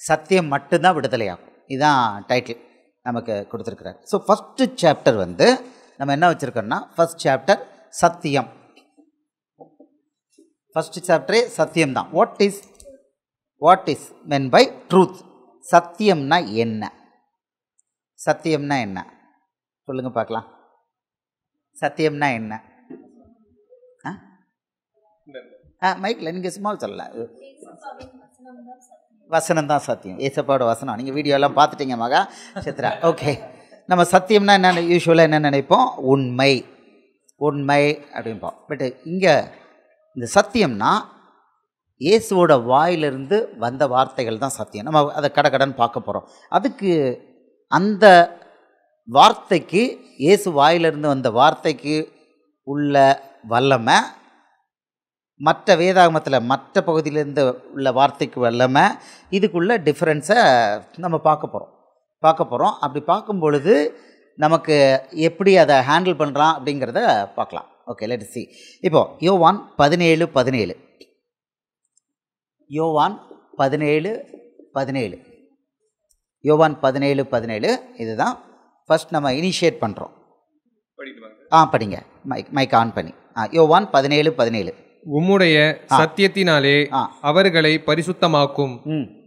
சத்தியம் மட்டும்தான் விடுதலையாகும். இதுதான் டைட்டில் நமக்கு கொடுத்துருக்குறாரு. ஸோ ஃபஸ்ட்டு சாப்டர் வந்து நம்ம என்ன வச்சுருக்கோம்னா, ஃபஸ்ட் சாப்டர் சத்தியம். ஃபஸ்ட்டு சாப்டரே சத்தியம் தான். What is meant by truth? சத்தியம்னா என்ன? சத்தியம்னா என்ன சொல்லுங்கள் பார்க்கலாம். சத்தியம்னா என்ன? மைக்கில் நீங்கள் சும்மா சொல்லலாம். வசனம் தான் சத்தியம். ஏசப்பாவோட வசனம். நீங்கள் வீடியோலாம் பார்த்துட்டீங்க மகா சித்ரா. ஓகே, நம்ம சத்தியம்னா என்ன யூஸ்வலாக என்ன நினைப்போம்? உண்மை அப்படின்போம். பட் இங்கே இந்த சத்தியம்னா இயேசுவோட வாயிலிருந்து வந்த வார்த்தைகள் தான் சத்தியம். நம்ம அதை கடகடன்னு பார்க்க போகிறோம். அதுக்கு அந்த வார்த்தைக்கு, இயேசு வாயிலிருந்து வந்த வார்த்தைக்கு உள்ள வல்லமை, மற்ற வேதாகமத்தில் மற்ற பகுதியிலேருந்து உள்ள வார்த்தைக்கு வல்லமை, இதுக்குள்ள டிஃப்ரென்ஸை நம்ம பார்க்க போகிறோம். அப்படி பார்க்கும் பொழுது நமக்கு எப்படி அதை ஹேண்டில் பண்ணுறான் அப்படிங்கிறத பார்க்கலாம். Okay, let see. இப்போது யோவான் 17:17 யோவான் 17:17 இதுதான் ஃபஸ்ட் நம்ம இனிஷியேட் பண்ணுறோம். படிங்க, மைக் ஆன் பண்ணி. யோவான் 17:17 உம்முடைய சத்தியத்தினாலே அவர்களை பரிசுத்தமாக்கும்.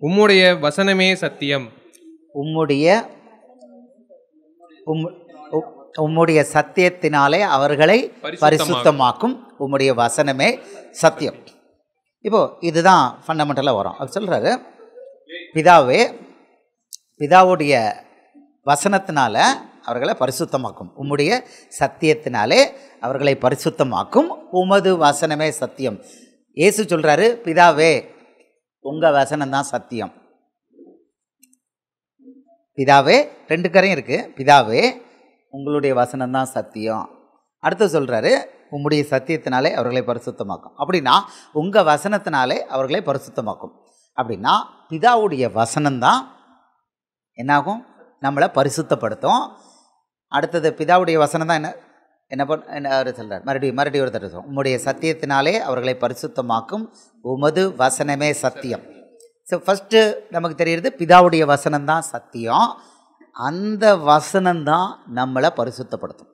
உம்முடைய வசனமே சத்தியம். உம்முடைய சத்தியத்தினாலே அவர்களை பரிசுத்தமாக்கும். உம்முடைய வசனமே சத்தியம். இப்போது இதுதான் ஃபண்டமெண்டலாக வரும். அவர் சொல்கிறாரு, பிதாவுடைய வசனத்தினால அவர்களை பரிசுத்தமாக்கும். உம்முடைய சத்தியத்தினாலே அவர்களை பரிசுத்தமாக்கும். உமது வசனமே சத்தியம். இயேசு சொல்கிறாரு, பிதாவே உங்கள் வசனம்தான் சத்தியம். பிதாவே, ரெண்டு கரையும் இருக்குது. பிதாவே உங்களுடைய வசனம்தான் சத்தியம். அடுத்து சொல்கிறாரு, உம்முடைய சத்தியத்தினாலே அவர்களை பரிசுத்தமாக்கும். அப்படின்னா உங்கள் வசனத்தினாலே அவர்களை பரிசுத்தமாக்கும். அப்படின்னா பிதாவுடைய வசனம்தான் என்னாகும்? நம்மளை பரிசுத்தப்படுத்தும். அடுத்தது பிதாவுடைய வசனம் தான் என்ன அவர் சொல்கிறார், மறுபடியும் ஒரு தடவை சொல்லுவோம். உம்முடைய சத்தியத்தினாலே அவர்களை பரிசுத்தமாக்கும். உமது வசனமே சத்தியம். ஸோ ஃபஸ்ட்டு நமக்கு தெரியுறது பிதாவுடைய வசனம்தான் சத்தியம். அந்த வசனம்தான் நம்மளை பரிசுத்தப்படுத்தும்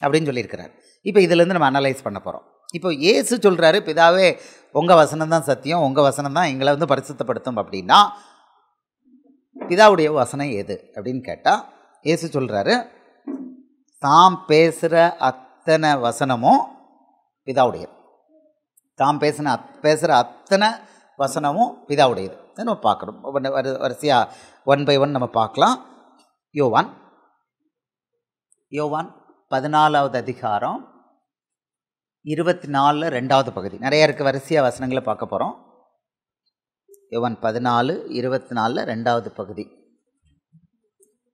அப்படின்னு சொல்லியிருக்கிறார். இப்போ இதிலேருந்து நம்ம அனலைஸ் பண்ண போகிறோம். இப்போ இயேசு சொல்கிறாரு, பிதாவே உங்கள் வசனம் தான் சத்தியம், உங்கள் வசனம் தான் எங்களை வந்து பரிசுத்தப்படுத்தும். அப்படின்னா பிதாவுடைய வசனம் எது அப்படின்னு கேட்டால், இயேசு சொல்கிறாரு, தாம் பேசுகிற அத்தனை வசனமும் பிதாவுடையது. தாம் பேசுகிற அத்தனை வசனமும் பிதாவுடையது. நம்ம பார்க்கணும். வரிசையாக 1 by 1 நம்ம பார்க்கலாம். யோவான் 14வது அதிகாரம் 24 2வது பகுதி. நிறையா இருக்குது, வரிசையாக வசனங்களை பார்க்க போகிறோம். யோவான் 14:24 2வது பகுதி.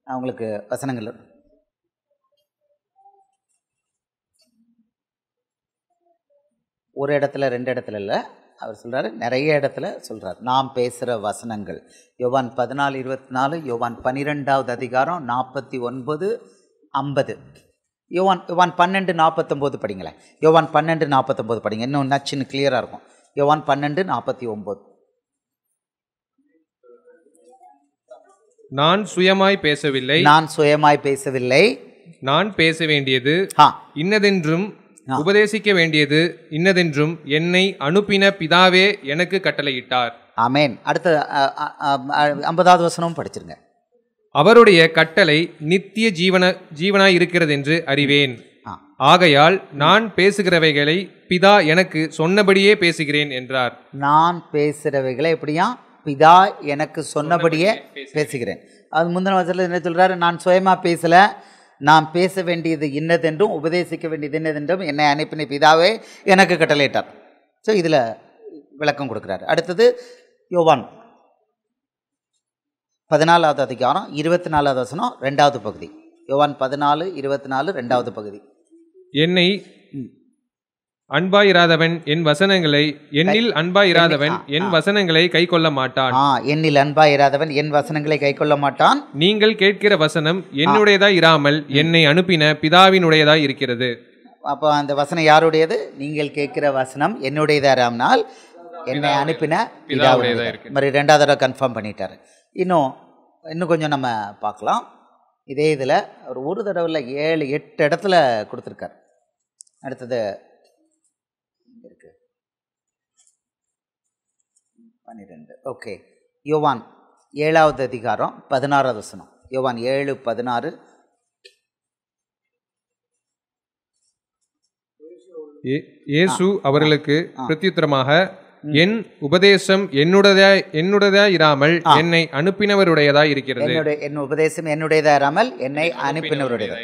அவங்களுக்கு வசனங்கள் ஒரு இடத்துல 2 இடத்துல இல்லை, அவர் சொல்கிறாரு நிறைய இடத்துல சொல்கிறார். நாம் பேசுகிற வசனங்கள். யோவான் 14:24, யோவான் 12வது அதிகாரம் 49, 50. யோவான் 12:49 படிங்களேன். யோவான் 12:49 படிங்க, இன்னும் நச்சுன்னு கிளியராக இருக்கும். யோவான் 12:49. நான் சுயமாய் பேசவில்லை, நான் பேச வேண்டியது இன்னதென்றும் உபதேசிக்க வேண்டியது இன்னதென்றும் என்னை அனுப்பின பிதாவே எனக்கு கட்டளையிட்டார். ஆமென். அடுத்த 50வது வசனமும் படிச்சிருங்க. அவருடைய கட்டளை நித்திய ஜீவனாய் இருக்கிறது என்று அறிவேன். ஆகையால் நான் பேசுகிறவைகளை பிதா எனக்கு சொன்னபடியே பேசுகிறேன் என்றார். நான் பேசுகிறவைகளை எப்படியா? பிதா எனக்கு சொன்னபடியே பேசுகிறேன். அது முந்தின வசனத்தில் என்ன சொல்கிறாரு? நான் சுயமாக பேசலை, நான் பேச வேண்டியது இன்னதென்றும் உபதேசிக்க வேண்டியது இன்னதென்றும் என்னை அனுப்பின பிதாவே எனக்கு கட்டளையிட்டார். ஸோ இதில் விளக்கம் கொடுக்குறாரு. அடுத்தது யோவான் 14வது அதிகாரம் 24வது வசனம் 2வது பகுதி. யோவான் 14:24 2வது பகுதி. என்னை அன்பாயிராதவன் என் வசனங்களை என்னில் அன்பாயிராதவன் என் வசனங்களை கை கொள்ள மாட்டான். என்னில் அன்பாயிராதவன் என் வசனங்களை கை கொள்ள மாட்டான். நீங்கள் கேட்கிற வசனம் என்னுடையதாய் இராமல் என்னை அனுப்பின பிதாவினுடையதாய் இருக்கிறது. அப்போ அந்த வசனம் யாருடையது? நீங்கள் கேட்கிற வசனம் என்னுடையதா இராமல் என்னை அனுப்பின பிதாவுடையதா பிதாவுடையது. இருக்கு. மாதிரி ரெண்டாவது தடவை கன்ஃபார்ம் பண்ணிட்டாரு. இன்னும் கொஞ்சம் நம்ம பார்க்கலாம். இதே இதில் ஒரு தடவை 7-8 இடத்துல கொடுத்துருக்கார். அடுத்தது இருக்கு 12. ஓகே, யோவான் 7வது அதிகாரம் 16வது வசனம். யோவான் 7:16. இயேசு அவர்களுக்கு பிரத்யுத்தரமாக, என் உபதேசம் என்னுடையதா இராமல் என்னை அனுப்பினவருடையதா இருக்கிறது. என் உபதேசம் என்னுடையதா இராமல் என்னை அனுப்பினவருடையதா.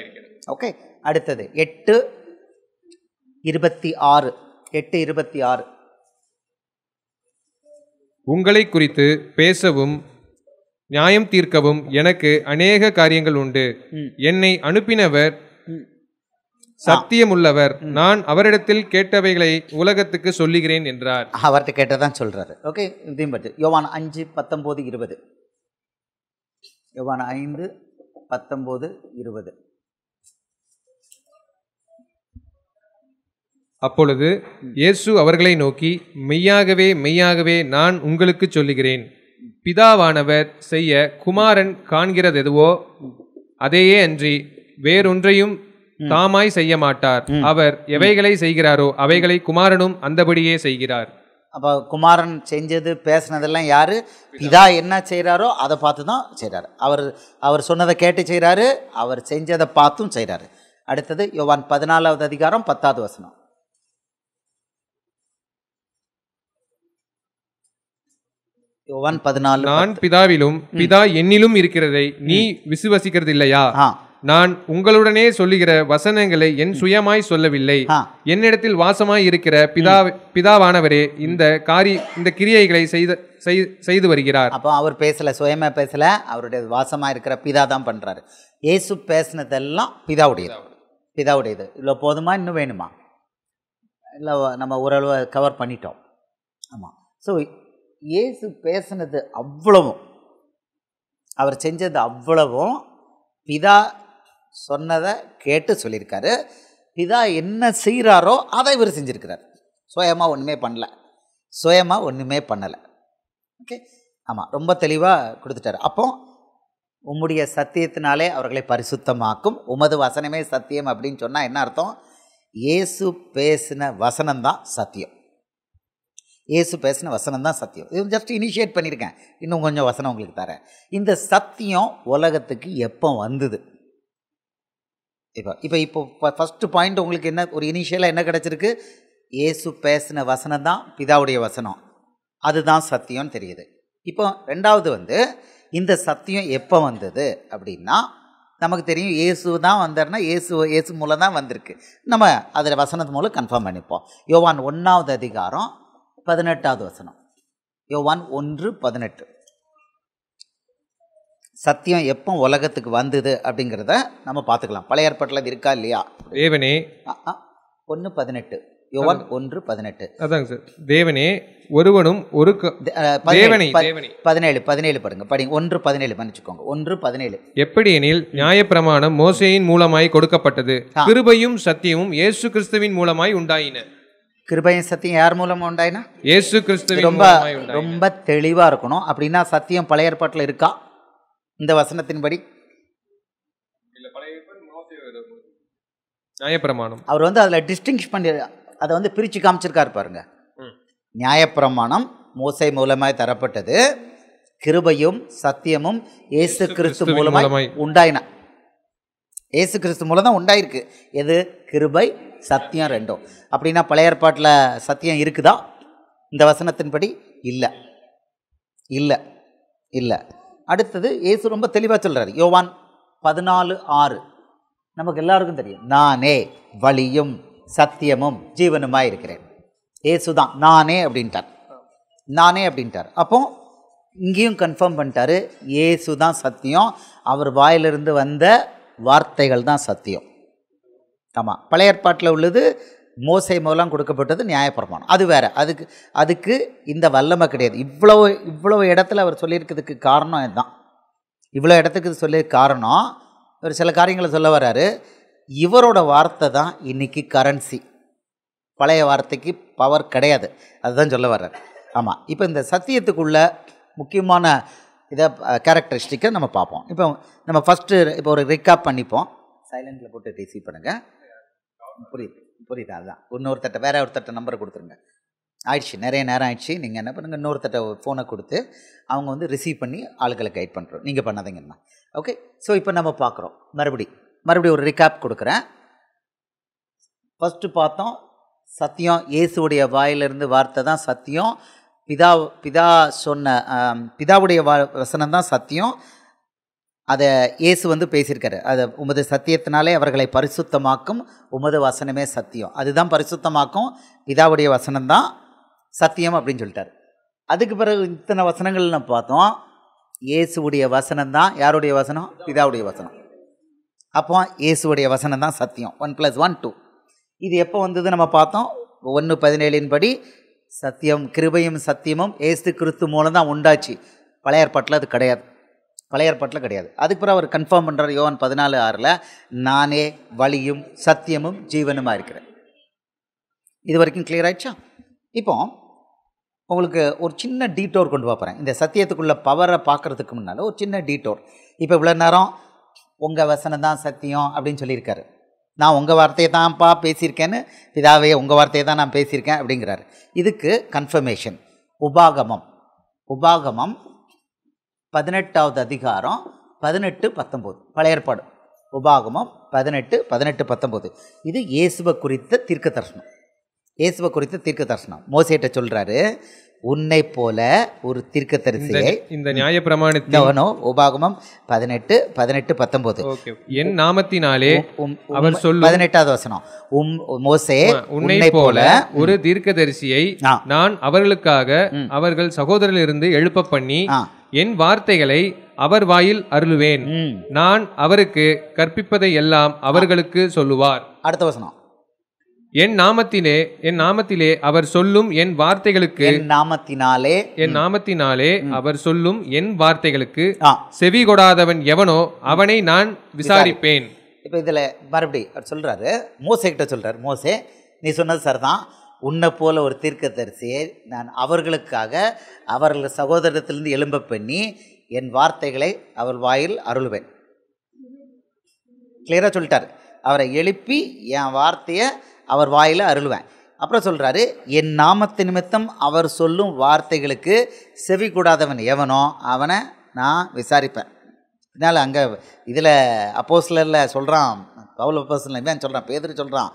ஓகே, அடுத்தது 8:26. 8:26. உங்களை குறித்து பேசவும் நியாயம் தீர்க்கவும் எனக்கு அநேக காரியங்கள் உண்டு. என்னை அனுப்பினவர் சத்தியமுள்ளவர், நான் அவரிடத்தில் கேட்டவைகளை உலகத்துக்கு சொல்லுகிறேன் என்றார். அவர்கிட்ட கேட்டதான் சொல்றாரு. ஓகே, இதையும் பற்றி யோவான் 5:19-20. யோவான் 5:19-20. அப்பொழுது இயேசு அவர்களை நோக்கி, மெய்யாகவே மெய்யாகவே நான் உங்களுக்கு சொல்லுகிறேன், பிதாவானவர் செய்ய குமாரன் காண்கிறதெதுவோ அதையே அன்றி வேறொன்றையும் தாமாய் செய்ய மாட்டார். அவர் எவைகளை செய்கிறாரோ அவைகளை குமாரனும் அந்தபடியே செய்கிறார். அப்போ குமாரன் செஞ்சது பேசுனதெல்லாம் யாரு? பிதா என்ன செய்கிறாரோ அதை பார்த்து தான் செய்கிறாரு. அவர் சொன்னதை கேட்டு செய்கிறாரு, அவர் செஞ்சதை பார்த்தும் செய்கிறாரு. அடுத்தது யோவான் 14வது அதிகாரம் 10வது வசனம். யோவான் 14. நான் பிதாவிலும் பிதா என்னிலும் இருக்கிறதை நீ விசுவசிக்கிறது இல்லையா? நான் உங்களுடனே சொல்லுகிற வசனங்களை என் சுயமாய் சொல்லவில்லை. என்னிடத்தில் வாசமாய் இருக்கிற பிதாவானவரே இந்த கிரியைகளை செய்து வருகிறார். அப்போ அவர் பேசல, சுயமா பேசல, அவருடைய வாசமா இருக்கிற பிதா தான் பண்றாரு. இயேசு பேசினதெல்லாம் பிதாவுடையது. இவ்வளோ போதுமா, இன்னும் வேணுமா? இல்லை, நம்ம ஓரளவு கவர் பண்ணிட்டோம். ஆமாம். ஸோ இயேசு பேசினது அவ்வளவும், அவர் செஞ்சது அவ்வளவும் பிதா சொன்னதை கேட்டு சொல்லியிருக்காரு. பிதா என்ன செய்கிறாரோ அதை இவர் செஞ்சுருக்கிறார். சுயமாக ஒன்றுமே பண்ணலை. ஓகே, ஆமாம், ரொம்ப தெளிவாக கொடுத்துட்டார். அப்போ உம்முடைய சத்தியத்தினாலே அவர்களை பரிசுத்தமாக்கும், உமது வசனமே சத்தியம் அப்படின்னு சொன்னால் என்ன அர்த்தம்? இயேசு பேசின வசனம்தான் சத்தியம். இயேசு பேசின வசனம் தான் சத்தியம். இது ஜஸ்ட் இனிஷியேட் பண்ணியிருக்கேன், இன்னும் கொஞ்சம் வசனம் உங்களுக்கு தரேன். இந்த சத்தியம் உலகத்துக்கு எப்போ வந்தது? இப்போ ஃபஸ்ட்டு பாயிண்ட் உங்களுக்கு என்ன, ஒரு இனிஷியலாக என்ன கிடச்சிருக்கு? இயேசு பேசின வசனம் தான் பிதாவுடைய வசனம், அதுதான் சத்தியம்னு தெரியுது. இப்போ ரெண்டாவது இந்த சத்தியம் எப்போ வந்தது அப்படின்னா, நமக்கு தெரியும் இயேசு தான் வந்தார்னா இயேசு மூலம் தான் வந்திருக்கு. நம்ம அதில் வசனத்து மூலம் கன்ஃபார்ம் பண்ணிப்போம். யோவான் 1வது அதிகாரம் 18வது வசனம். யோவான் 1:18. சத்தியம் எப்போ உலகத்துக்கு வந்தது அப்படிங்கிறத நம்ம பார்த்துக்கலாம். பழைய ஏற்பாட்டில் அது இருக்கா இல்லையா? தேவனே 1:18. யோவான் 1:18. அதாங்க சார். தேவனே ஒருவனும் ஒரு 17 பாருங்க, படி. 1:17 மன்னிச்சுக்கோங்க. 1:17. எப்படி எனில் நியாயப்பிரமாணம் மோசேயின் மூலமாய் கொடுக்கப்பட்டது, கிருபையும் சத்தியமும் இயேசு கிறிஸ்துவின் மூலமாய் உண்டாயின. கிருபையும் சத்தியம் யார் மூலமா உண்டாயினா? இயேசு கிறிஸ்துவின் மூலமாய் உண்டாயின. ரொம்ப தெளிவாக இருக்கணும். அப்படின்னா சத்தியம் பழைய ஏற்பாட்டில் இருக்கா இந்த வசனத்தின்படி? நியாயப்பிரமாணம் அவர் அதில் டிஸ்டிங்ஷன் பண்ணி அதை பிரித்து காமிச்சிருக்காரு பாருங்க. நியாயப்பிரமாணம் மோசே மூலமாய் தரப்பட்டது, கிருபையும் சத்தியமும் இயேசு கிறிஸ்து மூலமாய் உண்டாயின. இயேசு கிறிஸ்து மூலம் தான் உண்டாயிருக்கு. எது? கிருபை சத்தியம் ரெண்டும். அப்படின்னா பழைய ஏற்பாட்டில் சத்தியம் இருக்குதா இந்த வசனத்தின்படி? இல்லை. அடுத்தது இயேசு ரொம்ப தெளிவாக சொல்கிறார். யோவான் 14:6 நமக்கு எல்லாருக்கும் தெரியும். நானே வழியும் சத்தியமும் ஜீவனுமாய் இருக்கிறேன். இயேசு தான் நானே அப்படின்ட்டார். அப்போ இங்கேயும் கன்ஃபார்ம் பண்ணிட்டாரு, இயேசு தான் சத்தியம், அவர் வாயிலிருந்து வந்த வார்த்தைகள் தான் சத்தியம். ஆமாம், பழைய ஏற்பாட்டில் உள்ளது மோசே மூலம் கொடுக்கப்பட்டது நியாயப்பிரமாணம், அது வேறு. அதுக்கு இந்த வல்லமை கிடையாது. இவ்வளவு இடத்துல அவர் சொல்லியிருக்கிறதுக்கு காரணம் இதுதான். இவ்வளோ இடத்துக்கு சொல்லி காரணம், ஒரு சில காரியங்களை சொல்ல வர்றாரு. இவரோட வார்த்தை தான் இன்றைக்கி கரன்சி. பழைய வார்த்தைக்கு பவர் கிடையாது, அதுதான் சொல்ல வர்றாரு. ஆமாம். இப்போ இந்த சத்தியத்துக்குள்ள முக்கியமான இதை கேரக்டரிஸ்டிக்கை நம்ம பார்ப்போம். இப்போ நம்ம ஃபஸ்ட்டு இப்போ ஒரு ரிக்காப் பண்ணிப்போம். சைலண்டில் போட்டு ரிசீவ் பண்ணுங்கள். புரியுது அதுதான். இன்னொருத்தட்ட வேற ஒருத்தட்ட நம்பரை கொடுத்துருங்க. ஆயிடுச்சு, நிறைய நேரம் ஆயிடுச்சு. நீங்கள் என்ன பண்ணுங்கள், இன்னொருத்தட்ட ஃபோனை கொடுத்து அவங்க வந்து ரிசீவ் பண்ணி ஆளுகளை கைட் பண்ணுறோம். நீங்கள் பண்ணாதீங்கண்ணா. ஓகே. ஸோ இப்போ நம்ம பார்க்குறோம். மறுபடியும் ஒரு ரிகாப் கொடுக்குறேன். ஃபஸ்ட்டு பார்த்தோம் சத்தியம், இயேசுடைய வாயிலிருந்து வார்த்தை தான் சத்தியம். பிதா சொன்ன பிதாவுடைய வசனம் தான் சத்தியம். அதை இயேசு வந்து பேசியிருக்காரு. அதை உமது சத்தியத்தினாலே அவர்களை பரிசுத்தமாக்கும், உமது வசனமே சத்தியம். அதுதான் பரிசுத்தமாக்கும், பிதாவுடைய வசனம்தான் சத்தியம் அப்படின்னு சொல்லிட்டார். அதுக்கு பிறகு இத்தனை வசனங்கள் நம்ம பார்த்தோம். இயேசுடைய வசனம் தான் யாருடைய வசனம்? பிதாவுடைய வசனம். அப்போ இயேசுடைய வசனம் தான் சத்தியம். 1+1 2. இது எப்போ வந்தது நம்ம பார்த்தோம். 1:17 படி சத்தியம், கிருபையும் சத்தியமும் இயேசு கிறிஸ்து மூலம் தான் உண்டாச்சு. பழைய ஏற்பாட்டில் அது கிடையாது. அதுக்கு பிறகு அவர் கன்ஃபார்ம் பண்ணுறார் யோவான் 14:6 நானே வழியும் சத்தியமும் ஜீவனுமாக இருக்கிறேன். இது வரைக்கும் கிளியர் ஆயிடுச்சா? இப்போ உங்களுக்கு ஒரு சின்ன டீட்டோர் கொண்டு போகிறேன். இந்த சத்தியத்துக்குள்ள பவரை பார்க்குறதுக்கு முன்னால் ஒரு சின்ன டீட்டோர். இப்போ இவ்வளோ நேரம் உங்கள் வசனம் தான் சத்தியம் அப்படின்னு சொல்லியிருக்காரு. நான் உங்கள் வார்த்தையை தான்ப்பா பேசியிருக்கேன்னு, பிதாவே உங்கள் வார்த்தையை தான் நான் பேசியிருக்கேன் அப்படிங்கிறாரு. இதுக்கு கன்ஃபர்மேஷன் உபாகமம் 18வது அதிகாரம் 18-19 பழைய ஏற்பாடு. உபாகமம் 18-19 இது இயேசுவை குறித்த தீர்க்க தரிசனம். மோசேட்ட சொல்றாரு, உன்னை போல ஒரு தீர்க்கதரிசியை இந்த நியாயப்பிரமாணத்தின் உபாகமம் 18-19 என் நாமத்தினாலே அவர் சொல்லும் 18வது வசனம். மோசே உன்னை போல ஒரு தீர்க்கதரிசியை நான் அவர்களுக்காக அவர்கள் சகோதரரிலிருந்து எழுப்ப பண்ணி என் வார்த்தைகளை அவர் வாயில் அருளுவேன். நான் அவருக்கு கற்பிப்பதை எல்லாம் அவர்களுக்கு சொல்லுவார். அடுத்த வசனம். என் நாமத்திலே அவர் சொல்லும் என் வார்த்தைகளுக்கு என் நாமத்தினாலே அவர் சொல்லும் என் வார்த்தைகளுக்கு செவி கொடாதவன் எவனோ அவனை நான் விசாரிப்பேன். இப்போ இதில் மறுபடி சொல்றாரு, மோசே கிட்ட சொல்றாரு, மோசே நீ சொன்னது சரிதான். உன்னை போல ஒரு தீர்க்கதரிசியை நான் அவர்களுக்காக அவர்கள் சகோதரத்திலிருந்து எழும்ப பண்ணி என் வார்த்தைகளை அவர் வாயில் அருள்வேன். கிளியராக சொல்லிட்டார். அவரை எழுப்பி என் வார்த்தையை அவர் வாயில் அருள்வேன். அப்புறம் சொல்கிறாரு, என் நாமத்து நிமித்தம் அவர் சொல்லும் வார்த்தைகளுக்கு செவி கூடாதவன் எவனோ அவனை நான் விசாரிப்பேன். இதனால் அங்கே இதில் அப்போஸ்தலரில் சொல்கிறான், பவுல் அப்போஸ்தலன் இவன் சொல்கிறான், பேதுரு சொல்கிறான்,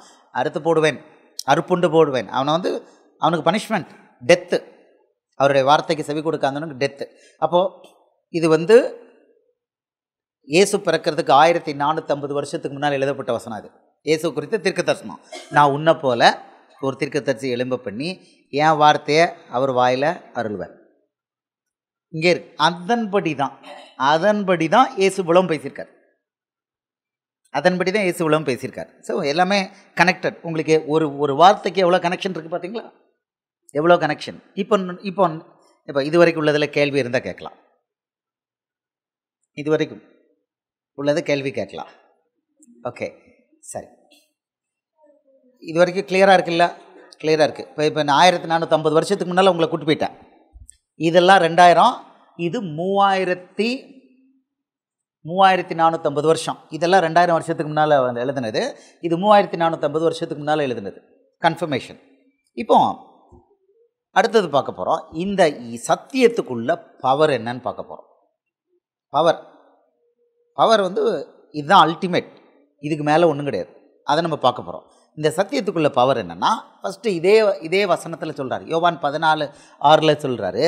அறுப்புண்டு போடுவேன். அவனுக்கு பனிஷ்மெண்ட் டெத்து. அவருடைய வார்த்தைக்கு செவி கொடுக்காதவனுக்கு டெத்து. அப்போது இது வந்து இயேசு பிறக்கிறதுக்கு 1450 வருஷத்துக்கு முன்னால் எழுதப்பட்ட வசனம். அது இயேசு குறித்த தீர்க்க தரிசனம். நான் உன்னை போல ஒரு தீர்க்கதரிசி எழும்ப பண்ணி என் வார்த்தையை அவர் வாயில் அருள்வேன். இங்கே இருக்கு. அதன்படி தான் இயேசு உலகம் பேசியிருக்கார். ஸோ எல்லாமே கனெக்டட். உங்களுக்கு ஒரு வார்த்தைக்கு எவ்வளோ கனெக்ஷன் இருக்குது பார்த்தீங்களா? எவ்வளோ கனெக்ஷன். இப்போ இது வரைக்கும் உள்ளதில் கேள்வி இருந்தால் கேட்கலாம். இது வரைக்கும் உள்ளது கேள்வி கேட்கலாம். ஓகே, சரி. இது வரைக்கும் கிளியராக இருக்குல்ல? கிளியராக இருக்குது. இப்போ நான் 1450 வருஷத்துக்கு முன்னால் உங்களை கூட்டு போயிட்டேன். இதெல்லாம் 2000, இது 3450 வருஷம். இதெல்லாம் 2000 வருஷத்துக்கு முன்னால் எழுதுனது. இது 3450 வருஷத்துக்கு முன்னால் எழுதுனது. கன்ஃபர்மேஷன். இப்போ அடுத்தது பார்க்க போகிறோம். இந்த சத்தியத்துக்குள்ள பவர் என்னன்னு பார்க்க போகிறோம். பவர் வந்து இதுதான் அல்டிமேட். இதுக்கு மேலே ஒன்றும் கிடையாது. அதை நம்ம பார்க்க போகிறோம். இந்த சத்தியத்துக்குள்ள பவர் என்னென்னா, ஃபஸ்ட்டு இதே வசனத்தில் சொல்கிறார். யோவான் 14:6 சொல்கிறாரு,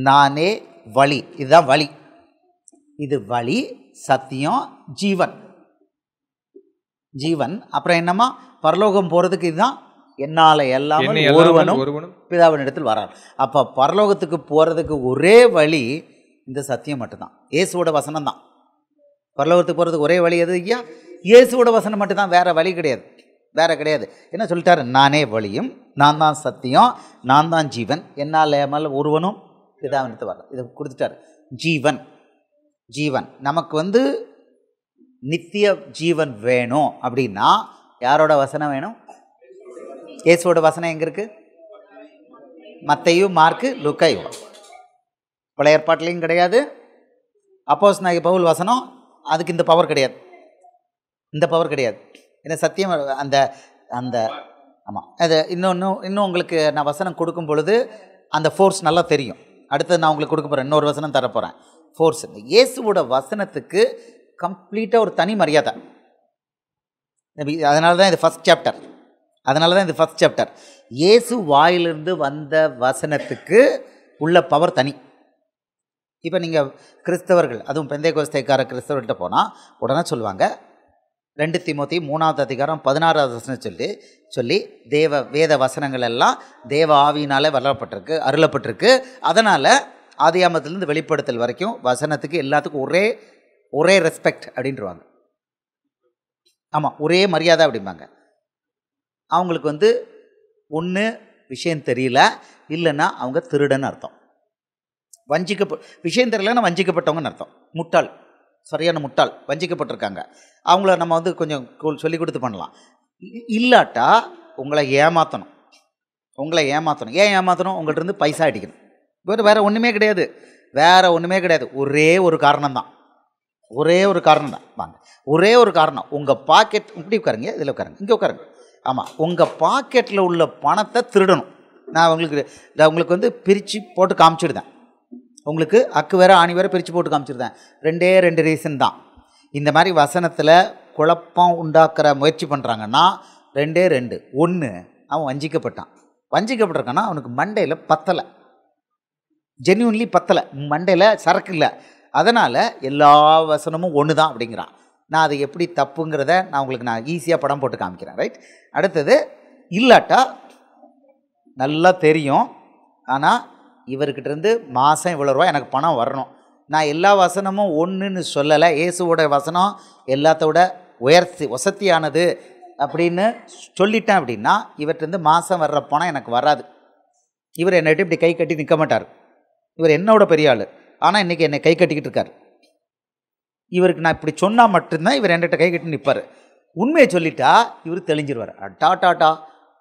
நானே வழி. இதுதான் வழி. இது வழி, சத்தியம், ஜீவன். அப்புறம் என்னம்மா, பரலோகம் போகிறதுக்கு இதுதான் என்னால் எல்லாமே ஒருவனும் பிதாவின் இடத்தில் வரார். அப்போ பரலோகத்துக்கு போகிறதுக்கு ஒரே வழி இந்த சத்தியம் மட்டும்தான். இயேசுவோட வசனம் தான். பரலோகத்துக்கு போகிறதுக்கு ஒரே வழி எது ஐயா? இயேசுவோட வசனம் மட்டும்தான். வேற வழி கிடையாது. என்ன சொல்லிட்டாரு? நானே வழியும், நான் தான் சத்தியம், நான் தான் ஜீவன், என்னால் மேலே ஒருவனும் பிதாவினத்து வர. இதை கொடுத்துட்டாரு. ஜீவன் நமக்கு வந்து நித்திய ஜீவன் வேணும் அப்படின்னா யாரோட வசனம் வேணும்? இயேசுவோட வசனம் எங்கே இருக்குது? மத்தேயு, மார்க்கு, லூக்கா, யோவான். பழைய ஏற்பாட்டிலையும் கிடையாது. அப்போஸ்தலனாகிய பவுல் வசனம் அதுக்கு இந்த பவர் கிடையாது, இந்த பவர் கிடையாது. ஏன்னா சத்தியம் அந்த அந்த ஆமாம், அது இன்னும் உங்களுக்கு நான் வசனம் கொடுக்கும் பொழுது அந்த ஃபோர்ஸ் நல்லா தெரியும். அடுத்தது நான் உங்களுக்கு கொடுக்க போகிறேன், இன்னொரு வசனம் தரப்போகிறேன். ஃபோர்ஸ் இயேசுவோட வசனத்துக்கு கம்ப்ளீட்டாக ஒரு தனி மரியாதை. அதனால தான் இது ஃபஸ்ட் சாப்டர். இயேசு வாயிலிருந்து வந்த வசனத்துக்கு உள்ள பவர் தனி. இப்போ நீங்கள் கிறிஸ்தவர்கள், அதுவும் பெந்தேகோஸ்தேக்கார கிறிஸ்தவர்கிட்ட போனால் உடனே சொல்லுவாங்க 2 தீமோத்தி 3வது அதிகாரம் 16வது வசனம் சொல்லி வேத வசனங்கள் எல்லாம் தேவ ஆவியினாலே அருளப்பட்டிருக்கு. அதனால் ஆதியாமத்திலிருந்து வெளிப்படுத்தல் வரைக்கும் வசனத்துக்கு எல்லாத்துக்கும் ஒரே ரெஸ்பெக்ட் அப்படின்ட்டுருவாங்க. ஆமாம், ஒரே மரியாதை அப்படிம்பாங்க. அவங்களுக்கு ஒன்று விஷயம் தெரியல, இல்லைன்னா அவங்க திருடன்னு அர்த்தம். விஷயம் தெரியலன்னா வஞ்சிக்கப்பட்டவங்கன்னு அர்த்தம். முட்டாள், சரியான முட்டாள், வஞ்சிக்கப்பட்டிருக்காங்க. அவங்கள நம்ம கொஞ்சம் சொல்லி கொடுத்து பண்ணலாம். இல்லாட்டா உங்களை ஏமாற்றணும். ஏன் ஏமாற்றணும்? உங்கள்கிட்ட இருந்து பைசா அடிக்கணும். வேறு ஒன்றுமே கிடையாது. ஒரே ஒரு காரணம் தான். வாங்க, ஒரே ஒரு காரணம். உங்கள் பாக்கெட் இப்படி உட்காருங்க, இதில் உட்காருங்க, இங்கே உட்காருங்க. ஆமாம், உங்கள் பாக்கெட்டில் உள்ள பணத்தை திருடணும். நான் உங்களுக்கு பிரித்து போட்டு காமிச்சிடுதேன். உங்களுக்கு அக்கு வேறு ஆணி வேறு பிரித்து போட்டு காமிச்சிருந்தேன். 2 ரீசன் தான். இந்த மாதிரி வசனத்தில் குழப்பம் உண்டாக்குற முயற்சி பண்ணுறாங்கன்னா 2. ஒன்று, அவன் வஞ்சிக்கப்பட்டிருக்கான்னா அவனுக்கு மண்டையில் பத்தலை, ஜென்யூன்லி பத்தலை, மண்டையில் சரக்கு இல்லை. அதனால் எல்லா வசனமும் ஒன்று தான் அப்படிங்கிறான். நான் அது எப்படி தப்புங்கிறத நான் ஈஸியாக படம் போட்டு காமிக்கிறேன். ரைட். அடுத்தது, இல்லாட்டா நல்லா தெரியும், ஆனால் இவர்கிட்டருந்து மாதம் இவ்வளோ ரூபா எனக்கு பணம் வரணும். நான் எல்லா வசனமும் ஒன்றுன்னு சொல்லலை. இயேசுவோட வசனம் எல்லாத்தோட வசத்தியானது அப்படின்னு சொல்லிட்டேன் அப்படின்னா இவர்கிட்டருந்து மாதம் வர்ற பணம் எனக்கு வராது. இவர் என்னட்டு இப்படி கை கட்டி நிற்க மாட்டார். இவர் என்னோட பெரிய ஆள், ஆனால் இன்றைக்கி என்னை கை கட்டிக்கிட்டு இருக்கார். இவருக்கு நான் இப்படி சொன்னால் மட்டும்தான் இவர் என்கிட்ட கை கட்டி நிற்பார். உண்மையை சொல்லிட்டா இவர் தெளிஞ்சிருவார். டாட்டா,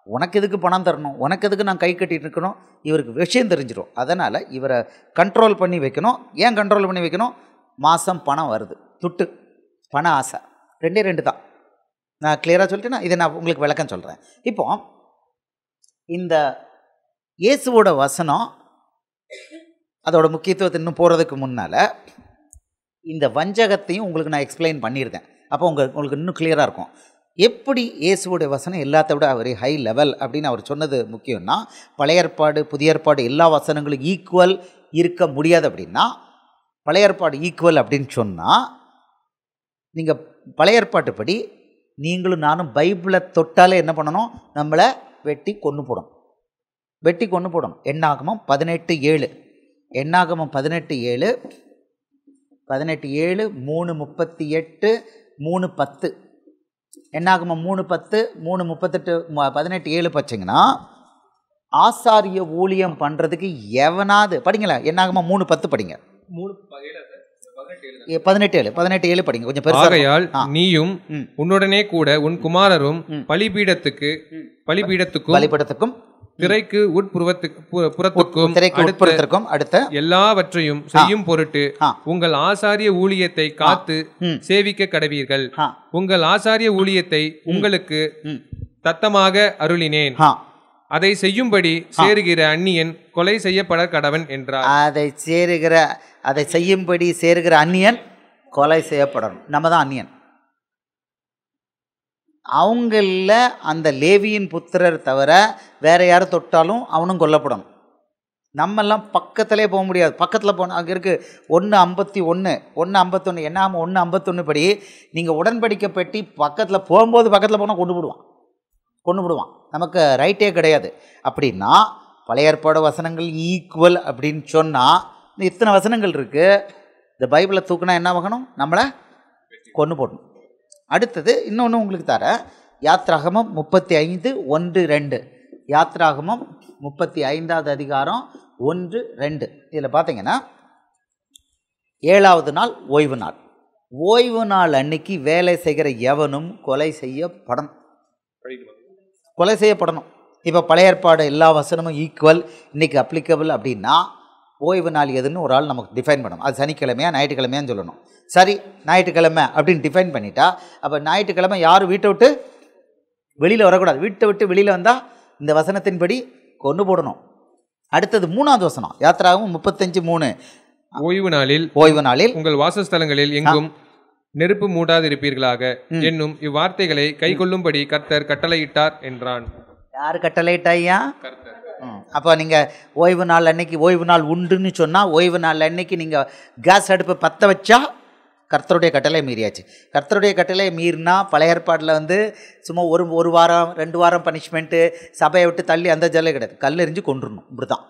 உனக்கு எதுக்கு பணம் தரணும், உனக்கு எதுக்கு நான் கை கட்டிகிட்டு இருக்கணும், இவருக்கு விஷயம் தெரிஞ்சிடும். அதனால் இவரை கண்ட்ரோல் பண்ணி வைக்கணும். ஏன் கண்ட்ரோல் பண்ணி வைக்கணும்? மாதம் பணம் வருது, துட்டு, பண ஆசை, 2 தான். நான் கிளியராக சொல்லிட்டேன்னா இதை நான் உங்களுக்கு விளக்கம் சொல்கிறேன். இப்போ இந்த இயேசுவோட வசனம் அதோட முக்கியத்துவத்தை இன்னும் போகிறதுக்கு முன்னால் இந்த வஞ்சகத்தையும் உங்களுக்கு நான் எக்ஸ்பிளைன் பண்ணியிருந்தேன். அப்போ உங்களுக்கு இன்னும் கிளியராக இருக்கும். எப்படி இயேசுவோடைய வசனம் எல்லாத்த விட அவர் ஹை லெவல் அப்படின்னு அவர் சொன்னது முக்கியம்னா, பழைய ஏற்பாடு புதிய ஏற்பாடு எல்லா வசனங்களும் ஈக்குவல் இருக்க முடியாது. அப்படின்னா பழைய ஏற்பாடு ஈக்குவல் அப்படின்னு சொன்னால், நீங்கள் பழைய ஏற்பாட்டுப்படி நீங்களும் நானும் பைபிளை தொட்டாலே என்ன பண்ணணும்? நம்மளை வெட்டி கொன்று போடணும். எண்ணாகமம் 18:7 18:7 3:38 3:10 எண்ணாகமம் 3:10 3:38 18:7 படிச்சிங்கன்னா, ஆசாரிய ஊழியம் பண்ணுறதுக்கு எவனாவது படிங்களேன். எண்ணாகமம் 3:10 படிங்க. 18:7 படிங்க. கொஞ்சம் பெருசா. ஆகையால் நீயும் உன்னுடனே கூட உன் குமாரரும் பலிபீடத்துக்கும் திரைக்கு உட்புறத்துக்கும் அடுத்த எல்லாவற்றையும் செய்யும் பொருட்டு உங்கள் ஆசாரிய ஊழியத்தை காத்து சேவிக்க கடவீர்கள். உங்கள் ஆசாரிய ஊழியத்தை உங்களுக்கு தத்தமாக அருளினேன். அதை செய்யும்படி சேருகிற அந்நியன் கொலை செய்யப்பட கடவன் என்றார். அதை செய்யும்படி சேருகிற அந்நியன் கொலை செய்யப்படணும். நம்ம தான் அந்நியன். அவங்கள அந்த லேவியின் புத்திரர் தவிர வேற யாரும் தொட்டாலும் அவனும் கொல்லப்படணும். நம்மெல்லாம் பக்கத்திலே போக முடியாது. பக்கத்தில் போன அங்கே இருக்குது 1:51 என்னாம 1:51 படி நீங்கள் உடன்படிக்கை பெட்டி பக்கத்தில் போனால் கொண்டு விடுவான். நமக்கு ரைட்டே கிடையாது. அப்படின்னா பழைய ஏற்பாடு வசனங்கள் ஈக்குவல் அப்படின்னு சொன்னால், இத்தனை வசனங்கள் இருக்குது. இந்த பைபிளை தூக்குனா என்ன ஆகணும்? நம்மளை கொண்டு போடணும். அடுத்தது இன்னொன்று உங்களுக்கு தர, யாத்ராகமம் 35:1-2 யாத்ராகமம் 35வது அதிகாரம் 1-2 இதில் பார்த்தீங்கன்னா, 7வது நாள் ஓய்வு நாள் அன்னைக்கு வேலை செய்கிற எவனும் கொலை செய்யப்படணும். இப்போ பழைய ஏற்பாடு எல்லா வசனமும் ஈக்குவல், இன்றைக்கி அப்ளிகபிள் அப்படின்னா ஓய்வு நாள் எதுன்னு ஒரு ஆள் நமக்கு டிஃபைன் பண்ணணும். அது சனிக்கிழமையா ஞாயிற்றுக்கிழமையான்னு சொல்லணும். சரி, ஞாயிற்றுக்கிழமை அப்படின்னு டிஃபைன் பண்ணிட்டா, அப்போ ஞாயிற்றுக்கிழமை யாரும் வீட்டை விட்டு வெளியில் வரக்கூடாது. வீட்டை விட்டு வெளியில் வந்தால் இந்த வசனத்தின்படி கொண்டு போடணும். அடுத்தது 3வது வசனம், யாத்திராகவும் 35:3. ஓய்வு நாளில் உங்கள் வாசஸ்தலங்களில் எங்கும் நெருப்பு மூடாதிருப்பீர்களாக என்னும் இவ்வார்த்தைகளை கை கொள்ளும்படி கர்த்தர் கட்டளையிட்டார் என்றான். யார் கட்டளையிட்டாயா? அப்போ நீங்கள் ஓய்வு நாள் அன்னைக்கு ஓய்வு நாள் உண்டுன்னு சொன்னால், ஓய்வு நாள் அன்னைக்கு நீங்கள் கேஸ் அடுப்பை பற்ற வச்சா கர்த்தருடைய கட்டளை மீறியாச்சு. கர்த்தருடைய கட்டளை மீறினா பழைய ஏற்பாட்டில் சும்மா ஒரு வாரம் 2 வாரம் பனிஷ்மெண்ட்டு, சபையை விட்டு தள்ளி அந்த ஜல்லை கிடையாது, கல்லெறிஞ்சு கொண்டுடணும். இப்படி தான்,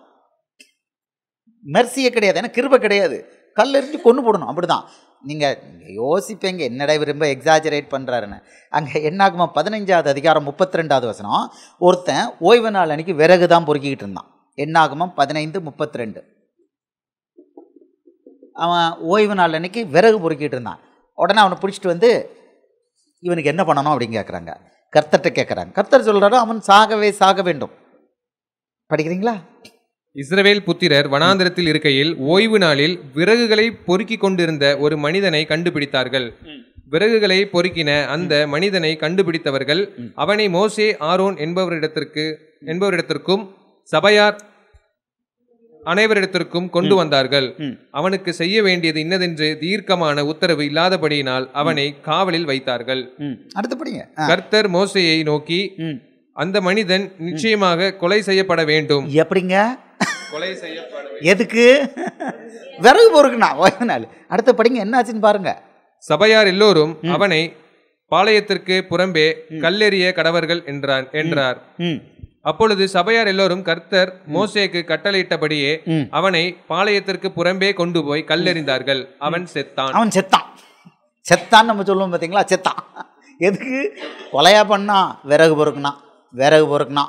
மெர்சியே கிடையாது, ஏன்னா கிருபை கிடையாது, கல்லெறிஞ்சு கொண்டு போடணும். அப்படி தான். நீங்கள் யோசிப்பீங்க என்னடா ரொம்ப எக்ஸாஜரேட் பண்ணுறாருன்னு. அங்கே என்னாகுமா 15வது அதிகாரம் 32வது வசனம், ஒருத்தன் ஓய்வு நாள் அன்னைக்கு விறகு தான் பொறுக்கிக்கிட்டு இருந்தான். என்னாகுமா 15:32. அவன் ஓய்வு நாள் அன்னைக்கு விறகு பொறுக்கிட்டு இருந்தான். உடனே அவனை பிடிச்சிட்டு இவனுக்கு என்ன பண்ணணும் அப்படின்னு கேட்குறாங்க. கர்த்தர்கிட்ட கேட்குறாங்க. கர்த்தர் சொல்கிறாரு, அவன் சாக வேண்டும். படிக்கிறீங்களா? இஸ்ரவேல் புத்திரர் வனாந்திரத்தில் இருக்கையில் ஓய்வு நாளில் விறகுகளை பொறுக்கி கொண்டிருந்த ஒரு மனிதனை கண்டுபிடித்தார்கள். விறகுகளை பொறுக்கின அந்த மனிதனை கண்டுபிடித்தவர்கள் அவனை மோசே ஆரோன் என்பவரிடத்திற்கும் சபையார் அனைவரிடத்திற்கும் கொண்டு வந்தார்கள். அவனுக்கு செய்ய வேண்டியது இன்னதென்று தீர்க்கமான உத்தரவு இல்லாதபடியினால் அவனை காவலில் வைத்தார்கள். அடுத்தபடிங்க, கர்த்தர் மோசேயை நோக்கி, அந்த மனிதன் நிச்சயமாக கொலை செய்யப்பட வேண்டும். எப்படிங்க கொலை செய்யப்பட? எதுக்கு? விறகு பொறுக்குனா ஓய்வு நாள். அடுத்த படிங்க, என்ன ஆச்சுன்னு பாருங்க. சபையார் எல்லோரும் அவனை பாளையத்திற்கு புறம்பே கல்லெறிய கடவர்கள் என்றார். அப்பொழுது சபையார் எல்லோரும் கர்த்தர் மோசேக்கு கட்டளையிட்டபடியே அவனை பாளையத்திற்கு புறம்பே கொண்டு போய் கல்லெறிந்தார்கள். அவன் செத்தான் நம்ம சொல்லுவோம் பார்த்தீங்களா, செத்தான். எதுக்கு? கொலையா பண்ணா? விறகு பொறுக்குனா.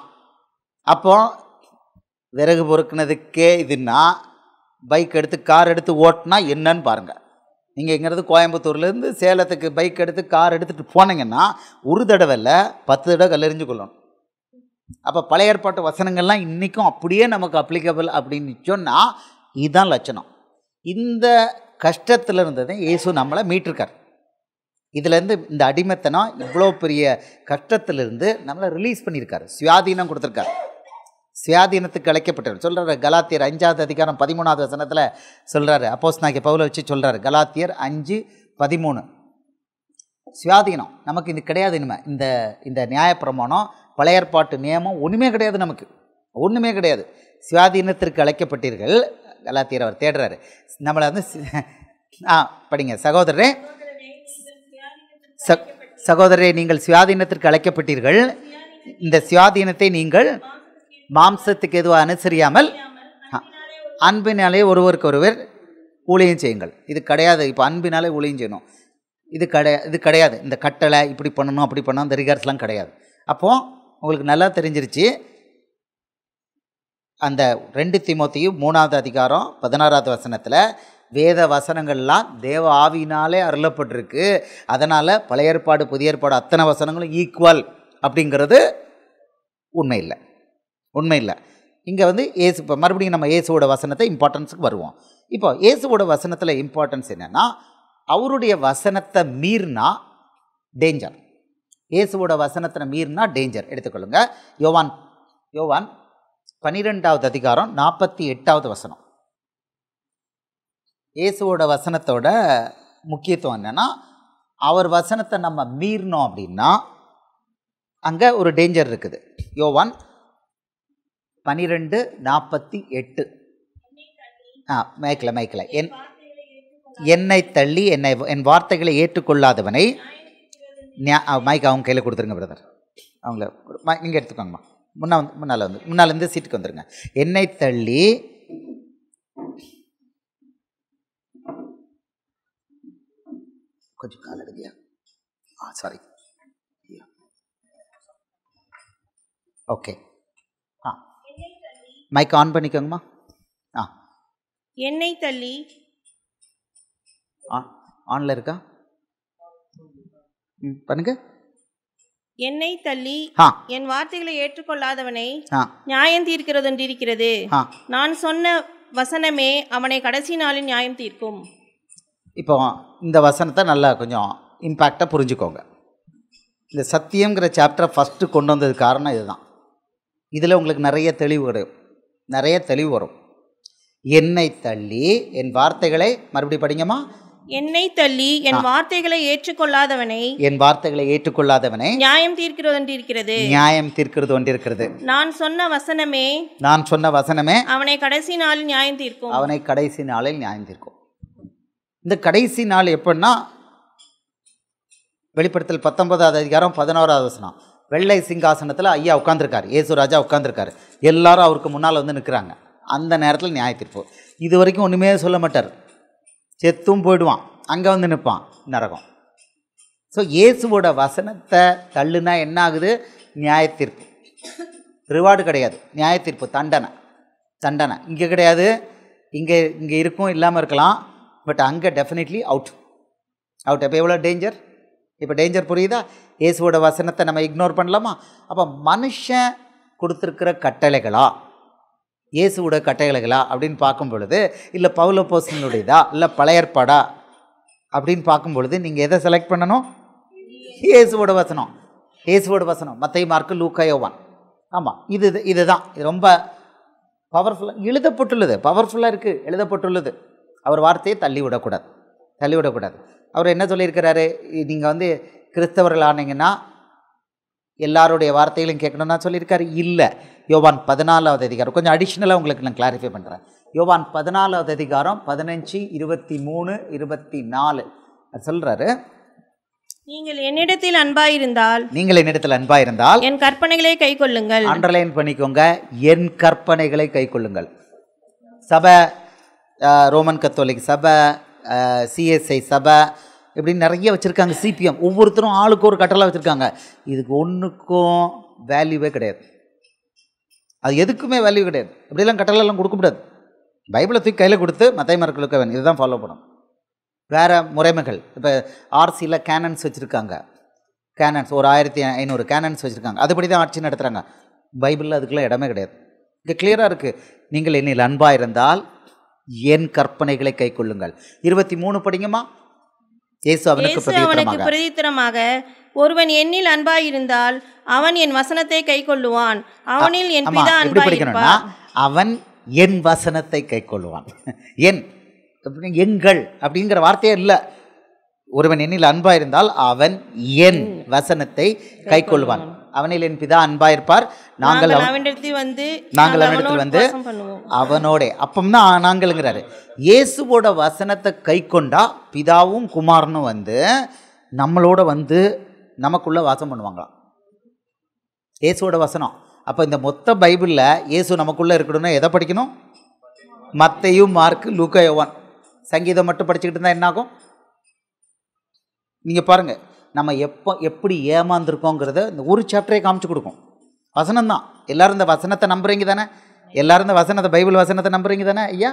அப்போ விறகு பொறுக்குனதுக்கே இதுன்னா, பைக் எடுத்து கார் எடுத்து ஓட்டினா என்னன்னு பாருங்கள். நீங்கள் இங்கிறது கோயம்புத்தூர்லேருந்து சேலத்துக்கு பைக் எடுத்து கார் எடுத்துகிட்டு போனீங்கன்னா ஒரு தடவை இல்லை 10 தடவை கல்லெறிஞ்சு கொள்ளணும். அப்போ பழைய ஏற்பாட்டு வசனங்கள்லாம் இன்றைக்கும் அப்படியே நமக்கு அப்ளிகபிள் அப்படின்னு சொன்னால் இதுதான் லட்சணம். இந்த கஷ்டத்தில் இருந்ததை இயேசு நம்மளை மீட்டிருக்கார். இதுலேருந்து இந்த அடிமைத்தனம் இவ்வளோ பெரிய கஷ்டத்திலிருந்து நம்மளை ரிலீஸ் பண்ணியிருக்காரு, சுயாதீனம் கொடுத்துருக்காரு. சுயாதீனத்துக்கு அழைக்கப்பட்டவர் சொல்கிறாரு. கலாத்தியர் 5வது அதிகாரம் 13வது வசனத்தில் சொல்கிறாரு. அப்போஸ்தலனாகிய பவுலை வச்சு சொல்கிறாரு. கலாத்தியர் 5:13. சுயாதீனம் நமக்கு இது கிடையாது. இனிமேல் இந்த நியாயப்பிரமாணம் பழைய ஏற்பாட்டு நியமம் ஒன்றுமே கிடையாது, நமக்கு ஒன்றுமே கிடையாது. சுயாதீனத்திற்கு அழைக்கப்பட்டீர்கள். கலாத்தியர் அவர் தேடுறாரு நம்மளை படிங்க. சகோதரரே நீங்கள் சுயாதீனத்திற்கு அழைக்கப்பட்டீர்கள். இந்த சுயாதீனத்தை நீங்கள் மாம்சத்துக்கு எதுவாக அனுசரியாமல் அன்பினாலே ஒருவருக்கொருவர் ஊழியம் செய்யுங்கள். இது கிடையாது. இப்போ அன்பினாலே ஊழியம் செய்யணும், இது கிடையாது. இந்த கட்டளை இப்படி பண்ணணும் அப்படி பண்ணணும், இந்த ரிகார்ட்ஸ்லாம் கிடையாது. அப்போது உங்களுக்கு நல்லா தெரிஞ்சிருச்சு. அந்த 2 தீமோத்தேயு 3வது அதிகாரம் 16வது வசனத்தில் வேத வசனங்கள்லாம் தேவ ஆவியினாலே அருளப்பட்டிருக்கு. அதனால் பழைய ஏற்பாடு புதிய ஏற்பாடு அத்தனை வசனங்களும் ஈக்குவல் அப்படிங்கிறது உண்மை இல்லை. இங்கே இயேசு, இப்போ மறுபடியும் நம்ம இயேசுவோட வசனத்தை இம்பார்ட்டன்ஸுக்கு வருவோம். இப்போ இயேசுவோட வசனத்தில் இம்பார்ட்டன்ஸ் என்னென்னா, அவருடைய வசனத்தை மீறினா டேஞ்சர். இயேசுவோட வசனத்தை மீறினா டேஞ்சர். எடுத்துக்கொள்ளுங்க. யோவான் 12வது அதிகாரம் 48வது வசனம். இயேசுவோட வசனத்தோட முக்கியத்துவம் என்னென்னா, அவர் வசனத்தை நம்ம மீறினோம் அப்படின்னா அங்கே ஒரு டேஞ்சர் இருக்குது. யோவான் 12:48. மைக்கில் என்னை தள்ளி என் வார்த்தைகளை ஏற்றுக்கொள்ளாதவனை மைக் அவங்க கையில் கொடுத்துருங்க பிரதர். அவங்கள நீங்கள் எடுத்துக்கோங்கம்மா. முன்னால் வந்து சீட்டுக்கு வந்துடுங்க. என்னை தள்ளி கொஞ்சம் கால் எடுக்கியா? சாரி. ஓகே, மைக் ஆன் பண்ணிக்கோங்கம்மா. என்னை தள்ளி ஆன்ல இருக்கா? பண்ணுங்க. என்னை தள்ளி ஆ என் வார்த்தைகளை ஏற்றுக்கொள்ளாதவனை ஆ நியாயம் தீர்க்கிறதென்றிருக்கிறது. ஆ நான் சொன்ன வசனமே அவனை கடைசி நாளில் நியாயம் தீர்க்கும். இப்போ இந்த வசனத்தை நல்லா கொஞ்சம் இம்பேக்டாக புரிஞ்சுக்கோங்க. இந்த சத்தியங்கிற சாப்டரை ஃபஸ்ட்டு கொண்டு வந்தது காரணம் இதுதான். இதில் உங்களுக்கு நிறைய தெளிவு வரும். என்னை தள்ளி என் வார்த்தைகளை மறுபடியும் படிங்கம்மா. என்னை தள்ளி என் வார்த்தைகளை ஏற்றுக்கொள்ளாதவனை நியாயம் தீர்க்கிறது ஒன்றிருக்கிறது. நான் சொன்ன வசனமே அவனை கடைசி நாளில் நியாயம் தீர்க்கும். இந்த கடைசி நாள் எப்படின்னா, வெளிப்படுத்தல் 19வது அதிகாரம் 11வது வசனம். வெள்ளை சிங்காசனத்தில் ஐயா உட்காந்துருக்காரு, இயேசு ராஜா உட்காந்துருக்காரு. எல்லாரும் அவருக்கு முன்னால் வந்து நிற்கிறாங்க. அந்த நேரத்தில் நியாய தீர்ப்பு. இது வரைக்கும் ஒன்றுமே சொல்ல மாட்டார், செத்தும் போயிடுவான், அங்கே வந்து நிற்பான், நரகம். ஸோ இயேசுவோட வசனத்தை தள்ளுனா என்ன ஆகுது? நியாய தீர்ப்பு. ரிவார்டு கிடையாது, நியாய தீர்ப்பு, தண்டனை. இங்கே கிடையாது, இங்கே இருக்கும், இல்லாமல் இருக்கலாம். பட் அங்கே டெஃபினெட்லி அவுட். அப்போ எவ்வளோ டேஞ்சர். இப்போ டேஞ்சர் புரியுதா? இயேசுவோட வசனத்தை நம்ம இக்னோர் பண்ணலாமா? அப்போ மனுஷன் கொடுத்துருக்கிற கட்டளைகளா, இயேசுவோட கட்டளைகளா அப்படின்னு பார்க்கும் பொழுது, இல்லை பவுல் அப்போஸ்தலனுடையதா, இல்லை பழைய ஏற்பாடா அப்படின்னு பார்க்கும் பொழுது நீங்கள் எதை செலக்ட் பண்ணணும்? இயேசுவோட வசனம். மத்தேயு, மார்க்கு, லூக்கா, யோவான். ஆமாம், இதுதான். இது ரொம்ப பவர்ஃபுல்லாக எழுதப்பட்டுள்ளது. அவர் வார்த்தையை தள்ளிவிடக்கூடாது. அவர் என்ன சொல்லியிருக்கிறாரு? நீங்கள் வந்து கிறிஸ்தவர்கள் ஆனீங்கன்னா எல்லாருடைய வார்த்தைகளையும் கேட்கணும்னா சொல்லியிருக்காரு? இல்லை. யோவான் 14வது அதிகாரம், கொஞ்சம் அடிஷ்னலாக உங்களுக்கு நான் கிளாரிஃபை பண்ணுறேன். யோவான் 14வது அதிகாரம் 15, 23, 24 சொல்கிறாரு, நீங்கள் என்னிடத்தில் அன்பாயிருந்தால் என் கற்பனைகளை கைக்கொள்ளுங்கள். அண்டர்லைன் பண்ணிக்கோங்க, என் கற்பனைகளை கைக்கொள்ளுங்கள். சபை, ரோமன் கத்தோலிக் சபை, சிஎஸ்ஐ சபை, இப்படின்னு நிறைய வச்சுருக்காங்க. சிபிஎம், ஒவ்வொருத்தரும் ஆளுக்கு ஒரு கட்டளை வச்சுருக்காங்க. இதுக்கு ஒன்றுக்கும் வேல்யூவே கிடையாது. அது எதுக்குமே வேல்யூ கிடையாது. இப்படிலாம் கட்டளைலாம் கொடுக்கக்கூடாது. பைபிளை தூக்கி கையில் கொடுத்து மத்தேயு, மார்க்கு, லூக்கா இதுதான் ஃபாலோ பண்ணணும். வேறு முறைமைகள், இப்போ ஆர்சியில் கேனன்ஸ் வச்சுருக்காங்க. ஒரு 1500 கேனன்ஸ் வச்சுருக்காங்க. அதுபடி தான் ஆட்சி நடத்துகிறாங்க. பைபிளில் அதுக்குள்ளே இடமே கிடையாது. இங்கே கிளியராக இருக்குது, நீங்கள் என்னில் அன்பாக இருந்தால் என் கற்பனைகளை கை கொள்ளுங்கள். 23 படிங்கம்மா. இயேசு அவனுக்கு பிரதித்திரமாக, ஒருவன் என்னில் அன்பாயிருந்தால் அவன் என் வசனத்தை கை கொள்ளுவான், அவனில் என் பிதா அன்பாயிருப்பார். அவன் என் வசனத்தை கை கொள்ளுவான். எங்கள் அப்படிங்கிற வார்த்தையே இல்லை. ஒருவன் என்னில் அன்பாயிருந்தால் அவன் என் வசனத்தை கை கொள்வான், அவனில் என் பிதா அன்பாயிருப்பார், நாங்கள் அவனிடத்தில் வந்து அவனோட. அப்பம்தான் நாங்கள்ங்கிறாரு. இயேசுவோட வசனத்தை கை கொண்டா பிதாவும் குமாரனும் வந்து நம்மளோட வந்து நமக்குள்ள வாசம் பண்ணுவாங்களாம். இயேசுவோட வசனம். அப்போ இந்த மொத்த பைபிளில் இயேசு நமக்குள்ளே இருக்கணும்னா எதை படிக்கணும்? மத்தேயு, மார்க்கு, லூக்கா, யோவான். சங்கீதம் மட்டும் படிச்சுக்கிட்டு இருந்தால் என்னாகும்? நீங்கள் பாருங்கள், நம்ம எப்படி ஏமாந்துருக்கோங்கிறத இந்த ஒரு சாப்டரே காமிச்சு கொடுக்கும். வசனம் தான். எல்லோரும் இந்த வசனத்தை நம்புறீங்க தானே? எல்லாரும் இந்த வசனத்தை, பைபிள் வசனத்தை நம்புறீங்க தானே ஐயா?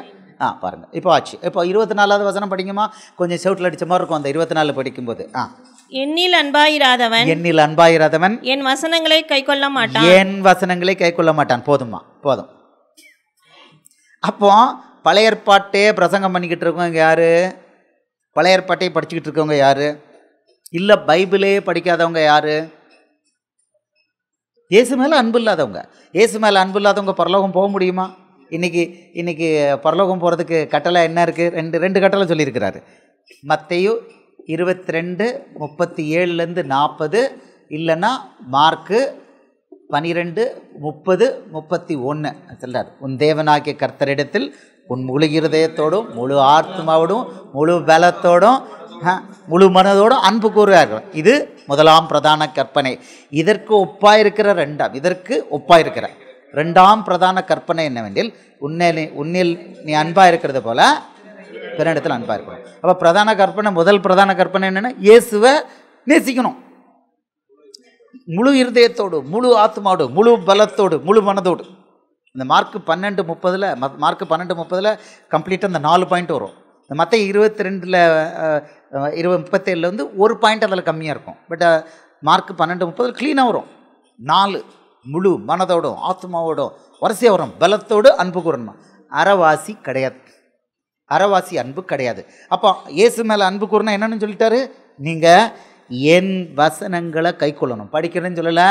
பாருங்கள், இப்போ ஆச்சு. இப்போ 24வது வசனம் படிங்கம்மா. கொஞ்சம் செவுட்டில் அடித்த மாதிரி இருக்கும் அந்த 24 படிக்கும்போது. என்னில் அன்பாயிராதவன் என் வசனங்களை கைக்கொள்ள மாட்டான். போதும். அப்போ பழைய ஏற்பாட்டே பிரசங்கம் பண்ணிக்கிட்டு இருக்கவங்க யாரு? பழைய ஏற்பாட்டையே படிச்சுக்கிட்டு இருக்கவங்க யாரு? இல்லை பைபிளே படிக்காதவங்க யாரு? இயேசு மேலே அன்பு இல்லாதவங்க பரலோகம் போக முடியுமா? இன்னைக்கு பரலோகம் போகிறதுக்கு கட்டளை என்ன இருக்குது? ரெண்டு கட்டளை சொல்லியிருக்கிறாரு. மத்தேயு 22:37-40, இல்லைன்னா மார்க்கு 12:30-31 சொல்கிறார். உன் தேவனாகிய கர்த்தரிடத்தில் உன் முழு இருதயத்தோடும், முழு ஆத்மாவோடும், முழு பலத்தோடும், முழு மனதோடும் அன்பு கூறுவார்கள். இது முதலாம் பிரதான கற்பனை. இதற்கு ஒப்பாயிருக்கிற ரெண்டாம் பிரதான கற்பனை என்னவென்றில், உன்னில் நீ அன்பாக இருக்கிறது போல பிறனிடத்தில் அன்பாக இருக்கணும். அப்போ முதல் பிரதான கற்பனை என்னென்னா, இயேசுவை நேசிக்கணும். முழு இருதயத்தோடு, முழு ஆத்மாவோடு, முழு பலத்தோடு, முழு மனதோடு. இந்த மார்க்கு 12:30 கம்ப்ளீட்டாக இந்த 4 பாயிண்ட் வரும். இந்த மற்ற 22:37 வந்து ஒரு பாயிண்ட் அதில் கம்மியாக இருக்கும். பட் மார்க் 12:30 க்ளீனாக வரும். 4 முழு மனதோடும் ஆத்மாவோடும் வரிசையாக வரும். பலத்தோடு அன்பு கூறணும். அறவாசி கிடையாது, அறவாசி அன்பு கிடையாது. அப்போ இயேசு மேலே அன்பு கூறணும் என்னன்னு சொல்லிட்டாரு, நீங்கள் என் வசனங்களை கை கொள்ளணும். படிக்கிறேன்னு சொல்லலை,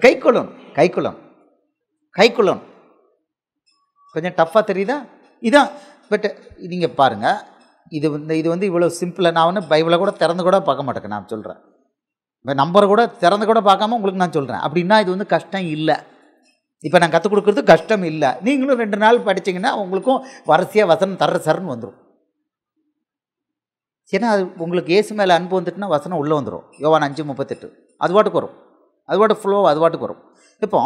கை கொள்ளணும், கை கொள்ளணும், கை கொள்ளணும். கொஞ்சம் டஃப்பாக தெரியுதா? இதான். பட் நீங்கள் பாருங்கள், இது வந்து இவ்வளோ சிம்பிளாக. நான் வந்து பைபிளை கூட திறந்து கூட பார்க்க மாட்டேங்க. நான் சொல்கிறேன், நம்பரை கூட திறந்து கூட பார்க்காம உங்களுக்கு நான் சொல்கிறேன். அப்படின்னா இது வந்து கஷ்டம் இல்லை. இப்போ நான் கற்றுக் கொடுக்குறது கஷ்டம் இல்லை. நீங்களும் 2 நாள் படித்தீங்கன்னா உங்களுக்கும் வரிசையாக வசனம் தர்ற சரன்னு வந்துடும். ஏன்னா அது உங்களுக்கு இயேசு மேலே அன்பு வந்துட்டுனா வசனம் உள்ளே வந்துடும். யோவான் 5:38 அது பாட்டுக்கு வரும், அது பாட்டு ஃப்ளோ, அது பாட்டுக்கு வரும். இப்போ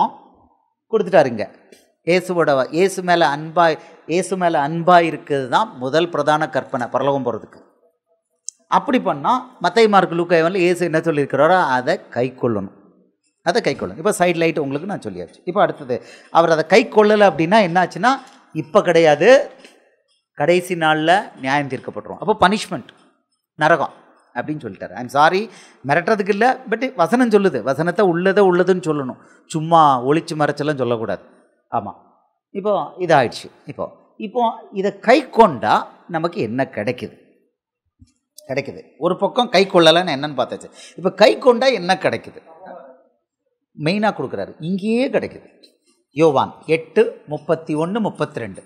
கொடுத்துட்டாருங்க. இயேசு மேலே அன்பாக இருக்கிறது தான் முதல் பிரதான கற்பனை பரலோகம் போகிறதுக்கு. அப்படி பண்ணால் மத்தேயு மார்க்கு லூக்கா யோவான்ல இயேசு என்ன சொல்லியிருக்கிறாரோ அதை கை கொள்ளணும், அதை கை கொள்ளணும். இப்போ சைட் லைட் உங்களுக்கு நான் சொல்லியாச்சு. இப்போ அடுத்தது, அவர் அதை கை கொள்ளலை அப்படின்னா என்ன ஆச்சுன்னா, இப்போ கிடையாது, கடைசி நாளில் நியாயம் தீர்க்கப்பட்டுரும். அப்போ பனிஷ்மெண்ட், நரகம் அப்படின்னு சொல்லிட்டார். ஐம் சாரி, மிரட்டுறதுக்கு இல்லை, பட் வசனம் சொல்லுது. வசனத்தை உள்ளதுன்னு சொல்லணும், சும்மா ஒளிச்சு மறைச்செல்லாம் சொல்லக்கூடாது. ஆமாம். இப்போ இதாகிடுச்சு. இப்போ இதை கை கொண்டா நமக்கு என்ன கிடைக்குது? ஒரு பக்கம் கை கொள்ளலைன்னு என்னன்னு பார்த்தாச்சு. இப்போ கை கொண்டா என்ன கிடைக்குது? மெயினாக கொடுக்குறாரு, இங்கேயே கிடைக்குது. யோவான் 8:31-32.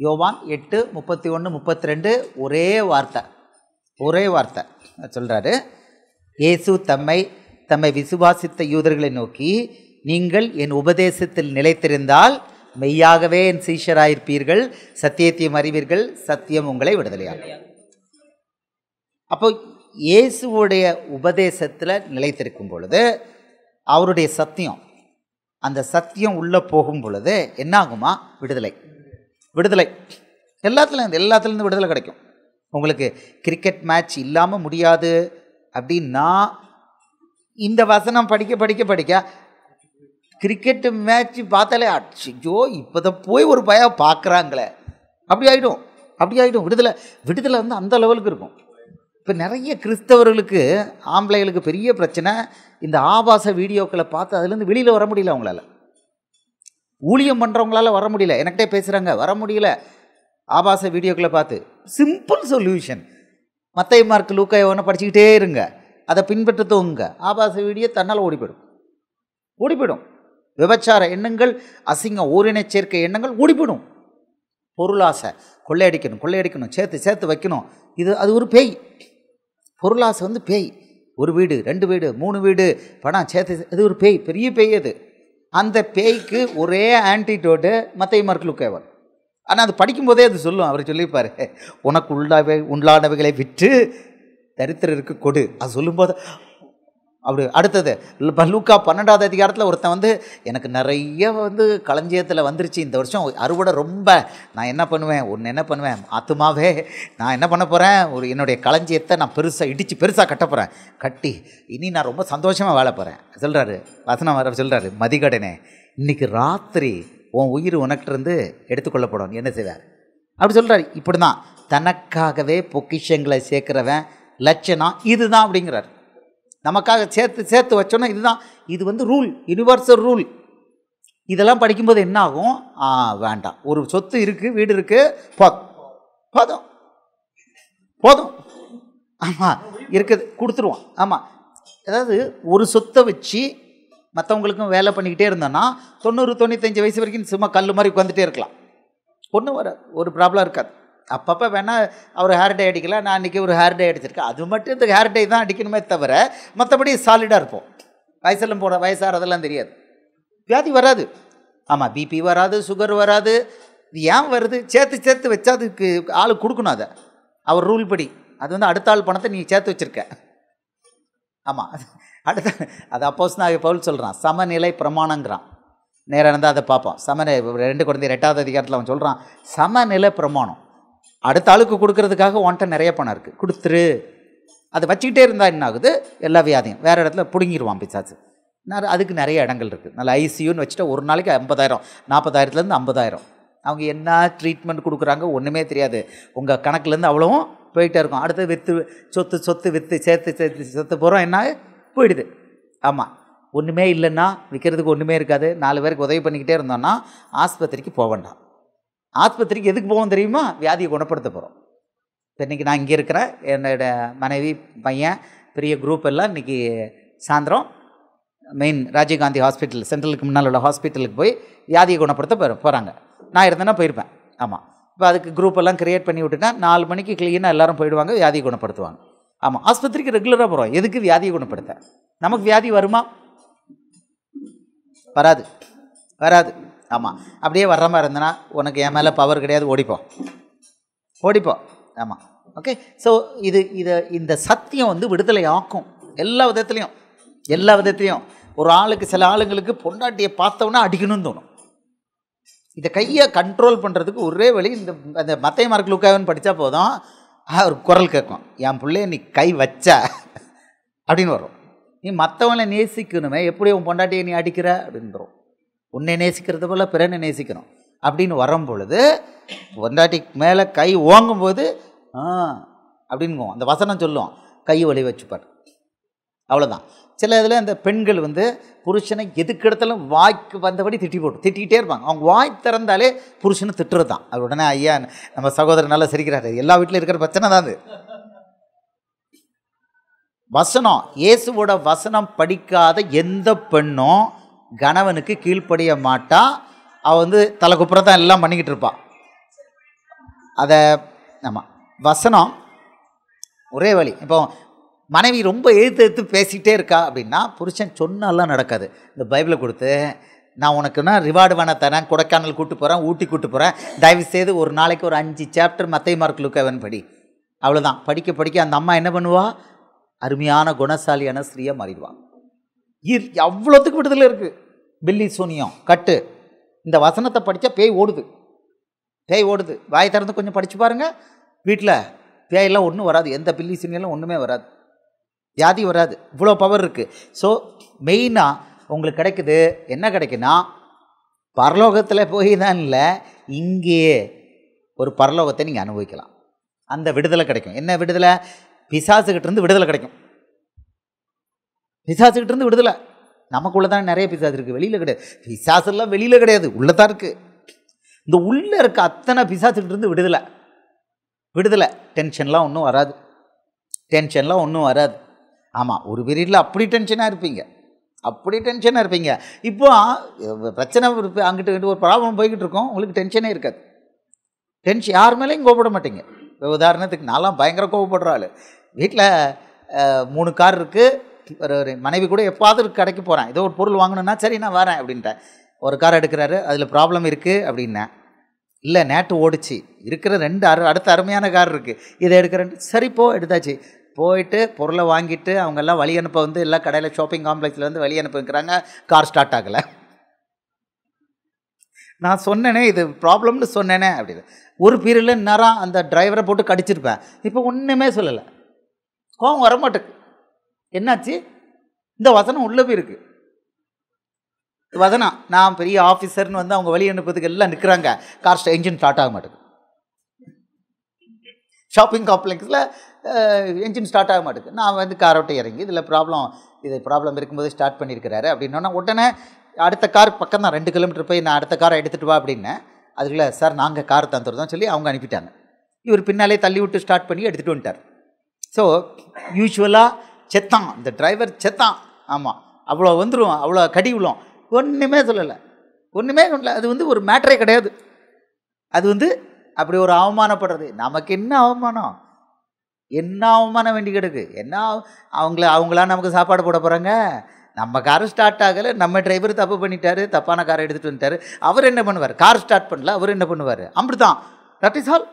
யோவான் 8:31-32 ஒரே வார்த்தை சொல்கிறாரு. இயேசு தம்மை விசுவாசித்த யூதர்களை நோக்கி, நீங்கள் என் உபதேசத்தில் நிலைத்திருந்தால் மெய்யாகவே என் சீஷராயிருப்பீர்கள், சத்தியத்தையும் அறிவீர்கள், சத்தியம் உங்களை விடுதலையாகும். அப்போ இயேசுவுடைய உபதேசத்தில் நிலைத்திருக்கும் பொழுது அவருடைய சத்தியம், அந்த சத்தியம் உள்ளே போகும் பொழுது என்ன ஆகுமா? விடுதலை. எல்லாத்துலேருந்து விடுதலை கிடைக்கும். உங்களுக்கு கிரிக்கெட் மேட்ச் இல்லாமல் முடியாது அப்படின்னா, இந்த வசனம் படிக்க கிரிக்கெட்டு மேட்ச் பார்த்தாலே ஐயோ இப்போ தான் போய் ஒரு பயம் பார்க்குறாங்களே, அப்படி ஆகிடும். விடுதலை வந்து அந்த லெவலுக்கு இருக்கும். இப்போ நிறைய கிறிஸ்தவர்களுக்கு, ஆம்பளைகளுக்கு பெரிய பிரச்சனை, இந்த ஆபாச வீடியோக்களை பார்த்து அதுலேருந்து வெளியில் வர முடியல. அவங்களால ஊழியம் பண்ணுறவங்களால வர முடியல. என்கிட்டே பேசுகிறாங்க, வர முடியல ஆபாச வீடியோக்களை பார்த்து. சிம்பிள் சொல்யூஷன், மத்தேயு மார்க்கு லூக்கா யோவானை படிச்சுக்கிட்டே இருங்க, அதை பின்பற்ற தோங்க. ஆபாச வீடியோ தன்னால் ஓடி போயிடும். விபச்சார எண்ணங்கள், அசிங்கம், ஓரினை சேர்க்கை எண்ணங்கள் ஓடிப்போடும். பொருளாசை, கொள்ளையடிக்கணும், சேர்த்து வைக்கணும். அது ஒரு பேய். பொருளாசை வந்து பேய். 1 வீடு 2 வீடு 3 வீடு பணம் சேர்த்து, அது ஒரு பேய், பெரிய பேய் அது. அந்த பேய்க்கு ஒரே ஆன்டிடோட்டு மத்தேயு மார்க்கு லூக்கா யோவான். ஆனால் அது படிக்கும்போதே அது சொல்லும். அவர் சொல்லியிருப்பார், உனக்கு உள்ளானவைகளை விற்று தரித்திரருக்கு கொடு. அது சொல்லும்போது அப்படி. அடுத்தது லூக்கா 12வது அதிகாரத்தில் ஒருத்தன் வந்து, எனக்கு நிறைய வந்து களஞ்சியத்தில் வந்துருச்சு, இந்த வருஷம் அறுவடை ரொம்ப, நான் என்ன பண்ணுவேன் ஆத்துமாவே, நான் என்ன பண்ண போகிறேன், என்னுடைய களஞ்சியத்தை நான் பெருசாக கட்ட போகிறேன். கட்டி இனி நான் ரொம்ப சந்தோஷமாக வாழ போகிறேன் சொல்கிறாரு. வசனம் வர சொல்கிறாரு, மதிகடனே இன்றைக்கி ராத்திரி உன் உயிர் உனக்கிட்டருந்து எடுத்துக்கொள்ளப்படும், என்ன செய்வார் அப்படி சொல்கிறார். இப்படி தான் தனக்காகவே பொக்கிஷங்களை சேர்க்குறவன் லட்சணம் இதுதான் அப்படிங்கிறார். நமக்காக சேர்த்து வச்சோன்னா இதுதான். இது வந்து ரூல், யூனிவர்சல் ரூல். இதெல்லாம் படிக்கும்போது என்ன ஆகும்? வேண்டாம், ஒரு சொத்து இருக்குது, வீடு இருக்குது, போதும். ஆமாம், இருக்குது, கொடுத்துருவோம். ஆமாம், அதாவது ஒரு சொத்தை வச்சு மற்றவங்களுக்கும் வேலை பண்ணிக்கிட்டே இருந்தோன்னா 90-95 வயசு வரைக்கும் சும்மா கல் மாதிரி உட்காந்துட்டே இருக்கலாம். ஒன்றும் ஒரு ப்ராப்ளம் இருக்காது. அப்பப்போ வேணால் அவர் ஹேர் டை அடிக்கலாம். நான் இன்றைக்கி ஒரு ஹேர் டை அடிச்சிருக்கேன், அது மட்டும் இந்த ஹேர் டை தான் அடிக்கணுமே தவிர மற்றபடி சாலிடாக இருப்போம். வயசெல்லாம் வயசாகிறதெல்லாம் தெரியாது, வியாதி வராது. ஆமாம், பிபி வராது, சுகர் வராது. இது ஏன் வருது? சேர்த்து வச்சா அதுக்கு ஆள் கொடுக்கணும். அதை அவர் ரூல் படி, அது வந்து அடுத்த ஆள் பணத்தை நீ சேர்த்து வச்சுருக்க. ஆமாம், அது அப்போஸ்தலனாகிய பவுல் சொல்கிறான், சமநிலை பிரமாணங்கிறான். நேராக இருந்தால் அதை பார்ப்போம். 2 Corinthians 8வது அதிகாரத்தில் அவன் சொல்கிறான், சமநிலை பிரமாணம். அடுத்த ஆளுக்கு கொடுக்கறதுக்காக உன்ட்ட நிறைய பணம் இருக்குது, கொடுத்துரு. அதை வச்சுக்கிட்டே இருந்தால் என்ன ஆகுது? எல்லா வியாதியும் வேறு இடத்துல பிடுங்கிடுவான் பிசாசு. அதுக்கு நிறைய இடங்கள் இருக்குது. நல்ல ஐசியூன்னு வச்சுட்டு ஒரு நாளைக்கு 50,000, 40,000 50,000. அவங்க என்ன ட்ரீட்மெண்ட் கொடுக்குறாங்க ஒன்றுமே தெரியாது. உங்கள் கணக்குலேருந்து அவ்வளோவும் போயிட்டே இருக்கும். அடுத்து விற்று சொத்து விற்று சேர்த்து சொத்து போகிறோம், என்ன போயிடுது. ஆமாம், ஒன்றுமே இல்லைன்னா விற்கிறதுக்கு ஒன்றுமே இருக்காது. 4 பேருக்கு உதவி பண்ணிக்கிட்டே இருந்தோம்னா ஆஸ்பத்திரிக்கு போக வேண்டாம். ஆஸ்பத்திரிக்கு எதுக்கு போவோம் தெரியுமா? வியாதியை குணப்படுத்த போகிறோம். இப்போ இன்றைக்கி நான் இங்கே இருக்கிறேன், என்னோட மனைவி பையன் பெரிய குரூப் எல்லாம் இன்றைக்கி சாயந்தரம் மெயின் ராஜீவ்காந்தி ஹாஸ்பிட்டல், சென்ட்ரலுக்கு முன்னால் உள்ள ஹாஸ்பிட்டலுக்கு போய் வியாதியை குணப்படுத்த போகிறாங்க. நான் இருந்தேன்னா போயிருப்பேன். ஆமாம், இப்போ அதுக்கு குரூப் எல்லாம் க்ரியேட் பண்ணி விட்டுட்டா 4 மணிக்கு க்ளீனாக எல்லோரும் போயிடுவாங்க, வியாதியை குணப்படுத்துவாங்க. ஆமாம், ஆஸ்பத்திரிக்கு ரெகுலராக போகிறோம். எதுக்கு? வியாதியை குணப்படுத்த. நமக்கு வியாதி வருமா? வராது. ஆமாம், அப்படியே வர்ற மாதிரி இருந்தேன்னா உனக்கு என் மேலே பவர் கிடையாது, ஓடிப்போ. ஆமாம், ஓகே. ஸோ இந்த சத்தியம் வந்து விடுதலை ஆக்கும் எல்லா விதத்துலையும். ஒரு ஆளுக்கு, சில ஆளுங்களுக்கு பொண்டாட்டியை பார்த்தோன்னா அடிக்கணும்னு தோணும். இதை கையை கண்ட்ரோல் பண்ணுறதுக்கு ஒரே வழி, அந்த மத்தேயு மார்க்கு லூக்கான்னு படித்தா போதும், ஒரு குரல் கேட்கும், என் பிள்ளைய நீ கை வச்ச அப்படின்னு வரும். நீ மற்றவனை நேசிக்கணுமே, எப்படி உன் பொண்டாட்டியை நீ அடிக்கிற அப்படின்றோம். உன்னை நேசிக்கிறது போல் பிறனை நேசிக்கணும் அப்படின்னு வரும் பொழுது பொண்டாட்டி மேலே கை ஓங்கும்போது அப்படின்னுவோம். அந்த வசனம் சொல்லுவோம், கை வலி வச்சுப்பார். அவ்வளோதான். சில இதில் இந்த பெண்கள் வந்து புருஷனை எதுக்கு இடத்துலும் வாய்க்கு வந்தபடி திட்டிக்கிட்டே இருப்பாங்க. அவங்க வாய் திறந்தாலே புருஷனை திட்டுறது தான். அது உடனே ஐயா நம்ம சகோதரர் நல்லா சிரிக்கிறாரு, எல்லா வீட்டிலும் இருக்கிற பிரச்சனை தான் அது. வசனம், இயேசுவோட வசனம் படிக்காத எந்த பெண்ணும் கணவனுக்கு கீழ்ப்படிய மாட்டா. அவள் வந்து தலை குப்புறத்தான் எல்லாம் பண்ணிக்கிட்டு இருப்பாள். அதை ஆமாம், வசனம் ஒரே வழி. இப்போ மனைவி ரொம்ப எதிர்த்து பேசிக்கிட்டே இருக்கா அப்படின்னா புருஷன் சொன்னாலாம் நடக்காது. இந்த பைபிளை கொடுத்து நான் உனக்குன்னா ரிவார்டு வேண தரேன், கொடைக்கானல் கூட்டு போகிறேன், ஊட்டி கூட்டு போகிறேன், தயவு செய்து ஒரு நாளைக்கு ஒரு 5 சாப்டர் மத்தேயு மார்க்கு லூக்கான்னு படி. அவ்வளோதான். படிக்க அந்த அம்மா என்ன பண்ணுவா? அருமையான குணசாலியான ஸ்திரீயாக மாறிடுவான். அவ்வளோத்துக்கு விடுதலை இருக்குது. பில்லி சூனியம் கட்டு. இந்த வசனத்தை படித்தா பேய் ஓடுது. வாய் திறந்து கொஞ்சம் படித்து பாருங்கள். வீட்டில் பேயெல்லாம் ஒன்றும் வராது. எந்த பில்லி சூனியெல்லாம் ஒன்றுமே வராது, வியாதி வராது. இவ்வளோ பவர் இருக்குது. ஸோ மெயினாக உங்களுக்கு கிடைக்குது என்ன கிடைக்குன்னா, பரலோகத்தில் போய் தான் இல்லை, இங்கேயே ஒரு பரலோகத்தை நீங்கள் அனுபவிக்கலாம். அந்த விடுதலை கிடைக்கும். என்ன விடுதலை? பிசாசுகிட்டேருந்து விடுதலை கிடைக்கும். பிசாசுகிட்டேருந்து விடுதலை. நமக்குள்ளே தான் நிறைய பிசாசு இருக்குது, வெளியில் கிடையாது. பிசாசெல்லாம் வெளியில் கிடையாது, உள்ளே தான் இருக்குது. இந்த உள்ளே இருக்க அத்தனை பிசாசுகிட்டேருந்து விடுதலை. டென்ஷன்லாம் ஒன்றும் வராது. ஆமாம், ஒரு பீரியடில் அப்படி டென்ஷனாக இருப்பீங்க. இப்போ பிரச்சனை அங்கிட்டு ஒரு ப்ராப்ளம் போய்கிட்டு இருக்கோம், உங்களுக்கு டென்ஷனே இருக்காது. யார் மேலேயும் கோபப்பட மாட்டீங்க. உதாரணத்துக்கு நான்லாம் பயங்கர கோபப்படுற ஆள். வீட்டில் 3 கார் இருக்குது. ஒரு மனைவி கூட எப்பாவது கடைக்கு போகிறேன், ஏதோ ஒரு பொருள் வாங்கணுன்னா சரி நான் வரேன் அப்படின்ட்டேன். ஒரு கார் எடுக்கிறாரு, அதில் ப்ராப்ளம் இருக்குது அப்படின்னேன். இல்லை நேட்டு ஓடிச்சு, இருக்கிற 2 அடுத்த அருமையான கார் இருக்குது, இதை எடுக்கிறேன். சரி எடுத்தாச்சு. போயிட்டு பொருளை வாங்கிட்டு அவங்கெல்லாம் வழி அனுப்ப வந்து எல்லா கடையில் ஷாப்பிங் காம்ப்ளெக்ஸில் வந்து வழி அனுப்பிக்கிறாங்க. கார் ஸ்டார்ட் ஆகலை. நான் சொன்னேனே இது ப்ராப்ளம்னு சொன்னேனே அப்படின்னு. ஒரு பீரியடில் நேரம் அந்த டிரைவரை போட்டு கடிச்சிருப்பேன். இப்போ ஒன்றுமே சொல்லலை, கோவம் வரமாட்டுக்கு. என்னாச்சு? இந்த வசனம் உள்ளே போயிருக்கு. வசனம், நான் பெரிய ஆஃபீஸர்னு வந்து அவங்க வழி அனுப்புறதுக்கு எல்லாம் நிற்கிறாங்க, கார் என்ஜின் ஸ்டார்ட் ஆக மாட்டேங்குது. ஷாப்பிங் காம்ப்ளெக்ஸில் என்ஜின் ஸ்டார்ட் ஆக மாட்டேங்குது. நான் வந்து காரோட்டை இறங்கி இதில் ப்ராப்ளம் இருக்கும்போது ஸ்டார்ட் பண்ணியிருக்கிறாரு அப்படின்னா உடனே அடுத்த கார் பக்கம் தான் 2 கிலோமீட்டர் போய் நான் அடுத்த காரை எடுத்துகிட்டு வா அப்படின்னேன். அதுக்குள்ளே சார் நாங்கள் கார் தந்துடுறோம் சொல்லி அவங்க அனுப்பிட்டாங்க. இவர் பின்னாலே தள்ளி விட்டு ஸ்டார்ட் பண்ணி எடுத்துகிட்டு வந்துட்டார். ஸோ யூஸ்வலாக செத்தான், இந்த டிரைவர் செத்தான். ஆமாம், அவ்வளோ வந்துடும், அவ்வளோ கடி விழும். ஒன்றுமே சொல்லலை. அது வந்து ஒரு மேட்டரே கிடையாது. அது வந்து அப்படி ஒரு அவமானப்படுறது. நமக்கு என்ன அவமானம் வேண்டி கிடக்கு? அவங்களா நமக்கு சாப்பாடு போட போகிறாங்க? நம்ம கார் ஸ்டார்ட் ஆகலை, நம்ம டிரைவர் தப்பு பண்ணிட்டாரு, தப்பான காரை எடுத்துகிட்டு வந்துட்டார். அவர் என்ன பண்ணுவார்? கார் ஸ்டார்ட் பண்ணல, அவர் என்ன பண்ணுவார்? அப்படிதான். That is all.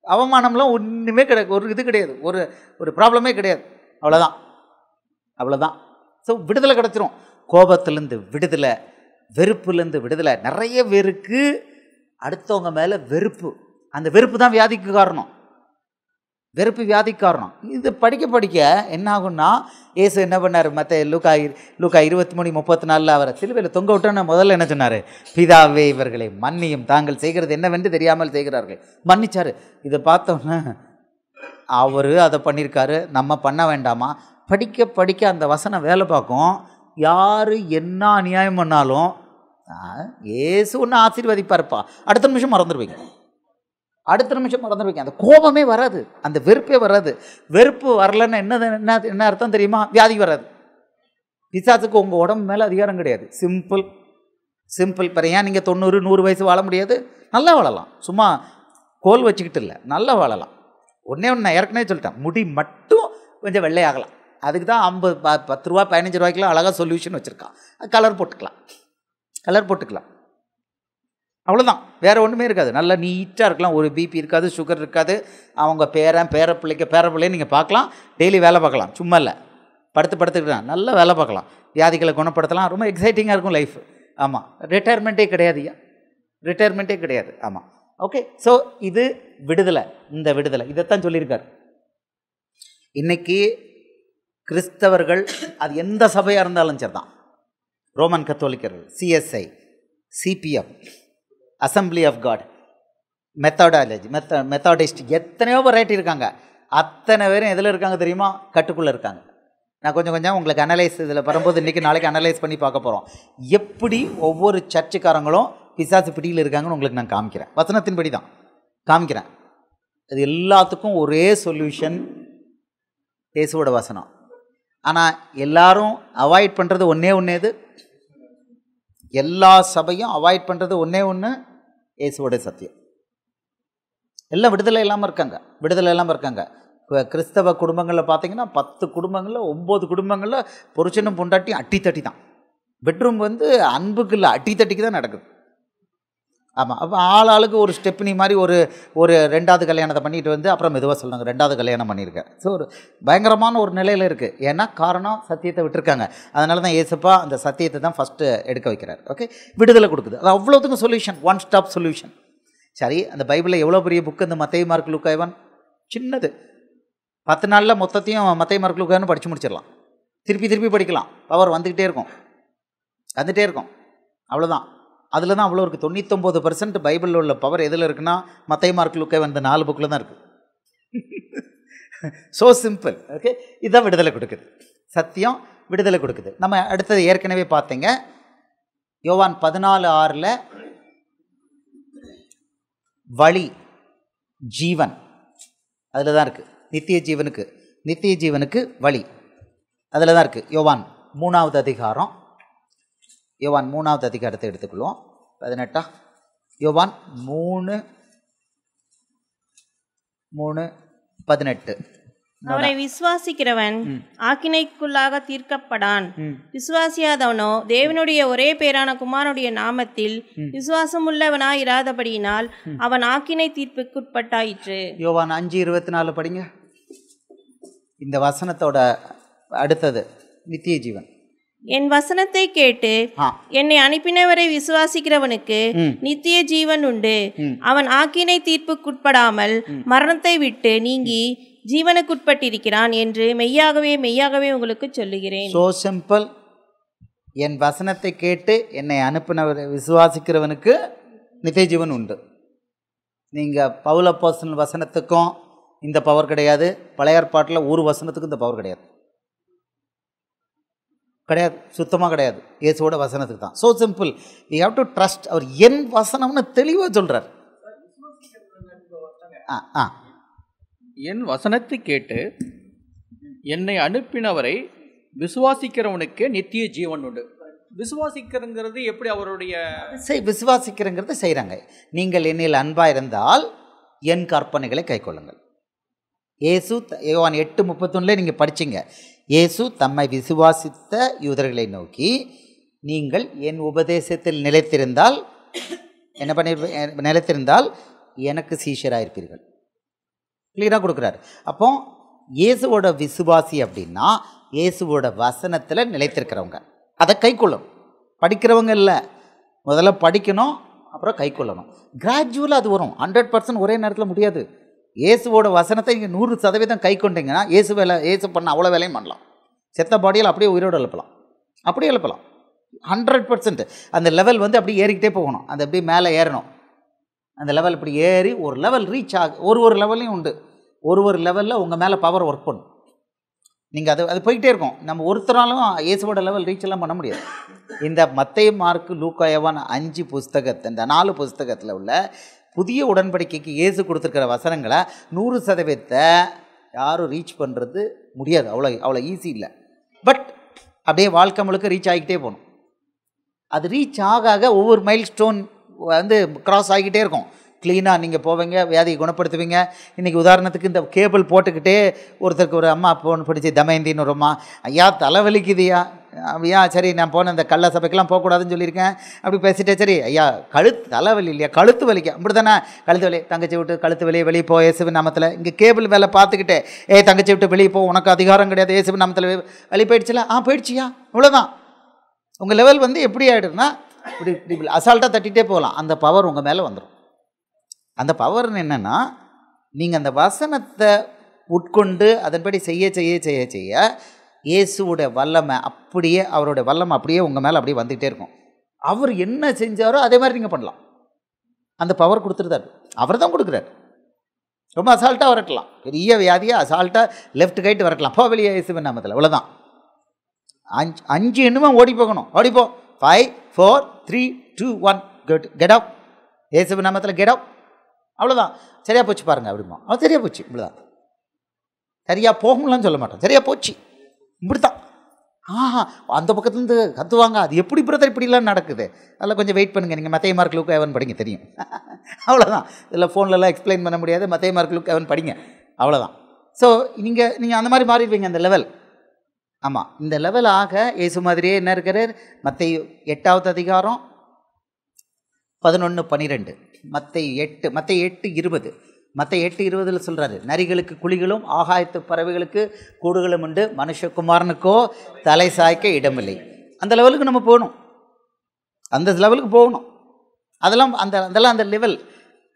அவமானம்லாம் ஒன்றுமே கிடையாது, ஒரு இது கிடையாது, ஒரு ப்ராப்ளமே கிடையாது. அவ்வளோதான். ஸோ விடுதலை கிடச்சிரும். கோபத்துலேருந்து விடுதலை, வெறுப்புலேருந்து விடுதலை. நிறைய பேருக்கு அடுத்தவங்க மேலே வெறுப்பு, அந்த வெறுப்பு தான் வியாதிக்கு காரணம். வெறுப்பு வியாதி காரணம். இது படிக்க படிக்க என்ன ஆகும்னா, இயேசு என்ன பண்ணார்? லூக்கா 23:34 அவரை சிலுவையில் தொங்க விட்டோன்னு முதல்ல என்ன சொன்னார்? பிதாவே இவர்களை மன்னியும், தாங்கள் செய்கிறது என்னவென்று தெரியாமல் செய்கிறார்கள். மன்னிச்சார். இதை பார்த்தோன்னே அவர் அதை பண்ணியிருக்காரு, நம்ம பண்ண வேண்டாமா? படிக்க படிக்க அந்த வசனம் வேலை பார்க்கும். யார் என்ன அநியாயம் பண்ணாலும் இயேசு ஒன்று ஆசீர்வதிப்பார்ப்பா, அடுத்த நிமிஷம் மறந்துடுவீங்க. அந்த கோபமே வராது, அந்த வெறுப்பே வராது. வெறுப்பு வரலன்னு என்ன அர்த்தம் தெரியுமா? வியாதி வராது. பிசாசுக்கு உங்கள் உடம்பு மேலே அதிகாரம் கிடையாது. சிம்பிள். பிற ஏன் நீங்கள் 90-100 வயசு வாழ முடியாது? நல்லா வாழலாம், சும்மா கோல் வச்சுக்கிட்டு இல்லை, நல்லா வாழலாம். ஒன்றே ஒன்று நான் ஏற்கனவே சொல்லிட்டேன், முடி மட்டும் கொஞ்சம் வெள்ளையாகலாம். அதுக்கு தான் 10 ரூபா 15 ரூபாய்க்குலாம் அழகாக சொல்யூஷன் வச்சுருக்கான். கலர் போட்டுக்கலாம், அவ்வளோதான். வேறு ஒன்றுமே இருக்காது. நல்லா நீட்டாக இருக்கலாம். ஒரு பிபி இருக்காது, சுகர் இருக்காது. அவங்க பேரப்பிள்ளையை நீங்கள் பார்க்கலாம், டெய்லி வேலை பார்க்கலாம். சும்மா இல்லை, படுத்துக்கிட்டான் நல்லா வேலை பார்க்கலாம், வியாதிகளை குணப்படுத்தலாம். ரொம்ப எக்ஸைட்டிங்காக இருக்கும் லைஃப். ஆமாம், ரிட்டையர்மெண்ட்டே கிடையாது. ஆமாம், ஓகே. ஸோ இது விடுதலை. இந்த விடுதலை இதைத்தான் சொல்லியிருக்கார். இன்றைக்கி கிறிஸ்தவர்கள், அது எந்த சபையாக இருந்தாலும் சரி தான், ரோமன் கத்தோலிக்கர்கள், CSI, CPM, assembly of God, Methodist, எத்தனையோ வெரைட்டி இருக்காங்க. அத்தனை பேரும் எதில் இருக்காங்க தெரியுமா? கட்டுக்குள்ளே இருக்காங்க. நான் கொஞ்சம் உங்களுக்கு அனலைஸ் இதில் வரும்போது இன்றைக்கி நாளைக்கு அனலைஸ் பண்ணி பார்க்க போகிறோம். எப்படி ஒவ்வொரு சர்ச்சுக்காரங்களும் பிசாசு பிடியில் இருக்காங்கன்னு உங்களுக்கு நான் காமிக்கிறேன். வசனத்தின்படி தான் காமிக்கிறேன். அது எல்லாத்துக்கும் ஒரே சொல்யூஷன், இயேசுவோட வசனம். ஆனால் எல்லாரும் அவாய்ட் பண்ணுறது ஒன்று இது, எல்லா சபையும் அவாய்ட் பண்ணுறது ஒன்று, இயேசுவோட சத்தியம். எல்லாம் விடுதலை இல்லாமல் இருக்காங்க. கிறிஸ்தவ குடும்பங்களில் பார்த்தீங்கன்னா 10 குடும்பங்களில் 9 குடும்பங்களில் புருஷனும் பொண்டாட்டி அட்டித்தட்டி தான். பெட்ரூம் அன்புக்கு இல்லை, அட்டித்தட்டிக்கு தான் நடக்குது. ஆமாம், அப்போ ஆளுக்கு ஒரு ஸ்டெப்னி மாதிரி ஒரு 2வது கல்யாணத்தை பண்ணிட்டு அப்புறம் மெதுவாக சொல்லுங்க 2வது கல்யாணம் பண்ணியிருக்கேன். ஸோ ஒரு பயங்கரமான ஒரு நிலையில் இருக்குது. ஏன்னா காரணம் சத்தியத்தை விட்டுருக்காங்க. அதனால தான் இயேசுப்பா அந்த சத்தியத்தை தான் ஃபஸ்ட்டு எடுக்க வைக்கிறார். ஓகே, விடுதலை கொடுக்குது. அது அவ்வளோத்துக்கும் சொல்யூஷன், ஒன் ஸ்டாப் சொல்யூஷன். சரி, அந்த பைபிளில் எவ்வளோ பெரிய புக்கு இந்த மத்தேயு, மார்க்கு, லூக்கா, யோவான்? சின்னது. 10 நாளில் மொத்தத்தையும் மத்தேயு, மார்க்கு, லூக்கான்னு படித்து முடிச்சிடலாம். திருப்பி படிக்கலாம். பவர் வந்துக்கிட்டே இருக்கும். அவ்வளோதான். அதில் தான் அவ்வளோ இருக்குது. 99% பைபிளில் உள்ள பவர் எதில் இருக்குன்னா மத்தேயு, மார்க்கு, லூக்கா இந்த 4 புக்கில் தான் இருக்குது. So simple. ஓகே, இதுதான் விடுதலை கொடுக்குது. சத்தியம் விடுதலை கொடுக்குது. நம்ம அடுத்தது ஏற்கனவே பார்த்தீங்க, யோவான் 14:6 வழி, ஜீவன், அதில் தான் இருக்குது. நித்திய ஜீவனுக்கு வழி அதில் தான் இருக்குது. யோவான் 3வது அதிகாரம், யோவான் 3வது அதிகாரத்தை எடுத்துக்கொள்வோம். 18 யோவான் 3:18. அவரை விசுவாசிக்கிறவன் ஆக்கினைக்குள்ளாக தீர்க்கப்படான், விசுவாசியாதவனோ தேவனுடைய ஒரே பேரான குமாரனுடைய நாமத்தில் விசுவாசமுள்ளவனாய் இராதபடியினால் அவன் ஆக்கினை தீர்ப்புக்குட்பட்டாயிற்று. யோவான் 5:24 படிங்க. இந்த வசனத்தோட அடுத்தது நித்திய ஜீவன். என் வசனத்தை கேட்டு என்னை அனுப்பினவரை விசுவாசிக்கிறவனுக்கு நித்திய ஜீவன் உண்டு. அவன் ஆக்கினை தீர்ப்புக்குட்படாமல் மரணத்தை விட்டு நீங்கி ஜீவனுக்குட்பட்டிருக்கிறான் என்று மெய்யாகவே உங்களுக்கு சொல்லுகிறேன். So simple. என் வசனத்தை கேட்டு என்னை அனுப்பினவரை விசுவாசிக்கிறவனுக்கு நித்திய ஜீவன் உண்டு. நீங்கள் பவுல் அப்போஸ்தலன் வசனத்துக்கும் இந்த பவர் கிடையாது. பழைய ஏற்பாட்டில் ஒரு வசனத்துக்கும் இந்த பவர் கிடையாது. சுத்தமாக கிடையாது. இயேசுவோட வசனத்துக்கு தான். So simple. You have to trust. அவர் என் வசனம்னு தெளிவாக சொல்கிறார். என் வசனத்தை கேட்டு என்னை அனுப்பினவரை விசுவாசிக்கிறவனுக்கு நித்திய ஜீவன் உண்டு. விசுவாசிக்கிறங்கிறது எப்படி? அவருடைய விசுவாசிக்கிறங்கிறது செய்கிறாங்க. நீங்கள் என்னில் அன்பாக இருந்தால் என் கற்பனைகளை கைக்கொள்ளுங்கள். இயேசு யோவான் 8:31 நீங்கள் படிச்சிங்க. இயேசு தம்மை விசுவாசித்த யூதர்களை நோக்கி, நீங்கள் என் உபதேசத்தில் நிலைத்திருந்தால் நிலைத்திருந்தால் எனக்கு சீஷராக இருப்பீர்கள். கிளியராக கொடுக்குறாரு. அப்போ இயேசுவோட விசுவாசி அப்படின்னா இயேசுவோட வசனத்தில் நிலைத்திருக்கிறவங்க, அதை கைக்கொள்ளும். படிக்கிறவங்க இல்லை, முதல்ல படிக்கணும், அப்புறம் கைக்கொள்ளணும். கிராஜுவலாக அது வரும். 100% ஒரே நேரத்தில் முடியாது. இயேசுவோட வசனத்தை நீங்கள் 100% கை கொண்டீங்கன்னா இயேசு பண்ண அவ்வளோ வேலையும் பண்ணலாம். செத்த பாடியில் அப்படியே உயிரோடு எழுப்பலாம், அப்படியே எழுப்பலாம் 100%. அந்த லெவல் வந்து அப்படியே ஏறிக்கிட்டே போகணும், அது அப்படியே மேலே ஏறணும். அந்த லெவல் இப்படி ஏறி ஒரு லெவல் ரீச் ஒரு லெவல்லையும் உண்டு. ஒரு லெவலில் உங்கள் மேலே பவர் ஒர்க் பண்ணும். நீங்கள் அது போய்கிட்டே இருக்கும். நம்ம ஒருத்தராலும் இயேசுவோட லெவல் ரீச் எல்லாம் பண்ண முடியாது. இந்த மத்தேயு, மார்க்கு, லூக்கா, யோவான் 5 புஸ்தகத்தை, இந்த 4 புஸ்தகத்தில் உள்ள புதிய உடன்படிக்கைக்கு இயேசு கொடுத்துருக்கிற வசனங்களை 100% யாரும் ரீச் பண்ணுறது முடியாது. அவ்வளோ ஈஸி இல்லை. பட் அப்படியே வாழ்க்கை முழுக்க ரீச் ஆகிக்கிட்டே போகணும். அது ரீச் ஆக ஒவ்வொரு மைல் ஸ்டோன் வந்து க்ராஸ் ஆகிக்கிட்டே இருக்கும். க்ளீனாக நீங்கள் போவீங்க, வியாதியை குணப்படுத்துவீங்க. இன்றைக்கி உதாரணத்துக்கு இந்த கேபிள் போட்டுக்கிட்டே ஒருத்தருக்கு ஒரு அம்மா ஃபோன் பிடிச்சி தமயந்தின்னு ஒரு அம்மா, ஐயா தலைவலிக்குதுயா, ஐயா சரி நான் போன இந்த கள்ள சபைக்கெல்லாம் போகக்கூடாதுன்னு சொல்லியிருக்கேன். அப்படி பேசிட்டே சரி ஐயா தலைவலி இல்லையா, கழுத்து வலிக்க, அப்படி தானே கழுத்து வலி, தங்கச்சி விட்டு கழுத்து வெளியே போ இயேசுவின் நாமத்தில். இங்கே கேபிள் வேலை பார்த்துக்கிட்டே தங்கச்சி விட்டு வெளியே போ, உனக்கு அதிகாரம் கிடையாது, இயேசுவின் நாமத்தில் வெளியே போயிடுச்சுல, போயிடுச்சியா, இவ்வளோதான். உங்கள் லெவல் வந்து எப்படி ஆகிடுதுன்னா இப்படி அசால்ட்டாக தட்டிகிட்டே போகலாம். அந்த பவர் உங்கள் மேலே வந்துடும். அந்த பவர்னு என்னென்னா, நீங்கள் அந்த வசனத்தை உட்கொண்டு அதன்படி செய்ய செய்ய செய்ய செய்ய இயேசுவோட வல்லமை அப்படியே, அவருடைய வல்லமை அப்படியே உங்கள் மேலே அப்படியே வந்துகிட்டே இருக்கும். அவர் என்ன செஞ்சாரோ அதே மாதிரி நீங்கள் பண்ணலாம். அந்த பவர் கொடுத்துருந்தாரு, அவர் தான் கொடுக்குறாரு. ரொம்ப அசால்ட்டாக வரட்டலாம், பெரிய வியாதியாக அசால்ட்டாக லெஃப்ட் கைட்டு வரட்டலாம், போ வெளியே இயேசுவின் நாமத்தில், அவ்வளோதான். 5 எண்ணுமே ஓடி போகணும், ஓடிப்போ. 5 4 3 2 1 கெட் அப், இயேசுவின் நாமத்தில் கெட் அப், அவ்வளோதான். சரியாக போச்சு பாருங்கள் அப்படிமா, அவன் சரியாக போச்சு, இப்படிதான். சரியாக போகும்லாம் சொல்ல மாட்டோம், சரியாக போச்சு, இப்படி தான். அந்த பக்கத்துலேருந்து கத்துவாங்க, அது எப்படி பிரதர் இப்படிலாம் நடக்குது, அதெல்லாம் கொஞ்சம் வெயிட் பண்ணுங்கள். நீங்கள் மத்தேயு, மார்க்கு, லூக்கா, யோவான் படிங்க, தெரியும். அவ்வளோதான். இதில் ஃபோன்லலாம் எக்ஸ்பிளைன் பண்ண முடியாது. மத்தேயு, மார்க்கு, லூக்கா, யோவான் படிங்க, அவ்வளோதான். ஸோ நீங்கள் அந்த மாதிரி மாறிடுவீங்க அந்த லெவல். ஆமாம், இந்த லெவல் ஆக இயேசு மாதிரியே என்ன இருக்கிறார். மத்தேயு 8வது அதிகாரம் 11-12, மத்தேயு 8:20, மத்தேயு 8:20 சொல்கிறாரு, நரிகளுக்கு குழிகளும் ஆகாயத்து பறவைகளுக்கு கூடுகளும் உண்டு, மனுஷகுமாரனுக்கோ தலை சாய்க்க இடமில்லை. அந்த லெவலுக்கு நம்ம போகணும், அந்த லெவலுக்கு போகணும். அதெல்லாம் அந்த லெவல்.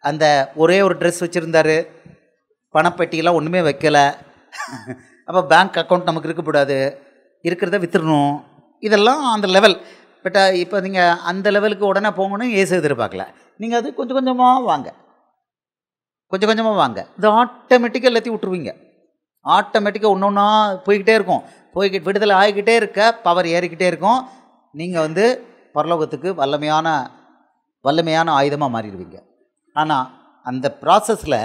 அந்த ஒரே ஒரு ட்ரெஸ் வச்சுருந்தார், பணப்பெட்டியெல்லாம் ஒன்றுமே வைக்கலை. அப்போ பேங்க் அக்கௌண்ட் நமக்கு இருக்கக்கூடாது, இருக்கிறத விற்றுடணும். இதெல்லாம் அந்த லெவல். பட் இப்போ நீங்கள் அந்த லெவலுக்கு உடனே போகணும்னு இயேசு எதிர்பார்க்கல. நீங்கள் அது கொஞ்சம் கொஞ்சமாக வாங்க, கொஞ்சம் கொஞ்சமாக வாங்க. இது ஆட்டோமேட்டிக்காக எல்லாத்தையும் விட்டுருவீங்க. ஆட்டோமேட்டிக்காக ஒன்று ஒன்றா போய்கிட்டே இருக்கும். விடுதலை ஆகிக்கிட்டே இருக்க, பவர் ஏறிக்கிட்டே இருக்கும். நீங்கள் வந்து பரலோகத்துக்கு வல்லமையான ஆயுதமாக மாறிடுவீங்க. ஆனால் அந்த ப்ராசஸில்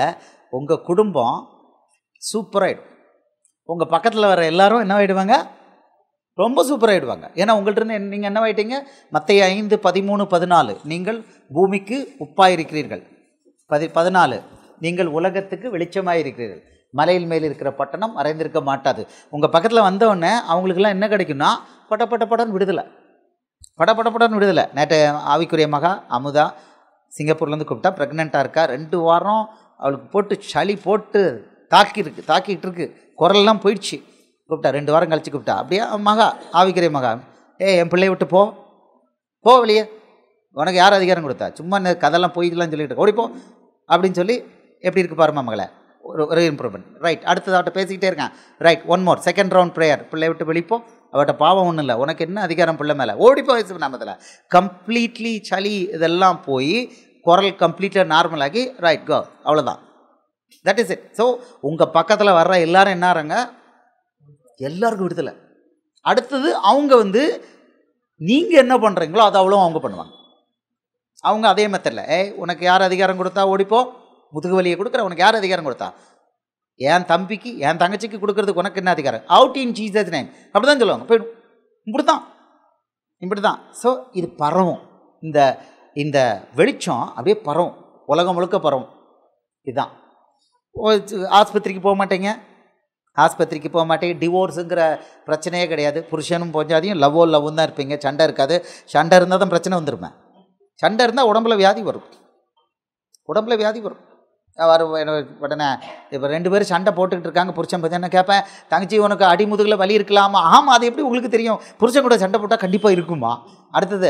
உங்கள் குடும்பம் சூப்பராகிடும். உங்கள் பக்கத்தில் வர எல்லாரும் என்ன ஆகிடுவாங்க, ரொம்ப சூப்பராகிடுவாங்க. ஏன்னா உங்கள்கிட்ட நீங்கள் என்ன ஆகிட்டீங்க. மத்தேயு 5:13-14, நீங்கள் பூமிக்கு உப்பாயிருக்கிறீர்கள். 14, நீங்கள் உலகத்துக்கு வெளிச்சமாயிருக்கிறீர்கள். மலையில் மேல் இருக்கிற பட்டணம் மறைந்திருக்க மாட்டாது. உங்கள் பக்கத்தில் வந்தவுடனே அவங்களுக்கெல்லாம் என்ன கிடைக்குன்னா, படன்னு விடுதலை, படன்னு விடுதலை. நேற்று ஆவிக்குரிய மகா அமுதா சிங்கப்பூர்லேருந்து கூப்பிட்டா, ப்ரெக்னெண்ட்டாக இருக்கா, 2 வாரம் அவளுக்கு போட்டு சளி போட்டு தாக்கிட்டு இருக்கு, குரல்லாம் போயிடுச்சு. கூப்பிட்டா 2 வாரம் கழிச்சு கூப்பிட்டா, அப்படியே மகா ஆவிக்குரிய மகா, என் பிள்ளையை விட்டு போ வெளியே, உனக்கு யார் அதிகாரம் கொடுத்தா, சும்மா இந்த கதெல்லாம் போயிடலாம் சொல்லிட்டு ஓடிப்போ அப்படின்னு சொல்லி, எப்படி இருக்கு பாருமா மகளை, ஒரு இம்ப்ரூவ்மெண்ட். ரைட், அடுத்ததாட்ட பேசிக்கிட்டே இருக்கேன். Right, 1 more, second round prayer. பிள்ளையை விட்டு வெளிப்போ, அவட்ட பாவம் ஒன்றும் இல்லை, உனக்கு என்ன அதிகாரம் பிள்ளை மேலே, ஓடிப்போ வயசு நாமத்தில். கம்ப்ளீட்லி சளி இதெல்லாம் போய் குரல் கம்ப்ளீட்டாக நார்மலாகி, ரைட் கோ, அவ்வளோதான். That is it. ஸோ உங்கள் பக்கத்தில் வர்ற எல்லாரும் என்ன ஆகிறாங்க, எல்லாருக்கும் விடுதலை. அடுத்தது அவங்க வந்து நீங்கள் என்ன பண்ணுறீங்களோ அதை அவ்வளோ அவங்க பண்ணுவாங்க. அவங்க அதே மெத்தடில், உனக்கு யார் அதிகாரம் கொடுத்தா ஓடிப்போ, முதுகு வலியை கொடுக்குற, உனக்கு யார் அதிகாரம் கொடுத்தா, என் தம்பிக்கு என் தங்கச்சிக்கு கொடுக்குறதுக்கு உனக்கு என்ன அதிகாரம், அவுட் இன் ஜீசஸ் நேம், அப்படி தான் சொல்லுவாங்க. போய்டும், இப்படி தான். ஸோ இது பரவும், இந்த வெளிச்சம் அப்படியே பரவும், உலகம் முழுக்க பரவும். இதுதான். ஆஸ்பத்திரிக்கு போக மாட்டேங்க, டிவோர்ஸுங்கிற பிரச்சனையே கிடையாது. புருஷனும் பொஞ்சாதியும் லவ்வும் தான் இருப்பீங்க, சண்டை இருக்காது. சண்டை இருந்தால் தான் பிரச்சனை வந்துருமே. சண்டை இருந்தால் உடம்புல வியாதி வரும். உடனே இப்போ 2 பேரும் சண்டை போட்டுக்கிட்டு இருக்காங்க, புருஷன் பற்றி என்ன கேட்பேன், தங்கச்சி உனக்கு அடிமுதுகில் வலி இருக்கலாமா, ஆமாம் அது எப்படி உங்களுக்கு தெரியும், புருஷன் கூட சண்டை போட்டால் கண்டிப்பாக இருக்குமா. அடுத்தது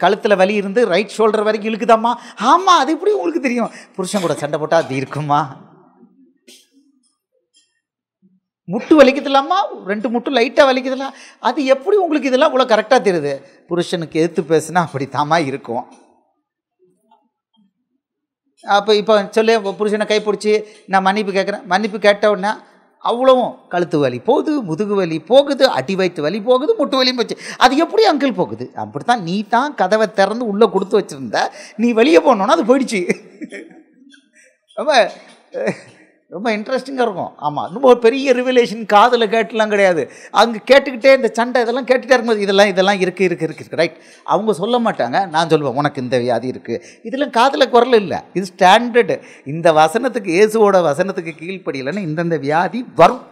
கழுத்தில் வலி இருந்து ரைட் ஷோல்டர் வரைக்கும் இழுக்குதாம்மா, ஆமாம் அது எப்படி உங்களுக்கு தெரியும், புருஷன் கூட சண்டை போட்டால் அது இருக்குமா. முட்டு வலிக்குதுலாமா, 2 முட்டு லைட்டாக வலிக்குதுலாம், அது எப்படி உங்களுக்கு இதெல்லாம் இவ்வளோ கரெக்டாக தெரியுது? புருஷனுக்கு எதிர்த்து பேசுனா அப்படி தாமா இருக்கும். அப்போ இப்போ சொல்லு, புருஷனை கைப்பிடிச்சி நான் மன்னிப்பு கேட்குறேன், மன்னிப்பு கேட்ட உடனே அவ்வளவும் கழுத்து வலி போகுது, முதுகு வலி போகுது, அடி வயிற்று வலி போகுது, முட்டு வலியும் போச்சு. அது எப்படி அங்கிள் போகுது? அப்படித்தான், நீ தான் கதவை திறந்து உள்ளே கொடுத்து வச்சுருந்த, நீ வெளியே போனோன்னா அது போயிடுச்சு. ரொம்ப ரொம்ப இன்ட்ரெஸ்டிங்காக இருக்கும். ஆமாம், ரொம்ப ஒரு பெரிய ரிவலேஷன் காதில் கேட்டுலாம் கிடையாது. அங்கே கேட்டுக்கிட்டே இந்த சண்டை இதெல்லாம் கேட்டுகிட்டே இருக்கும்போது இதெல்லாம் இருக்குது ரைட். அவங்க சொல்ல மாட்டாங்க, நான் சொல்லுவேன் உனக்கு இந்த வியாதி இருக்குது. இதெல்லாம் காதில் குரல் இல்லை, இது ஸ்டாண்டர்டு. இந்த வசனத்துக்கு, இயேசுவோட வசனத்துக்கு கீழ்ப்படியலைன்னு இந்தந்த வியாதி வரும்.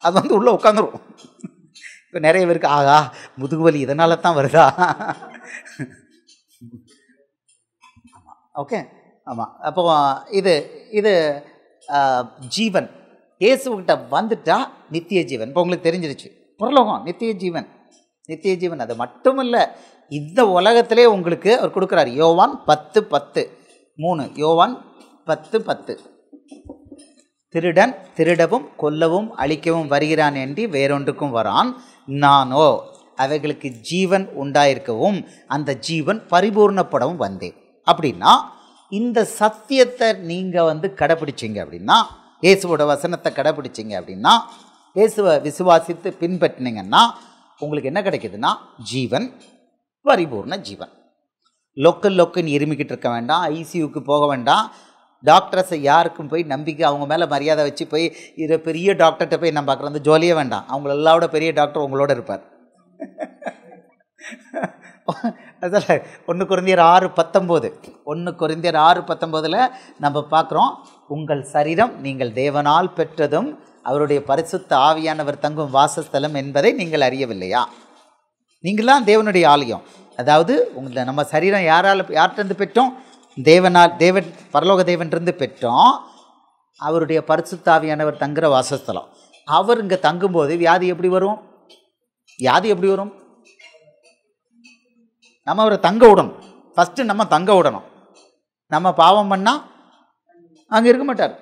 அது வந்து உள்ளே உட்காந்துரும். இப்போ நிறைய பேருக்கு ஆகா முதுகுவலி இதனால தான் வருதா? ஆமாம், ஓகே, ஆமாம். அப்போ இது ஜீவன் இயேசுகிட்ட வந்துட்டா நித்திய ஜீவன். இப்போ உங்களுக்கு தெரிஞ்சிருச்சு, பரலோகம் நித்திய ஜீவன். நித்திய ஜீவன் அது மட்டும் இல்லை, இந்த உலகத்திலே உங்களுக்கு அவர் கொடுக்குறாரு. யோவான் 10:10 யோவான் 10:10 திருடன் திருடவும் கொல்லவும் அழிக்கவும் வருகிறான் என்று வேறொன்றுக்கும் வரான், நானோ அவைகளுக்கு ஜீவன் உண்டாயிருக்கவும் அந்த ஜீவன் பரிபூர்ணப்படவும் வந்தேன். அப்படின்னா இந்த சத்தியத்தை நீங்கள் வந்து கடைப்பிடிச்சிங்க அப்படின்னா, இயேசுவோட வசனத்தை கடைப்பிடிச்சிங்க அப்படின்னா, இயேசுவை விசுவாசித்து பின்பற்றினீங்கன்னா உங்களுக்கு என்ன கிடைக்குதுன்னா ஜீவன், பரிபூர்ண ஜீவன். லொக்குன்னு இருமிக்கிட்டு இருக்க வேண்டாம், ஐசியூக்கு போக வேண்டாம். டாக்டர்ஸை யாருக்கும் போய் நம்பிக்கை அவங்க மேலே மரியாதை வச்சு போய் இதை பெரிய டாக்டர்கிட்ட போய் நம்ம பார்க்குறது வந்து ஜோலியே வேண்டாம். அவங்கள எல்லாரோட பெரிய டாக்டர் உங்களோட இருப்பார். அதில் 1 கொரிந்தியர் 6:19 நம்ம பார்க்குறோம், உங்கள் சரீரம் நீங்கள் தேவனால் பெற்றதும் அவருடைய பரிசுத்த ஆவியானவர் தங்கும் வாசஸ்தலம் என்பதை நீங்கள் அறியவில்லையா? நீங்களாம் தேவனுடைய ஆலயம். அதாவது உங்களை நம்ம சரீரம் யார்கிட்டருந்து பெற்றோம்? தேவன் பரலோக தேவன்றிருந்து பெற்றோம். அவருடைய பரிசுத்த ஆவியானவர் தங்குற வாசஸ்தலம். அவர் இங்கே தங்கும்போது வியாதி எப்படி வரும்? நம்ம அவரை தங்க விடணும். ஃபஸ்ட்டு நம்ம தங்க விடணும். நம்ம பாவம் பண்ணால் அங்கே இருக்க மாட்டார்.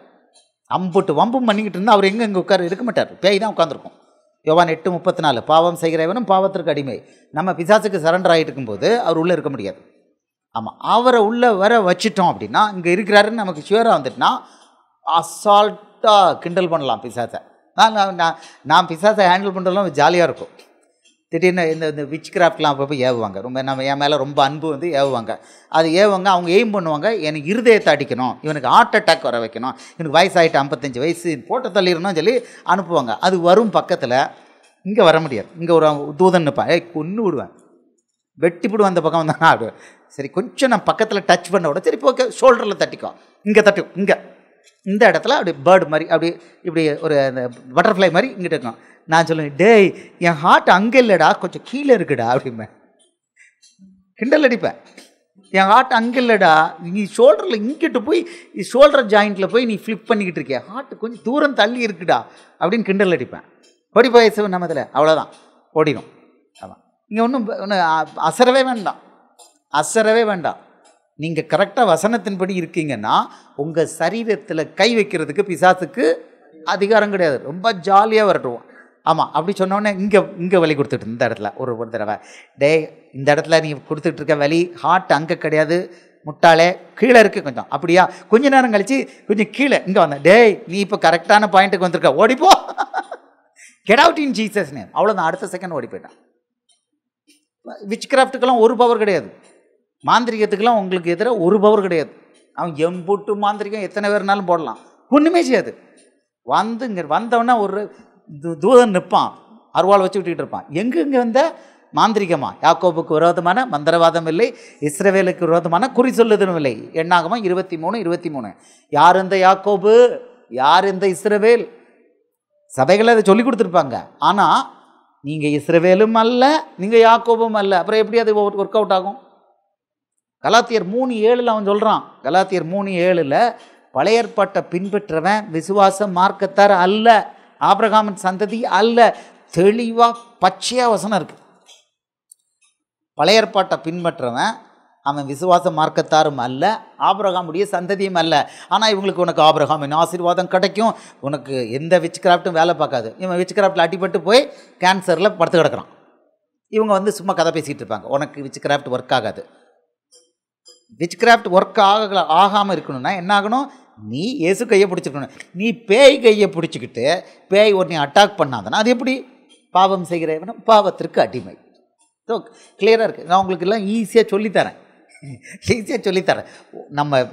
அம்புட்டு வம்பும் பண்ணிக்கிட்டு இருந்தால் அவர் எங்கே இருக்க மாட்டார். பேய் தான் உட்காந்துருக்கும். யோவான் 8:34 பாவம் செய்கிறவனும் பாவத்திற்கு அடிமை. நம்ம பிசாசுக்கு சரண்டர் ஆகிட்டு இருக்கும்போது அவர் உள்ளே இருக்க முடியாது. ஆமாம், அவரை உள்ளே வர வச்சிட்டோம் அப்படின்னா, இங்கே இருக்கிறாருன்னு நமக்கு ஷுவராக வந்துட்டுனா அசால்ட்டாக கிண்டல் பண்ணலாம் பிசாசை. நான் பிசாசை ஹேண்டில் பண்ணுறதுலாம் ஜாலியாக இருக்கும். திடீர்னு இந்த விச் கிராஃப்ட்லாம் அப்போ போய் ஏவுவாங்க. ரொம்ப நம்ம என் மேலே ரொம்ப அன்பு வந்து ஏவுவாங்க. அது ஏவுவாங்க, அவங்க எய்ம் பண்ணுவாங்க, எனக்கு இருதயத்தை அடிக்கணும், இவனுக்கு ஹார்ட் அட்டாக் வர வைக்கணும், இவனுக்கு வயசாகிட்டு 55 வயசு போட்டு தள்ளிடணும்னு சொல்லி அனுப்புவாங்க. அது வரும் பக்கத்தில், இங்கே வர முடியாது. இங்கே ஒரு தூதன் நிற்பான், கொன்று விடுவேன், வெட்டி விடுவேன். அந்த பக்கம் வந்தால் ஆடுவேன். சரி, கொஞ்சம் நான் பக்கத்தில் டச் பண்ண விட, சரி ஓகே, ஷோல்டரில் தட்டிக்கும், இங்கே தட்டும், இங்கே இந்த இடத்துல அப்படி பேர்டு மாதிரி அப்படி இப்படி ஒரு அந்த பட்டர்ஃப்ளை மாதிரி இங்கிட்ட இருக்கும். நான் சொல்லுவேன், டேய் என் ஹார்ட் அங்கே இல்லைடா, கொஞ்சம் கீழே இருக்குடா அப்படிம்பேன். கிண்டல் அடிப்பேன். என் ஹார்ட் அங்கே இல்லைடா, நீ ஷோல்டரில் இங்கிட்டு போய் ஷோல்டர் ஜாயிண்ட்டில் போய் நீ ஃப்ளிப் பண்ணிக்கிட்டு இருக்கியா, ஹார்ட் கொஞ்சம் தூரம் தள்ளி இருக்குடா அப்படின்னு கிண்டல் அடிப்பேன். ஓடி போய் நம்ம இதில் அவ்வளோதான், ஓடிடும். ஆமாம், இங்கே ஒன்றும் அசரவே வேண்டாம். நீங்கள் கரெக்டாக வசனத்தின்படி இருக்கீங்கன்னா உங்கள் சரீரத்தில் கை வைக்கிறதுக்கு பிசாசுக்கு அதிகாரம் கிடையாது. ரொம்ப ஜாலியாக வரட்டும். ஆமாம், அப்படி சொன்னோடனே இங்கே வலி கொடுத்துட்டு இந்த இடத்துல ஒரு தடவை, டே இந்த இடத்துல நீ கொடுத்துட்டு இருக்க வலி ஹார்ட் அங்கே கிடையாது, முட்டாளே கீழே இருக்குது கொஞ்சம், அப்படியா கொஞ்ச நேரம் கழித்து கொஞ்சம் கீழே இங்கே வந்தேன், டேய் நீ இப்போ கரெக்டான பாயிண்ட்டுக்கு வந்திருக்க, ஓடிப்போ, get out in Jesus name. அவ்வளோதான், அடுத்த செகண்ட் ஓடி போயிட்டான். விச் கிராஃப்ட்டுக்கெல்லாம் ஒரு பவர் கிடையாது. மாந்திரிகத்துக்கெல்லாம் உங்களுக்கு எதிராக ஒரு பவர் கிடையாது. அவன் எம்புட்டு மாந்திரிகம் எத்தனை பேர்னாலும் போடலாம், ஒன்றுமே செய்யாது. இங்கே வந்தவொடனே ஒரு தூதன் நிற்பான், அருவாள் வச்சு விட்டுக்கிட்டு இருப்பான். எங்கே வந்த மாந்திரிகமா? யாக்கோபுக்கு விரோதமான மந்திரவாதம் இல்லை, இஸ்ரவேலுக்கு விரோதமான குறி சொல்லுதலும் இல்லை. எண்ணாகமம் 23:23. யார் இந்த யாக்கோபு, யார் இந்த இஸ்ரவேல்? சபைகளை அதை சொல்லி கொடுத்துருப்பாங்க. ஆனால் நீங்கள் இஸ்ரவேலும் அல்ல, நீங்கள் யாக்கோபும் அல்ல, அப்புறம் எப்படி அது ஒர்க் அவுட் ஆகும்? கலாத்தியர் 3:7 அவன் சொல்கிறான். கலாத்தியர் 3:7 பழைய ஏற்பாட்டை பின்பற்றவன் விசுவாச மார்க்கத்தார் அல்ல, ஆபிரகாமின் சந்ததி அல்ல. தெளிவாக பச்சையாக வசனம் இருக்குது. பழைய ஏற்பாட்டை பின்பற்றவன் அவன் விசுவாச மார்க்கத்தாரும் அல்ல, ஆபிரகாமுடைய சந்ததியும் அல்ல. ஆனால் இவங்களுக்கு உனக்கு ஆபிரகாமின் ஆசீர்வாதம் கிடைக்கும், உனக்கு எந்த விச் கிராஃப்ட்டும் வேலை பார்க்காது. இவன் விச் கிராஃப்டில் அடிபட்டு போய் கேன்சரில் படுத்து கிடக்கிறான். இவங்க வந்து சும்மா கதை பேசிகிட்டு இருப்பாங்க, உனக்கு விச் கிராஃப்ட் ஒர்க் ஆகாது. விச் கிராஃப்ட் ஒர்க் ஆகாமல் இருக்கணும்னா என்ன ஆகணும்? நீ இயேசு கையை பிடிச்சிக்கணும். நீ பேய் கையை பிடிச்சிக்கிட்டு பேய் உன்னை அட்டாக் பண்ணாதனா அது எப்படி? பாவம் செய்கிறவனும் பாவத்திற்கு அடிமை. ஸோ கிளியராக இருக்குது. நான் உங்களுக்கு எல்லாம் ஈஸியாக சொல்லித்தரேன்.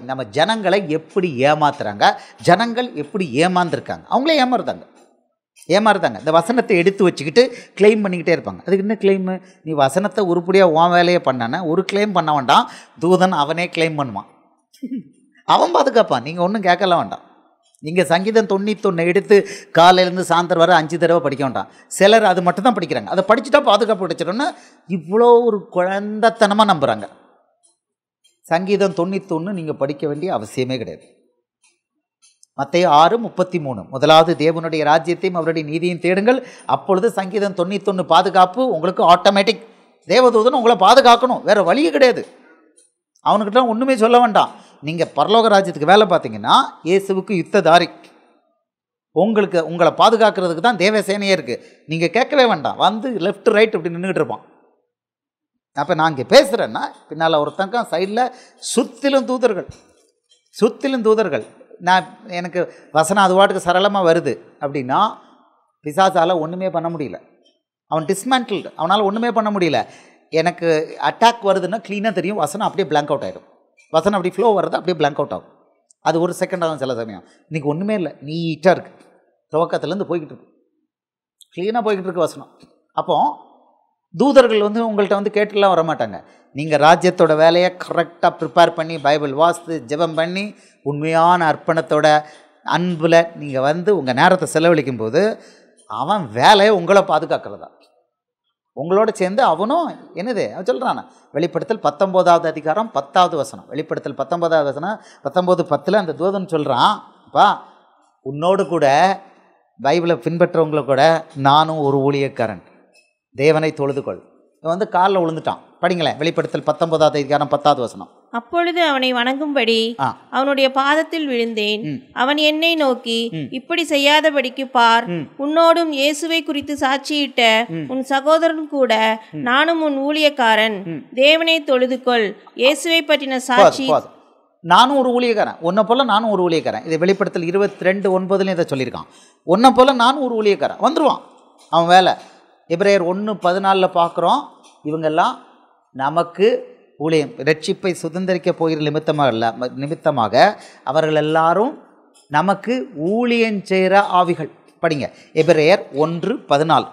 நம்ம ஜனங்களை எப்படி ஏமாத்துறாங்க, ஜனங்கள் எப்படி ஏமாந்துருக்காங்க, அவங்களே ஏமாறுதாங்க. இந்த வசனத்தை எடுத்து வச்சுக்கிட்டு கிளைம் பண்ணிக்கிட்டே இருப்பாங்க. அதுக்கு என்ன கிளைமு? நீ வசனத்தை உருப்படியாக உன் வேலையை பண்ணானே, ஒரு கிளைம் பண்ண வேண்டாம், தூதன் அவனே கிளைம் பண்ணுவான், அவன் பாதுகாப்பான், நீங்கள் ஒன்றும் கேட்கல வேண்டாம். நீங்கள் சங்கீதம் 91 எடுத்து காலையிலேருந்து சாயந்தரம் வர 5 தடவை படிக்க வேண்டாம். சிலர் அது மட்டும் தான் படிக்கிறாங்க. அதை படிச்சுட்டா பாதுகாப்பு கிடைச்சிடணும்னு இவ்வளோ ஒரு குழந்தைத்தனமாக நம்புகிறாங்க. சங்கீதம் 91 நீங்கள் படிக்க வேண்டிய அவசியமே கிடையாது. மத்தேயு 6:33 முதலாவது தேவனுடைய ராஜ்யத்தையும் அவருடைய நீதியையும் தேடுங்கள், அப்பொழுது சங்கீதம் 91 பாதுகாப்பு உங்களுக்கு ஆட்டோமேட்டிக். தேவதூதன் உங்களை பாதுகாக்கணும், வேறு வழியே கிடையாது. அவனுக்கிட்ட ஒன்றுமே சொல்ல வேண்டாம். நீங்கள் பரலோக ராஜ்யத்துக்கு வேலை பார்த்தீங்கன்னா இயேசுவுக்கு யுத்ததாரி, உங்களை பாதுகாக்கிறதுக்கு தான் தேவசேனையே இருக்குது. நீங்கள் கேட்கவே வேண்டாம், வந்து லெஃப்ட் ரைட் இப்படி நின்றுக்கிட்டு இருப்பான். அப்போ நான் இங்கே பேசுகிறேன்னா பின்னால் ஒருத்தங்க சைடில் சுற்றிலும் தூதர்கள். எனக்கு வசனம் அது வாட்டுக்கு சரளமாக வருது அப்படின்னா பிசாசால் ஒன்றுமே பண்ண முடியல. அவன் டிஸ்மேண்டில்டு, அவனால் ஒன்றுமே பண்ண முடியல. எனக்கு அட்டாக் வருதுன்னா க்ளீனாக தெரியும், வசனம் அப்படியே பிளாங்க் அவுட் ஆகிடும். வசனம் அப்படி ஃப்ளோ வருது, அப்படியே பிளாங்க் அவுட் ஆகும். அது ஒரு செகண்ட் ஆகும் சில சமயம். இன்றைக்கி ஒன்றுமே இல்லை, நீட்டாக இருக்குது, துவக்கத்துலேருந்து போய்கிட்டு இருக்கு, க்ளீனாக போய்கிட்டு இருக்கு வசனம். அப்போது தூதர்கள் வந்து உங்கள்கிட்ட வந்து கேட்டுலாம் வரமாட்டாங்க. நீங்கள் ராஜ்யத்தோட வேலையை கரெக்டாக ப்ரிப்பேர் பண்ணி பைபிள் வாசித்து ஜெபம் பண்ணி உண்மையான அர்ப்பணத்தோட அன்பில் நீங்கள் வந்து உங்கள் நேரத்தை செலவழிக்கும் போது அவன் வேலையை உங்களை பாதுகாக்கிறதா, உங்களோட சேர்ந்து அவனும் என்னது அவன் சொல்கிறான். வெளிப்படுத்தல் 19வது அதிகாரம் 10வது வசனம், வெளிப்படுத்தல் 19வது வசனம் 19:10 அந்த தூதன் சொல்கிறான், அப்பா உன்னோடு கூட பைபிளை பின்பற்றவங்கள கூட நானும் ஒரு ஊழியக்காரன், தேவனை தொழுதுகொள். இவன் வந்து காலில் விழுந்துட்டான். படிங்களேன், வெளிப்படுத்தல் 19வது அதிகாரம் 10வது வசனம். அப்பொழுது அவனை வணங்கும்படி அவனுடைய பாதத்தில் விழுந்தேன். அவன் என்னை நோக்கி, இப்படி செய்யாதபடிக்கு பார், உன்னோடும் இயேசுவை குறித்து சாட்சியிட்ட உன் சகோதரன் கூட நானும் உன் ஊழியக்காரன், தேவனை தொழுதுகொள். இயேசுவை பற்றின சாட்சி. நானும் ஒரு ஊழியக்காரன், உன்னை போல நானும் ஒரு ஊழியக்காரன். இது வெளிப்படுத்தல் 22:9 இதை சொல்லியிருக்கான். உன்னை போல நானும் ஒரு ஊழியக்காரன். வந்துடுவான் அவன் வேலை. எபிரேயர் 1:14 பார்க்குறோம், இவங்கெல்லாம் நமக்கு ஊழியம் ரட்சிப்பை சுதந்திரிக்க போகிற நிமித்தமாக அவர்கள் எல்லாரும் நமக்கு ஊழியம் செய்கிற ஆவிகள். படிங்க எபிரேயர் 1:14.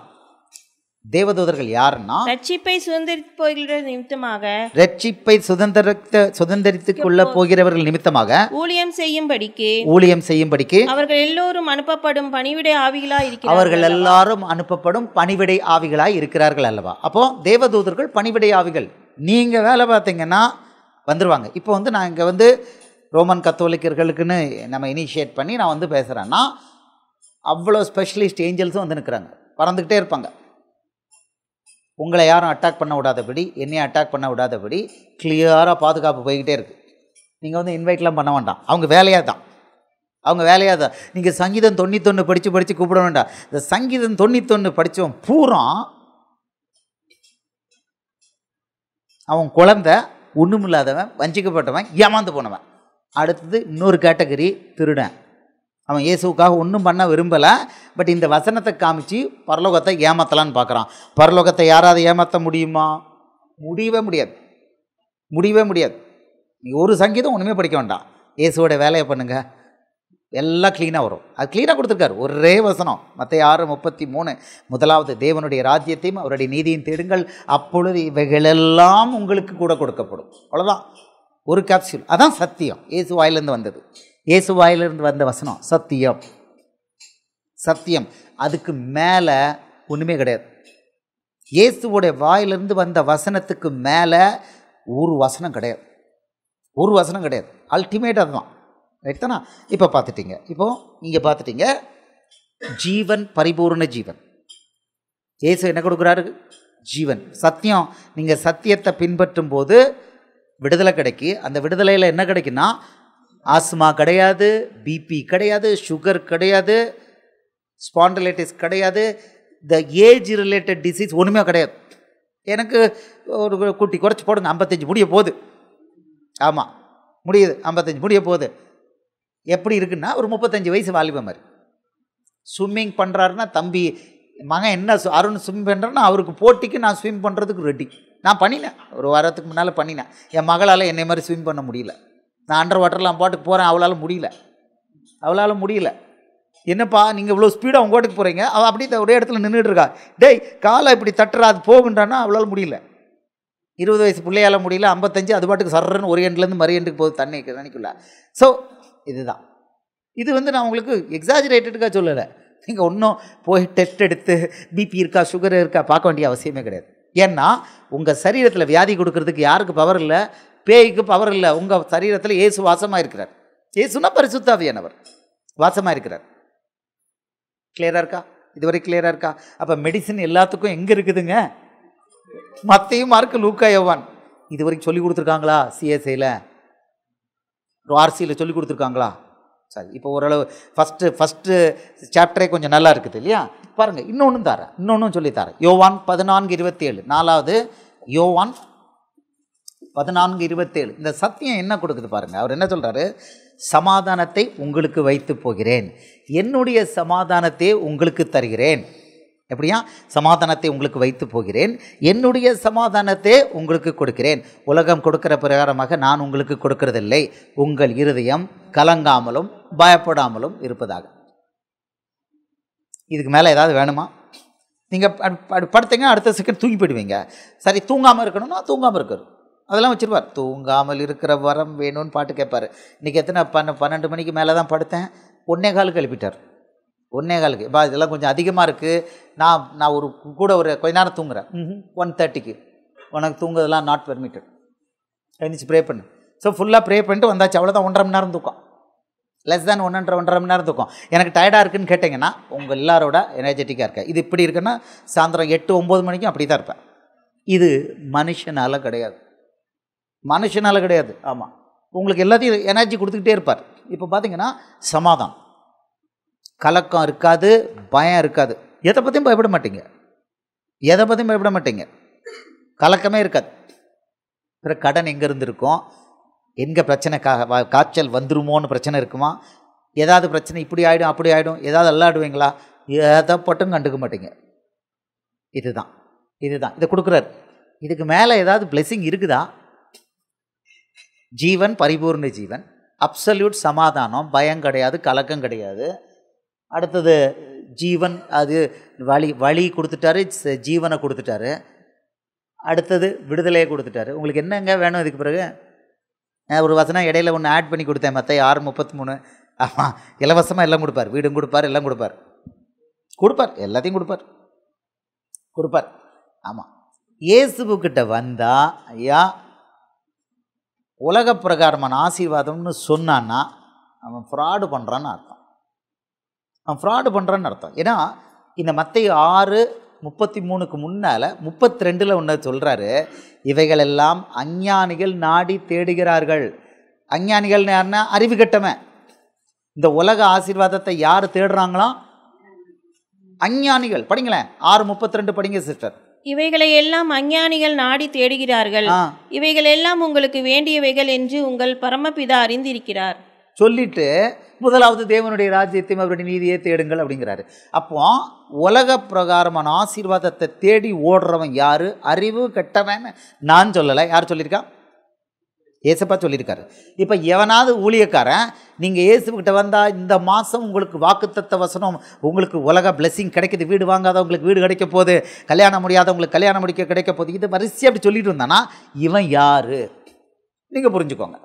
தேவதூதர்கள் யாருன்னா ரட்சிப்பை சுதந்திரித்து போகிற நிமித்தமாக, ரட்சிப்பை சுதந்திரித்துக் கொள்ள போகிறவர்கள் நிமித்தமாக ஊழியம் செய்யும்படிக்கு அவர்கள் எல்லோரும் அனுப்பப்படும் பணிவிடை ஆவிகளாய் இருக்கிறார்கள். அவர்கள் எல்லாரும் அனுப்பப்படும் பணிவிடை ஆவிகளாய் இருக்கிறார்கள் அல்லவா? அப்போ தேவதூதர்கள் பணிவிடை ஆவிகள். நீங்கள் வேலை பார்த்தீங்கன்னா வந்துடுவாங்க. இப்போ வந்து நான் இங்கே வந்து ரோமன் கத்தோலிக்கர்களுக்குன்னு நம்ம இனிஷியேட் பண்ணி நான் வந்து பேசுகிறேன்னா அவ்வளோ ஸ்பெஷலிஸ்ட் ஏஞ்சல்ஸும் வந்து நிற்கிறாங்க, பறந்துக்கிட்டே இருப்பாங்க. உங்களை யாரும் அட்டாக் பண்ண விடாதபடி, என்னையும் அட்டாக் பண்ண விடாதபடி கிளியராக பாதுகாப்பு போய்கிட்டே இருக்குது. நீங்கள் வந்து இன்வைட்லாம் பண்ண வேண்டாம், அவங்க வேலையாக தான். நீங்கள் சங்கீதம் 91 படித்து கூப்பிட வேண்டாம். இந்த சங்கீதம் 91 படித்தவன் பூரா அவன் குழந்தை, ஒன்றுமில்லாதவன், வஞ்சிக்கப்பட்டவன், ஏமாந்து போனவன். அடுத்தது இன்னொரு கேட்டகரி திருடன். அவன் இயேசுக்காக ஒன்றும் பண்ண விரும்பலை, பட் இந்த வசனத்தை காமிச்சு பரலோகத்தை ஏமாற்றலான்னு பார்க்குறான். பரலோகத்தை யாராவது ஏமாற்ற முடியுமா? முடியவே முடியாது. நீ ஒரு சங்கீதம் ஒன்றுமே படிக்க வேண்டாம், இயேசுவோட வேலையை பண்ணுங்கள், எல்லாம் க்ளீனாக வரும். அது க்ளீனாக கொடுத்துருக்காரு, ஒரே வசனம். மத்தேயு 6:33 முதலாவது தேவனுடைய ராஜ்யத்தையும் அவருடைய நீதியையும் தேடுங்கள், அப்பொழுது இவைகளெல்லாம் உங்களுக்கு கூட கொடுக்கப்படும். அவ்வளோதான், ஒரு கேப்சூல். அதான் சத்தியம். இயேசு வாயிலிருந்து வந்தது, இயேசு வாயிலிருந்து வந்த வசனம் சத்தியம். அதுக்கு மேலே ஒன்றுமே கிடையாது. இயேசுவோடைய வாயிலிருந்து வந்த வசனத்துக்கு மேலே ஒரு வசனம் கிடையாது. அல்டிமேட் அதுதான். ரைட் தானா? இப்போ பார்த்துட்டீங்க. இங்கே பார்த்துட்டீங்க, ஜீவன், பரிபூர்ண ஜீவன். இயேசு என்ன கொடுக்குறாரு? ஜீவன், சத்தியம். நீங்கள் சத்தியத்தை பின்பற்றும் போது விடுதலை கிடைக்கி, அந்த விடுதலையில் என்ன கிடைக்குன்னா ஆஸ்மா கிடையாது, பிபி கிடையாது, சுகர் கிடையாது, ஸ்பாண்டிலைட்டிஸ் கிடையாது, இந்த ஏஜ் ரிலேட்டட் டிசீஸ் ஒன்றுமே கிடையாது. எனக்கு ஒரு குட்டி குறைச்சி போடுங்க, 55 முடிய போகுது. ஆமாம் முடியுது, 55 முடிய போகுது. எப்படி இருக்குன்னா ஒரு 35 வயசு வாலிப மாதிரி. ஸ்விம்மிங் பண்ணுறாருன்னா தம்பி மகன் என்ன அருண் ஸ்விம் பண்ணுறேன்னா அவருக்கு போட்டிக்கு நான் ஸ்விம் பண்ணுறதுக்கு ரெடி. நான் பண்ணினேன், ஒரு வாரத்துக்கு முன்னால் பண்ணினேன். என் மகளால் என்னை மாதிரி ஸ்விம் பண்ண முடியல. நான் அண்டர் வாட்டரில் பாட்டுக்கு போகிறேன், அவளால் முடியல. என்னப்பா நீங்கள் இவ்வளோ ஸ்பீடாக உங்கள் வாட்டுக்கு போகிறீங்க, அவள் அப்படி ஒரே இடத்துல நின்றுட்டு இருக்கா. டேய் காலை இப்படி தட்டுறா, அது போகுன்றான்னா அவளால் முடியல. 20 வயசு பிள்ளையால் முடியல, 55 அது பாட்டுக்கு சர்றன்னு ஒரு எண்ட்லேருந்து மறு எண்டுக்கு போகுது தண்ணி நினைக்கல. ஸோ இதுதான் இது நான் உங்களுக்கு எக்ஸாஜரேட்டடுக்காக சொல்லலை. நீங்கள் ஒன்றும் போய் டெஸ்ட் எடுத்து பிபி இருக்கா சுகர் இருக்கா பார்க்க வேண்டிய அவசியமே கிடையாது. ஏன்னா உங்கள் சரீரத்தில் வியாதி கொடுக்கறதுக்கு யாருக்கு பவர் இல்லை? பேய்க்கு பவர் இல்லை. உங்கள் சரீரத்தில் இயேசு வாசமாக இருக்கிறார். இயேசுனா பரிசுத்த ஆவியானவர் வாசமாக இருக்கிறார். கிளியராக இருக்கா? இதுவரை கிளியராக இருக்கா? அப்போ மெடிசின் எல்லாத்துக்கும் எங்கே இருக்குதுங்க? மத்தேயு, மார்க்கு, லூக்கா, யோவான். இது வரைக்கும் சொல்லி கொடுத்துருக்காங்களா? சிஎஸ்ஐயில் ஆர்சியில் சொல்லி கொடுத்துருக்காங்களா? சரி, இப்போ ஓரளவு ஃபஸ்ட்டு சாப்டரே கொஞ்சம் நல்லா இருக்குது இல்லையா? பாருங்கள், இன்னொன்றும் சொல்லித்தரேன். யோவான் 14:27, 4வது யோவான் 14:27. இந்த சத்தியம் என்ன கொடுக்குது பாருங்கள். அவர் என்ன சொல்கிறாரு? சமாதானத்தை உங்களுக்கு வைத்து போகிறேன், என்னுடைய சமாதானத்தை உங்களுக்கு தருகிறேன். எப்படியா? சமாதானத்தை உங்களுக்கு வைத்து போகிறேன், என்னுடைய சமாதானத்தை உங்களுக்கு கொடுக்கிறேன். உலகம் கொடுக்கிற பிரகாரமாக நான் உங்களுக்கு கொடுக்கறதில்லை. உங்கள் இருதயம் கலங்காமலும் பயப்படாமலும் இருப்பதாக. இதுக்கு மேலே ஏதாவது வேணுமா? நீங்கள் படுத்தீங்க, அடுத்த செகண்ட் தூங்கி போயிடுவீங்க. சரி, தூங்காமல் இருக்கணும்னா தூங்காமல் இருக்கிறது அதெல்லாம் வச்சுருவார். தூங்காமல் இருக்கிற வரம் வேணும்னு பாட்டு கேட்பார். இன்றைக்கி எத்தனை 12 மணிக்கு மேலே தான் படுத்தேன், 1:15 எழுப்பிட்டார். 1:15. இப்போ இதெல்லாம் கொஞ்சம் அதிகமாக இருக்குது. நான் ஒரு கொஞ்ச நேரம் தூங்குறேன். 1:30க்கு உனக்கு தூங்குறதெல்லாம் நாட் பெர்மிட்டட். எழுந்திரிச்சு ப்ரே பண்ணு. ஸோ ஃபுல்லாக ப்ரே பண்ணிட்டு வந்தாச்சு, அவ்வளோதான். 1.5 மணி நேரம் தூக்கம், லெஸ் தேன் 1.5 மணி நேரம் தூக்கம். எனக்கு டயர்டாக இருக்குன்னு கேட்டிங்கன்னா உங்கள் எல்லாரோட எனர்ஜெட்டிக்காக இருக்கேன். இது இப்படி இருக்குன்னா சாயந்தரம் 8-9 மணிக்கும் அப்படி தான் இருப்பேன். இது மனுஷனால் கிடையாது. ஆமாம், உங்களுக்கு எல்லாத்தையும் எனர்ஜி கொடுத்துக்கிட்டே இருப்பார். இப்போ பார்த்தீங்கன்னா சமாதானம், கலக்கம் இருக்காது, பயம் இருக்காது. எதை பற்றியும் பயப்பட மாட்டீங்க. கலக்கமே இருக்காது. பிற கடன் எங்கேருந்து இருக்கும், எங்கே பிரச்சனை, காய்ச்சல் வந்துருமோன்னு பிரச்சனை இருக்குமா, ஏதாவது பிரச்சனை இப்படி ஆகிடும் அப்படி ஆகிடும், ஏதாவது அல்லாடுவீங்களா, எதை பட்டும் கண்டுக்க மாட்டீங்க. இதுதான் இதை கொடுக்குறாரு. இதுக்கு மேலே ஏதாவது பிளெஸிங் இருக்குதா? ஜீவன், பரிபூர்ண ஜீவன், அப்சல்யூட் சமாதானம், பயம் கிடையாது, கலக்கம் கிடையாது. அடுத்தது ஜீவன், அது வழி கொடுத்துட்டாரு, ஜீவனை கொடுத்துட்டாரு. அடுத்தது விடுதலையை கொடுத்துட்டாரு. உங்களுக்கு என்னங்க வேணும் இதுக்கு பிறகு? ஒரு வசனம் இடையில ஒன்று ஆட் பண்ணி கொடுத்தேன், மத்தேயு 6:33. ஆமாம், இலவசமாக எல்லாம் கொடுப்பார். வீடும் கொடுப்பார், எல்லாம் கொடுப்பார், எல்லாத்தையும் கொடுப்பார். ஆமாம், இயேசுக்கிட்ட வந்தா ஐயா உலக பிரகாரமான ஆசீர்வாதம்னு சொன்னான்னா அவன் ஃப்ராடு பண்ணுறான்னு அர்த்தம். ஏன்னா இந்த மத்தேயு 6:33க்கு முன்னால் 32ல் ஒன்று சொல்கிறாரு, இவைகளெல்லாம் அஞ்ஞானிகள் நாடி தேடுகிறார்கள். அஞ்ஞானிகள் யாருன்னா அறிவு கெட்டவன். இந்த உலக ஆசீர்வாதத்தை யார் தேடுறாங்களாம்? அஞ்ஞானிகள். படிங்களேன், 6:32 படிங்க சிஸ்டர். இவைகளை எல்லாம் அஞ்ஞானிகள் நாடி தேடுகிறார்கள், இவைகள் எல்லாம் உங்களுக்கு வேண்டியவைகள் என்று உங்கள் பரமபிதா அறிந்திருக்கிறார். சொல்லிட்டு முதலாவது தேவனுடைய ராஜ்யத்தையும் அவருடைய நீதியை தேடுங்கள் அப்படிங்கிறாரு. அப்போ உலக பிரகாரமான ஆசீர்வாதத்தை தேடி ஓடுறவன் யாரு? அறிவு கெட்டவன். நான் சொல்லலை, யார் சொல்லியிருக்கா? ஏசப்பா சொல்லியிருக்காரு. இப்போ எவனாவது ஊழியக்காரன் நீங்கள் இயேசுக்கிட்ட வந்தால் இந்த மாதம் உங்களுக்கு வாக்குத்தத்த வசனம், உங்களுக்கு உலக பிளெஸிங் கிடைக்கிது, வீடு வாங்காதவங்களுக்கு வீடு கிடைக்க போகுது, கல்யாணம் முடியாதவங்களுக்கு கல்யாணம் முடிக்க கிடைக்க போகுது, இது வரிசை அப்படி சொல்லிட்டு இருந்தானா இவன் யாரு? நீங்கள் புரிஞ்சுக்கோங்க.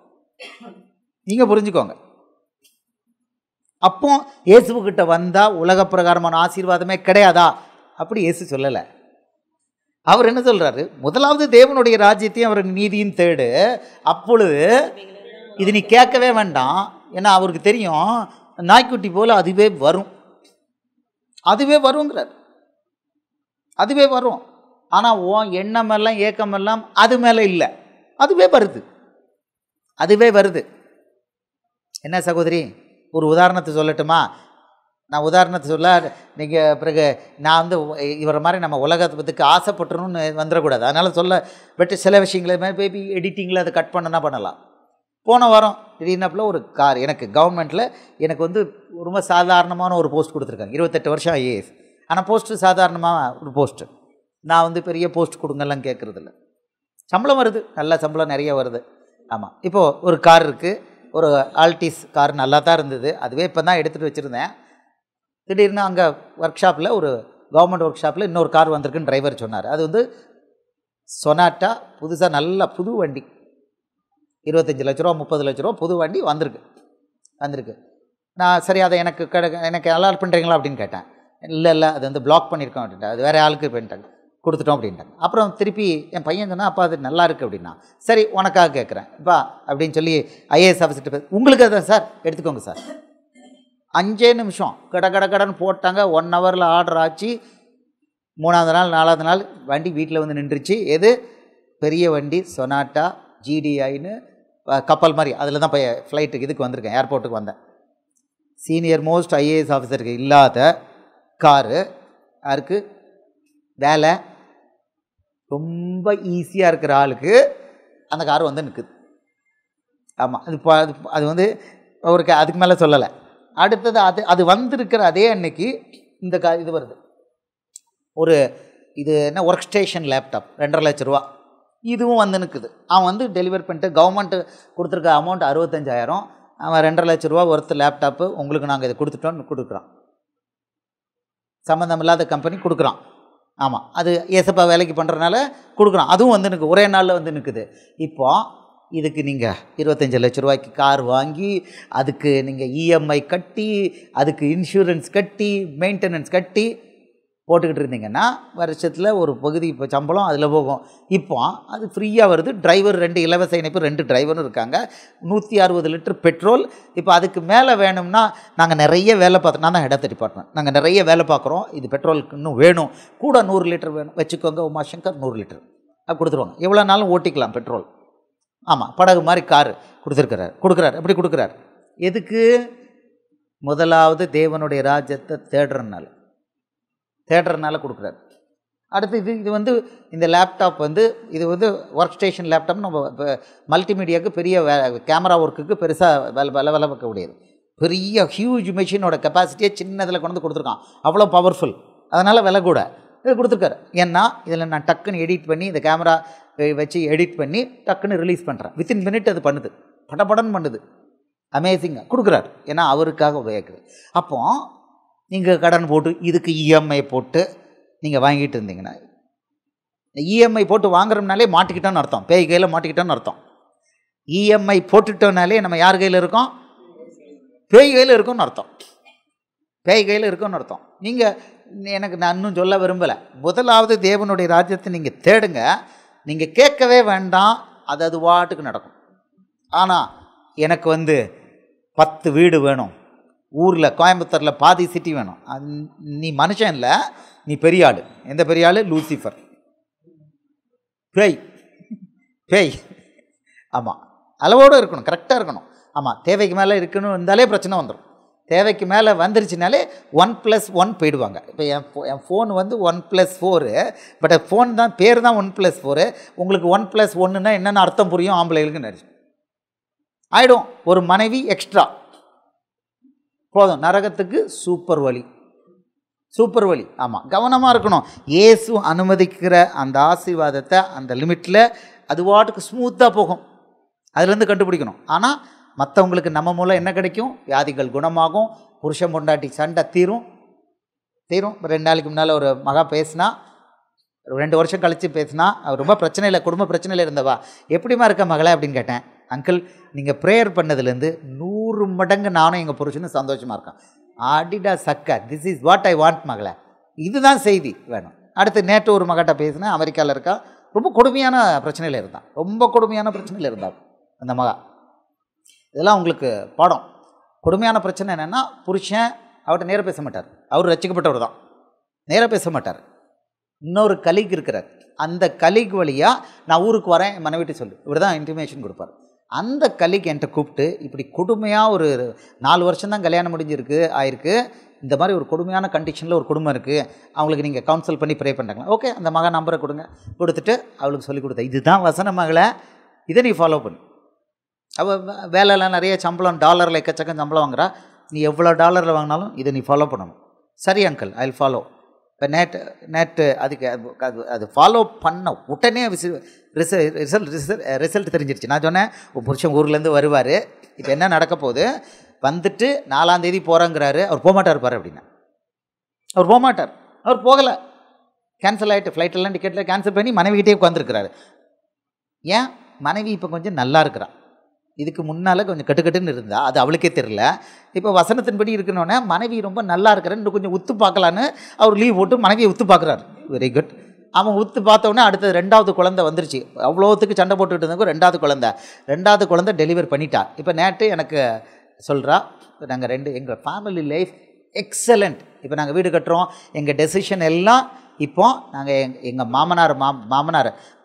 அப்போ இயேசுக்கிட்ட வந்தால் உலக பிரகாரமான ஆசீர்வாதமே கிடையாதா? அப்படி இயேசு சொல்லலை. அவர் என்ன சொல்கிறாரு? முதலாவது தேவனுடைய ராஜ்யத்தையும் அவர் நீதியும் தேடு, அப்பொழுது இது நீ கேட்கவே வேண்டாம். ஏன்னா அவருக்கு தெரியும் நாய்க்குட்டி போல் அதுவே வருங்கிறார். அதுவே வரும். ஆனால் எண்ணமெல்லாம் ஏக்கமெல்லாம் அது மேலே இல்லை, அதுவே வருது. அதுவே வருது. என்ன சகோதரி, ஒரு உதாரணத்தை சொல்லட்டுமா? நான் உதாரணத்தை சொல்ல நீங்கள் பிறகு நான் வந்து இவரை மாதிரி நம்ம உலகத்துக்கு ஆசைப்பட்டுருன்னு வந்துடக்கூடாது. அதனால் சொல்ல பட் சில விஷயங்களை பேபி எடிட்டிங்கில் அதை கட் பண்ணனா பண்ணலாம். போன வாரம் திடீர்னப்பில் ஒரு கார் எனக்கு கவர்மெண்ட்டில் எனக்கு வந்து ரொம்ப சாதாரணமான ஒரு போஸ்ட் கொடுத்துருக்காங்க. 28 வருஷம் ஐஏஎஸ். ஆனால் போஸ்ட்டு சாதாரணமாக ஒரு போஸ்ட்டு. நான் வந்து பெரிய போஸ்ட் கொடுங்கலாம் கேட்குறதில்ல. சம்பளம் வருது, நல்ல சம்பளம் நிறைய வருது. ஆமாம். இப்போது ஒரு கார் இருக்குது, ஒரு ஆல்டிஸ் கார் நல்லா தான் இருந்தது. அதுவே இப்போ தான் எடுத்துகிட்டு வச்சுருந்தேன். திடீர்னு அங்கே ஒர்க் ஷாப்பில், ஒரு கவர்மெண்ட் ஒர்க் ஷாப்பில் இன்னொரு கார் வந்திருக்குன்னு டிரைவர் சொன்னார். அது வந்து சொனாட்டா, புதுசாக நல்ல புது வண்டி, 25 லட்ச ரூபா 30 லட்ச ரூபா புது வண்டி வந்திருக்கு. நான் சரி அதை எனக்கு நல்லா பண்ணுறீங்களா அப்படின்னு கேட்டேன். இல்லை அது வந்து பிளாக் பண்ணியிருக்கோம் அப்படின்ட்டு, அது வேறு ஆளுக்கு பண்ணிட்டாங்க, கொடுத்துட்டோம் அப்படின்ட்டாங்க. அப்புறம் திருப்பி என் பையன் சொன்னால், அப்பா அது நல்லா இருக்குது அப்படின்னா, சரி உனக்காக கேட்குறேன் அப்பா அப்படின்னு சொல்லி ஐஏஎஸ் ஆஃபீஸர்கிட்ட உங்களுக்கு அதான் சார் எடுத்துக்கோங்க சார். 5 நிமிஷம் கடன்னு போட்டாங்க. 1 ஹவரில் ஆர்டர் ஆச்சு. 3ஆவது நாள் 4ஆவது நாள் வண்டி வீட்டில் வந்து நின்றுச்சு. எது பெரிய வண்டி, சொனாட்டா ஜிடிஐன்னு கப்பல் மாதிரி, அதில் தான் போய் ஃப்ளைட்டுக்கு இதுக்கு வந்திருக்கேன், ஏர்போர்ட்டுக்கு வந்தேன். சீனியர் மோஸ்ட் ஐஏஎஸ் ஆஃபீஸருக்கு இல்லாத காரு, யாருக்கு வேலை ரொம்ப ஈஸியாக இருக்கிற ஆளுக்கு அந்த கார் வந்து நிற்குது. ஆமாம். அது வந்து அவருக்கு அதுக்கு மேலே சொல்லலை. அடுத்தது அது வந்திருக்கிற அதே அன்னைக்கு இந்த இது வருது, ஒரு இது என்ன ஒர்க் ஸ்டேஷன் லேப்டாப் 2.5 லட்ச ரூபா. இதுவும் வந்து நிற்குது. அவன் வந்து டெலிவர் பண்ணிட்டு கவர்மெண்ட்டு கொடுத்துருக்க அமௌண்ட் 65,000. அவன் 2.5 லட்ச ரூபா ஒருத்த லேப்டாப்பு உங்களுக்கு நாங்கள் இதை கொடுக்குறான். சம்மந்தம் இல்லாத கம்பெனி கொடுக்குறான். ஆமாம், அது ஏசப்பா வேலைக்கு பண்ணுறதுனால கொடுக்குறான். அதுவும் வந்து நிற்கு, ஒரே நாளில் வந்து நிற்குது. இப்போ இதுக்கு நீங்கள் 25 லட்ச ரூபாய்க்கு கார் வாங்கி, அதுக்கு நீங்கள் இஎம்ஐ கட்டி, அதுக்கு இன்சூரன்ஸ் கட்டி, மெயின்டெனன்ஸ் கட்டி போட்டுக்கிட்டு இருந்தீங்கன்னா வருஷத்தில் ஒரு பகுதி இப்போ சம்பளம் அதில் போகும். இப்போ அது ஃப்ரீயாக வருது. டிரைவர் 2 இலவச இணைப்பு, 2 டிரைவரும் இருக்காங்க, 160 லிட்டர் பெட்ரோல். இப்போ அதுக்கு மேலே வேணும்னா நாங்கள் நிறைய வேலை பார்த்தோம். நான் தான் ஹெட் ஆஃப் தி டிபார்ட்மெண்ட். நாங்கள் நிறைய வேலை பார்க்குறோம். இது பெட்ரோலுக்கு இன்னும் வேணும், கூட 100 லிட்டர் வேணும் வச்சுக்கோங்க உமாசங்கர், 100 லிட்டர் அது கொடுத்துருவாங்க. எவ்வளோ நாளும் ஓட்டிக்கலாம் பெட்ரோல். ஆமாம், படகு மாதிரி காரு கொடுக்குறாரு. எப்படி கொடுக்குறாரு? எதுக்கு? முதலாவது தேவனுடைய ராஜ்யத்தை தேடுறதுனால கொடுக்குறாரு. அடுத்து இது வந்து இந்த லேப்டாப் வந்து இது வந்து ஒர்க் ஸ்டேஷன் லேப்டாப். நம்ம இப்போ மல்டிமீடியாவுக்கு பெரிய கேமரா ஒர்க்குக்கு பெருசாக வேலை வைக்க முடியாது. பெரிய ஹியூஜ் மிஷினோட கெப்பாசிட்டியை சின்னதில் கொண்டு வந்து கொடுத்துருக்கான். அவ்வளோ பவர்ஃபுல். அதனால் விலை கூட இது கொடுத்துருக்காரு. ஏன்னா இதில் நான் டக்குன்னு எடிட் பண்ணி, இந்த கேமரா வச்சு எடிட் பண்ணி டக்குன்னு ரிலீஸ் பண்ணுறேன். வித்தின் மினிட் அது பண்ணுது, படபடன்னு பண்ணுது. அமேசிங்காக கொடுக்குறாரு. ஏன்னா அவருக்காக உபயோகிக்குது. அப்போது நீங்கள் கடன் போட்டு இதுக்கு இஎம்ஐ போட்டு நீங்கள் வாங்கிட்டு இருந்தீங்கன்னா, இஎம்ஐ போட்டு வாங்குறோம்னாலே மாட்டிக்கிட்டோன்னு அர்த்தம், பேய் கையில் மாட்டிக்கிட்டோன்னு அர்த்தம். இஎம்ஐ போட்டுட்டோம்னாலே நம்ம யார் கையில் இருக்கோம்? பேய் கையில் இருக்கோன்னு அர்த்தம். பேய் கையில் இருக்கோன்னு அர்த்தம். நான் இன்னும் சொல்ல விரும்பலை. முதலாவது தேவனுடைய ராஜ்யத்தை நீங்கள் தேடுங்க. நீங்கள் கேட்கவே வேண்டாம், அது வாட்டுக்கு நடக்கும். ஆனால் எனக்கு வந்து 10 வீடு வேணும், ஊரில் கோயம்புத்தூரில் பாதி சிட்டி வேணும். நீ மனுஷன் இல்லை, நீ பெரிய ஆள். எந்த பெரிய ஆள்? லூசிஃபர், பேய். ஆமாம், அளவோடு இருக்கணும், கரெக்டாக இருக்கணும். ஆமாம், தேவைக்கு மேலே இருக்கணும் இருந்தாலே பிரச்சனை வந்துடும். தேவைக்கு மேலே வந்துருச்சுனாலே 1+1 போயிடுவாங்க. இப்போ என் ஃபோன் வந்து 1+4, பட் ஃபோன் தான் பேர் தான் 1+4. உங்களுக்கு 1+1ன்னா என்னென்ன அர்த்தம் புரியும் ஆம்பளைகளுக்கு நினச்சி ஆகிடும். ஒரு மனைவி எக்ஸ்ட்ரா போதும், நரகத்துக்கு சூப்பர் வழி. ஆமாம், கவனமாக இருக்கணும். இயேசு அனுமதிக்கிற அந்த ஆசீர்வாதத்தை அந்த லிமிட்டில் அது வாட்டுக்கு ஸ்மூத்தாக போகும், அதுலேருந்து கண்டுபிடிக்கணும். ஆனால் மற்றவங்களுக்கு நம்ம மூலம் என்ன கிடைக்கும்? வியாதிகள் குணமாகும், புருஷன் பொண்டாட்டி சண்டை தீரும். 2 நாளைக்கு முன்னால் ஒரு மகா பேசினா, 2 வருஷம் கழித்து பேசினா, அவர் ரொம்ப பிரச்சனையில், குடும்ப பிரச்சனையில் இருந்தவா, எப்படிமா இருக்க மகளே அப்படின்னு கேட்டேன். அங்கிள், நீங்கள் ப்ரேயர் பண்ணதுலேருந்து 100 மடங்கு நானும் எங்கள் புருஷனும் சந்தோஷமாக இருக்கேன். அடிடா சக்க, this is what I want மகளே, இதுதான் செய்தி வேணும். அடுத்து நேற்று ஒரு மகட்ட பேசினேன், அமெரிக்காவில் இருக்கா, ரொம்ப கொடுமையான பிரச்சனையில் இருந்தான் அந்த மகா. இதெல்லாம் உங்களுக்கு பாடம். கொடுமையான பிரச்சனை என்னென்னா, புருஷன் அவர்கிட்ட நேராக பேச மாட்டார், அவர் ரசிக்கப்பட்டவர் தான், நேராக பேச மாட்டார். இன்னொரு கலீக் இருக்கிறார், அந்த கலீக் வழியாக நான் ஊருக்கு வரேன் மனைவிட்டு சொல்லு, இப்படி தான் இன்டிமேஷன் கொடுப்பார். அந்த கலிக்கு என்கிட்ட கூப்பிட்டு இப்படி கொடுமையாக ஒரு 4 வருஷம் தான் கல்யாணம் ஆயிருக்கு, இந்த மாதிரி ஒரு கொடுமையான கண்டிஷனில் ஒரு குடும்பம் இருக்குது, அவங்களுக்கு நீங்கள் கவுன்சில் பண்ணி ப்ரே பண்ணுறாங்களா? ஓகே, அந்த மகன் நம்பரை கொடுத்துட்டு அவளுக்கு சொல்லிக் கொடுத்தேன், இதுதான் வசனம் மகளை, இதை நீ ஃபாலோ பண்ணு. அவள் வேலையில் நிறைய சம்பளம், டாலரில் எக்கச்சக்கம் சம்பளம் வாங்குறா, நீ எவ்வளோ டாலரில் வாங்கினாலும் இதை நீ ஃபாலோ பண்ணணும். சரி அங்கிள், ஐ வில் ஃபாலோ. இப்போ நேற்று அதுக்கு அது ஃபாலோ பண்ண உடனே ரிசல்ட் தெரிஞ்சிருச்சு. நான் சொன்னேன், ஒரு புருஷன் ஊர்லேருந்து வருவார், இப்போ என்ன நடக்க போகுது, வந்துட்டு 4ஆம் தேதி போகிறாங்கிறாரு, அவர் போகமாட்டார் பாரு அப்படின்னா. அவர் போகமாட்டார், அவர் போகலை, கேன்சல் ஆகிட்டு, ஃப்ளைட்டெல்லாம் டிக்கெட்டில் கேன்சல் பண்ணி மனைவிக்கிட்டே உட்காந்துருக்கிறாரு. ஏன்? மனைவி இப்போ கொஞ்சம் நல்லா இருக்கிறான். இதுக்கு முன்னால் கொஞ்சம் கட்டுக்கட்டுன்னு இருந்தால் அது அவளுக்கே தெரியல. இப்போ வசனத்தின்படி இருக்கணுன்னே மனைவி ரொம்ப நல்லா இருக்கிறேன், இன்னும் கொஞ்சம் உத்து பார்க்கலான்னு அவர் லீவ் போட்டு மனைவியை உத்து பார்க்குறாரு. Very good. அவன் உத்து பார்த்தோன்னே அடுத்தது 2வது குழந்தை வந்துருச்சு. அவ்வளோத்துக்கு சண்டை போட்டுக்கிட்டு இருந்தவங்க 2வது குழந்தை டெலிவர் பண்ணிட்டா. இப்போ நேற்று எனக்கு சொல்கிறா, நாங்கள் எங்கள் ஃபேமிலி லைஃப் எக்ஸலண்ட். இப்போ நாங்கள் வீடு கட்டுறோம், எங்கள் டெசிஷன் எல்லாம் இப்போ நாங்கள் எங்கள் மாமனார்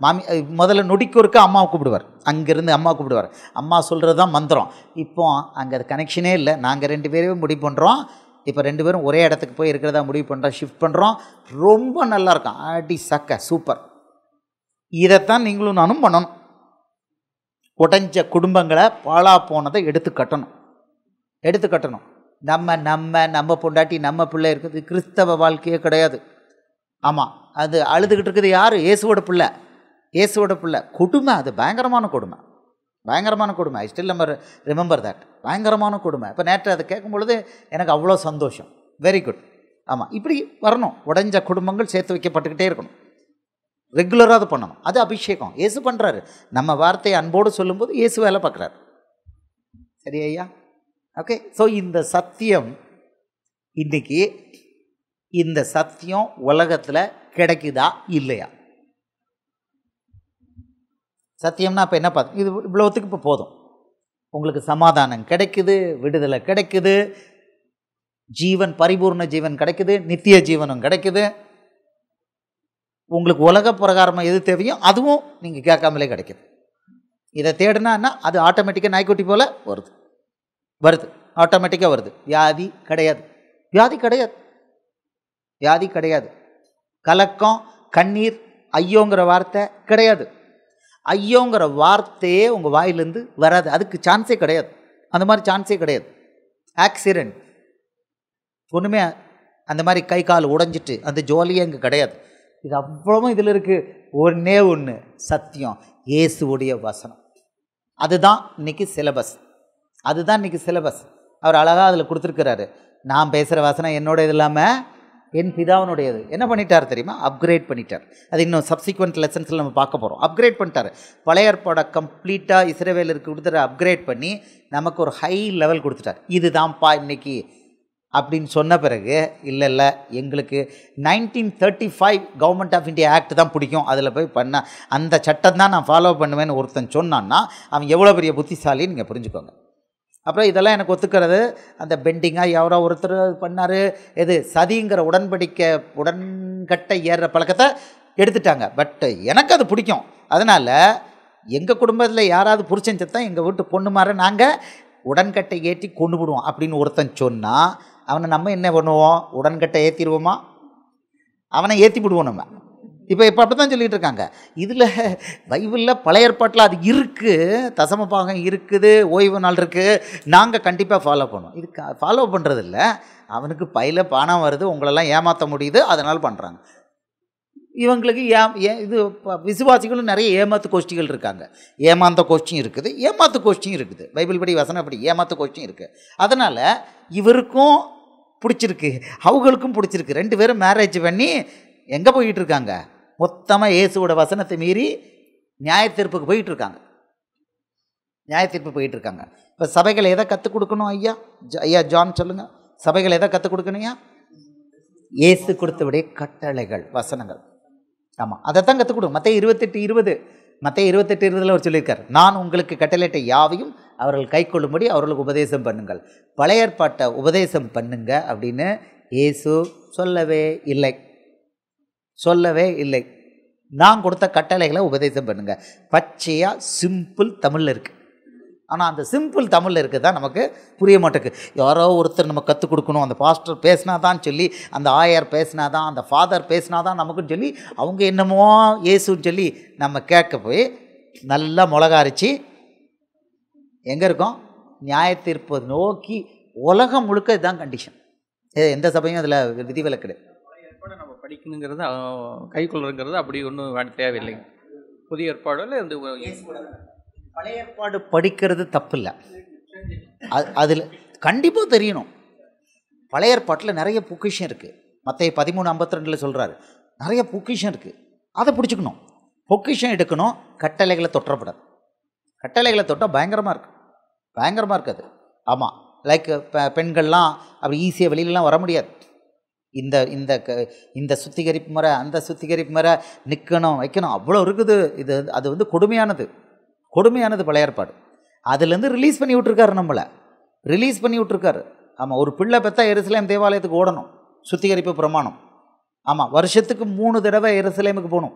மாமி முதல்ல நொடிக்கூருக்கு அம்மாவை கூப்பிடுவார், அங்கேருந்து அம்மா கூப்பிடுவார், அம்மா சொல்கிறது தான் மந்திரம். இப்போ அங்கே அது கனெக்ஷனே இல்லை, நாங்கள் 2 பேரும் முடிவு பண்ணுறோம். இப்போ 2 பேரும் ஒரே இடத்துக்கு போய் இருக்கிறதா முடிவு பண்ணுறோம், ஷிஃப்ட் பண்ணுறோம். ரொம்ப நல்லா இருக்கும், அடி சக்க சூப்பர். இதைத்தான் நீங்களும் நானும் பண்ணணும். உடைஞ்ச குடும்பங்களை பாழா போனதை எடுத்து கட்டணும். நம்ம பொண்டாட்டி நம்ம பிள்ளை இருக்குது கிறிஸ்தவ வாழ்க்கையே கிடையாது. ஆமாம், அது அழுதுகிட்டு இருக்குது யார்? இயேசுவோட பிள்ளை. கொடுமை, அது பயங்கரமான கொடுமை. I still remember that. பயங்கரமான கொடுமை. இப்போ நேற்று அதை கேட்கும் பொழுது எனக்கு அவ்வளோ சந்தோஷம். Very good. ஆமாம், இப்படி வரணும். உடைஞ்ச குடும்பங்கள் சேர்த்து வைக்கப்பட்டுக்கிட்டே இருக்கணும், ரெகுலராக அதை பண்ணணும். அது அபிஷேகம் இயேசு பண்ணுறாரு. நம்ம வார்த்தையை அன்போடு சொல்லும்போது இயேசு வேலை பார்க்குறாரு. சரி ஐயா, ஓகே. ஸோ இந்த சத்தியம் இன்றைக்கி, இந்த சத்தியம் உலகத்தில் கிடைக்குதா இல்லையா? சத்தியம்னா இப்போ என்ன பார்த்து, இது இவ்வளோத்துக்கு இப்போ போதும். உங்களுக்கு சமாதானம் கிடைக்குது, விடுதலை கிடைக்குது, ஜீவன், பரிபூர்ண ஜீவன் கிடைக்குது, நித்திய ஜீவனும் கிடைக்குது. உங்களுக்கு உலக பிரகாரமாக எது தேவையோ அதுவும் நீங்கள் கேட்காமலே கிடைக்குது. இதை தேடினா அது ஆட்டோமேட்டிக்காக நாய்க்குட்டி போல் வருது, ஆட்டோமேட்டிக்காக வருது. வியாதி கிடையாது. கலக்கம், கண்ணீர், ஐயோங்கிற வார்த்தை கிடையாது. ஐயோங்கிற வார்த்தையே உங்கள் வாயிலேருந்து வராது, அதுக்கு சான்ஸே கிடையாது. அந்த மாதிரி சான்ஸே கிடையாது. ஆக்சிடென்ட் ஒன்றுமே அந்த மாதிரி கை கால் உடைஞ்சிட்டு அந்த ஜோலியே அங்கே கிடையாது. இது அவ்வளவும் இதில் இருக்குது. ஒன்று சத்தியம், இயேசுவுடைய வசனம். அதுதான் இன்றைக்கி சிலபஸ். அவர் அழகாக அதில் கொடுத்துருக்கிறாரு. நான் பேசுகிற வசனம் என்னோட இது இல்லாமல் என் பிதாவினுடையது. என்ன பண்ணிட்டார் தெரியுமா? அப்கிரேட் பண்ணிட்டார். அது இன்னும் சப்சிக்வெண்ட் லெசன்ஸில் நம்ம பார்க்க போகிறோம். அப்கிரேட் பண்ணிட்டார். பழைய ஏற்பாடை கம்ப்ளீட்டாக இஸ்ரவேலருக்கு கொடுத்துட்டு அப்கிரேட் பண்ணி நமக்கு ஒரு ஹை லெவல் கொடுத்துட்டார். இதுதான்ப்பா இன்றைக்கி அப்படின்னு சொன்ன பிறகு, இல்லை எங்களுக்கு 1935 கவர்மெண்ட் ஆஃப் இந்தியா ஆக்ட் தான் பிடிக்கும், அதில் போய் பண்ண அந்த சட்டம் தான் நான் ஃபாலோ பண்ணுவேன்னு ஒருத்தன் சொன்னான்னா அவன் எவ்வளோ பெரிய புத்திசாலின்னு நீங்கள் புரிஞ்சுக்கோங்க. அப்புறம் இதெல்லாம் எனக்கு ஒத்துக்கிறது, அந்த பெண்டிங்காக யாரோ ஒருத்தர் பண்ணார், எது சதிங்கிற உடன்கட்டை ஏறுற பழக்கத்தை எடுத்துட்டாங்க. பட் எனக்கு அது பிடிக்கும். அதனால் எங்கள் குடும்பத்தில் யாராவது புருஷன் செத்தா எங்கள் வீட்டு பொண்ணு மாதிரி நாங்கள் உடன்கட்டை ஏற்றி கொண்டு விடுவோம் அப்படின்னு ஒருத்தன் சொன்னால் அவனை நம்ம என்ன பண்ணுவோம்? உடன்கட்டை ஏற்றிடுவோமா? அவனை ஏற்றி விடுவோம் நம்ம. இப்போ அப்படி தான் சொல்லிகிட்டு இருக்காங்க. இதில் பைபிளில் பழைய ஏற்பாட்டில் அது இருக்குது, தசம பாகம் இருக்குது, ஓய்வு நாள் இருக்குது. நாங்கள் கண்டிப்பாக ஃபாலோ பண்ணுவோம். இது ஃபாலோ பண்ணுறதில்ல. அவனுக்கு பையில் பணம் வருது, உங்களெல்லாம் ஏமாற்ற முடியுது, அதனால் பண்ணுறாங்க. இவங்களுக்கு இது விசுவாசிகளும் நிறைய ஏமாத்து கோஷ்டிகள் இருக்காங்க. ஏமாந்த கோஷ்டியும் இருக்குது, ஏமாத்து கோஷ்டியும் இருக்குது. பைபிள் படி வசனம் படி ஏமாத்து கோஷ்டியும் இருக்குது. அதனால் இவருக்கும் பிடிச்சிருக்கு, அவங்களுக்கும் பிடிச்சிருக்கு. 2 பேரும் மேரேஜ் பண்ணி எங்கே போயிட்டு இருக்காங்க? மொத்தமாக இயேசுவோட வசனத்தை மீறி நியாய தீர்ப்புக்கு போயிட்டுருக்காங்க. இப்போ சபைகள் எதை கற்றுக் கொடுக்கணும் ஐயா ஜான் சொல்லுங்கள். சபைகள் எதை கற்றுக் கொடுக்கணுங்க? இயேசு கொடுத்தவுடைய கட்டளைகள், வசனங்கள். ஆமாம், அதை தான் கற்றுக் கொடுக்கும். மத்தேயு 28:20 அவர் சொல்லியிருக்கார், நான் உங்களுக்கு கட்டளையிட்ட யாவையும் அவர்கள் கை கொள்ளும்படி அவர்களுக்கு உபதேசம் பண்ணுங்கள். பழைய ஏற்பாட்டை உபதேசம் பண்ணுங்க அப்படின்னு இயேசு சொல்லவே இல்லை. நான் கொடுத்த கட்டளைகளை உபதேசம் பண்ணுங்க. பச்சையாக சிம்பிள் தமிழில் இருக்குது. ஆனால் அந்த சிம்பிள் தமிழில் இருக்குது தான் நமக்கு புரிய மாட்டேங்குது. யாரோ ஒருத்தர் நம்ம கற்றுக் கொடுக்கணும், அந்த பாஸ்டர் பேசினாதான் சொல்லி, அந்த ஆயர் பேசினாதான், அந்த ஃபாதர் பேசினாதான் நமக்குன்னு சொல்லி அவங்க என்னமோ இயேசுன்னு சொல்லி நம்ம கேட்க போய் நல்லா மிளகா அரைச்சி எங்கே இருக்கோம், நியாய தீர்ப்பு நோக்கி உலகம் முழுக்க இதுதான் கண்டிஷன். எந்த சபையும் அதில் விதிவிலக்கு கிடையாது. ஏற்பாடு நம்ம படிக்கணுங்கிறது கை கொள்ளுங்கிறது அப்படி ஒன்றும் தேவையில்லை. புதிய ஏற்பாடில் இந்த பழைய ஏற்பாடு படிக்கிறது தப்பு இல்லை, அதில் கண்டிப்பாக தெரியணும். பழைய ஏற்பாட்டில் நிறைய பொக்கிஷம் இருக்குது. மத்தேயு 13:52 சொல்கிறாரு, நிறைய பொக்கிஷம் இருக்குது, அதை பிடிச்சிக்கணும். பொக்கிஷம் எடுக்கணும், கட்டளைகளை தொற்றப்படாது. கட்டளைகளை தொட்டால் பயங்கரமாக இருக்குது, பயங்கரமாக இருக்குது. ஆமாம், லைக் பெண்கள்லாம் அப்படி ஈஸியாக வெளியிலலாம் வர முடியாது. இந்த இந்த இந்த சுத்திகரிப்பு முறை, அந்த சுத்திகரிப்பு முறை, நிற்கணும் வைக்கணும், அவ்வளோ இருக்குது. இது அது வந்து கொடுமையானது, கொடுமையானது பழைய ஏற்பாடு. அதுலேருந்து ரிலீஸ் பண்ணி விட்ருக்காரு, நம்மளை ரிலீஸ் பண்ணி விட்ருக்காரு. ஆமாம், ஒரு பிள்ளை பெற்றா எருசலேம் தேவாலயத்துக்கு ஓடணும், சுத்திகரிப்பு பிரமாணம். ஆமாம், வருஷத்துக்கு 3 தடவை எருசலேமுக்கு போகணும்.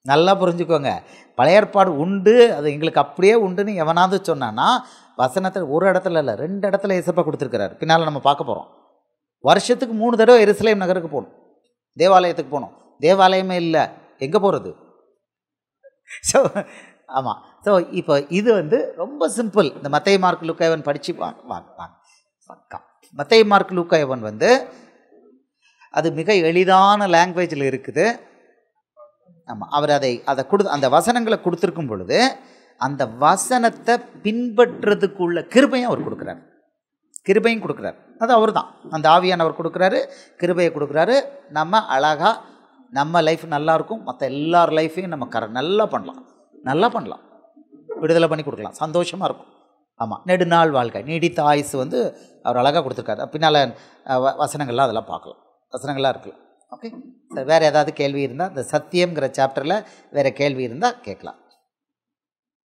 நல்லா புரிஞ்சுக்கோங்க, பழைய ஏற்பாடு உண்டு, அது எங்களுக்கு அப்படியே உண்டுன்னு எவனாவது சொன்னான்னா, வசனத்தில் ஒரு இடத்துல இல்லை 2 இடத்துல ஏசப்பா கொடுத்துருக்கிறாரு. பின்னால் நம்ம பார்க்க போகிறோம். வருஷத்துக்கு 3 தடவை எருசலேம் நகருக்கு போகணும், தேவாலயத்துக்கு போகணும். தேவாலயமே இல்லை, எங்கே போகிறது? ஸோ ஆமாம், ஸோ இப்போ இது வந்து ரொம்ப சிம்பிள். இந்த மத்தேயு மார்க்கு லூக்கா யோவான் படித்து வாங்க. மத்தேயு மார்க்கு லூக்கா யோவான் வந்து அது மிக எளிதான லாங்குவேஜில் இருக்குது. ஆமாம், அவர் அதை அந்த வசனங்களை கொடுத்துருக்கும் பொழுது அந்த வசனத்தை பின்பற்றுறதுக்குள்ள கிருபையும் அவர் கொடுக்குறாரு, கிருபையும் கொடுக்குறாரு. அது அவர் தான், அந்த ஆவியானவர் கொடுக்குறாரு, கிருபையை கொடுக்குறாரு. நம்ம அழகாக நம்ம லைஃப் நல்லாயிருக்கும், மற்ற எல்லார் லைஃப்பையும் நம்ம நல்லா பண்ணலாம், நல்லா பண்ணலாம், விடுதலை பண்ணி கொடுக்கலாம், சந்தோஷமாக இருக்கும். ஆமாம், நெடுநாள் வாழ்க்கை, நீடித்த ஆயுசு வந்து அவர் அழகாக கொடுத்துருக்காரு. பின்னால் வசனங்கள்லாம் அதெல்லாம் பார்க்கலாம், வசனங்கள்லாம் இருக்கலாம். ஓகே, வேறு ஏதாவது கேள்வி இருந்தால் இந்த சத்தியம்ங்கிற சாப்டரில் வேறு கேள்வி இருந்தால் கேட்கலாம்.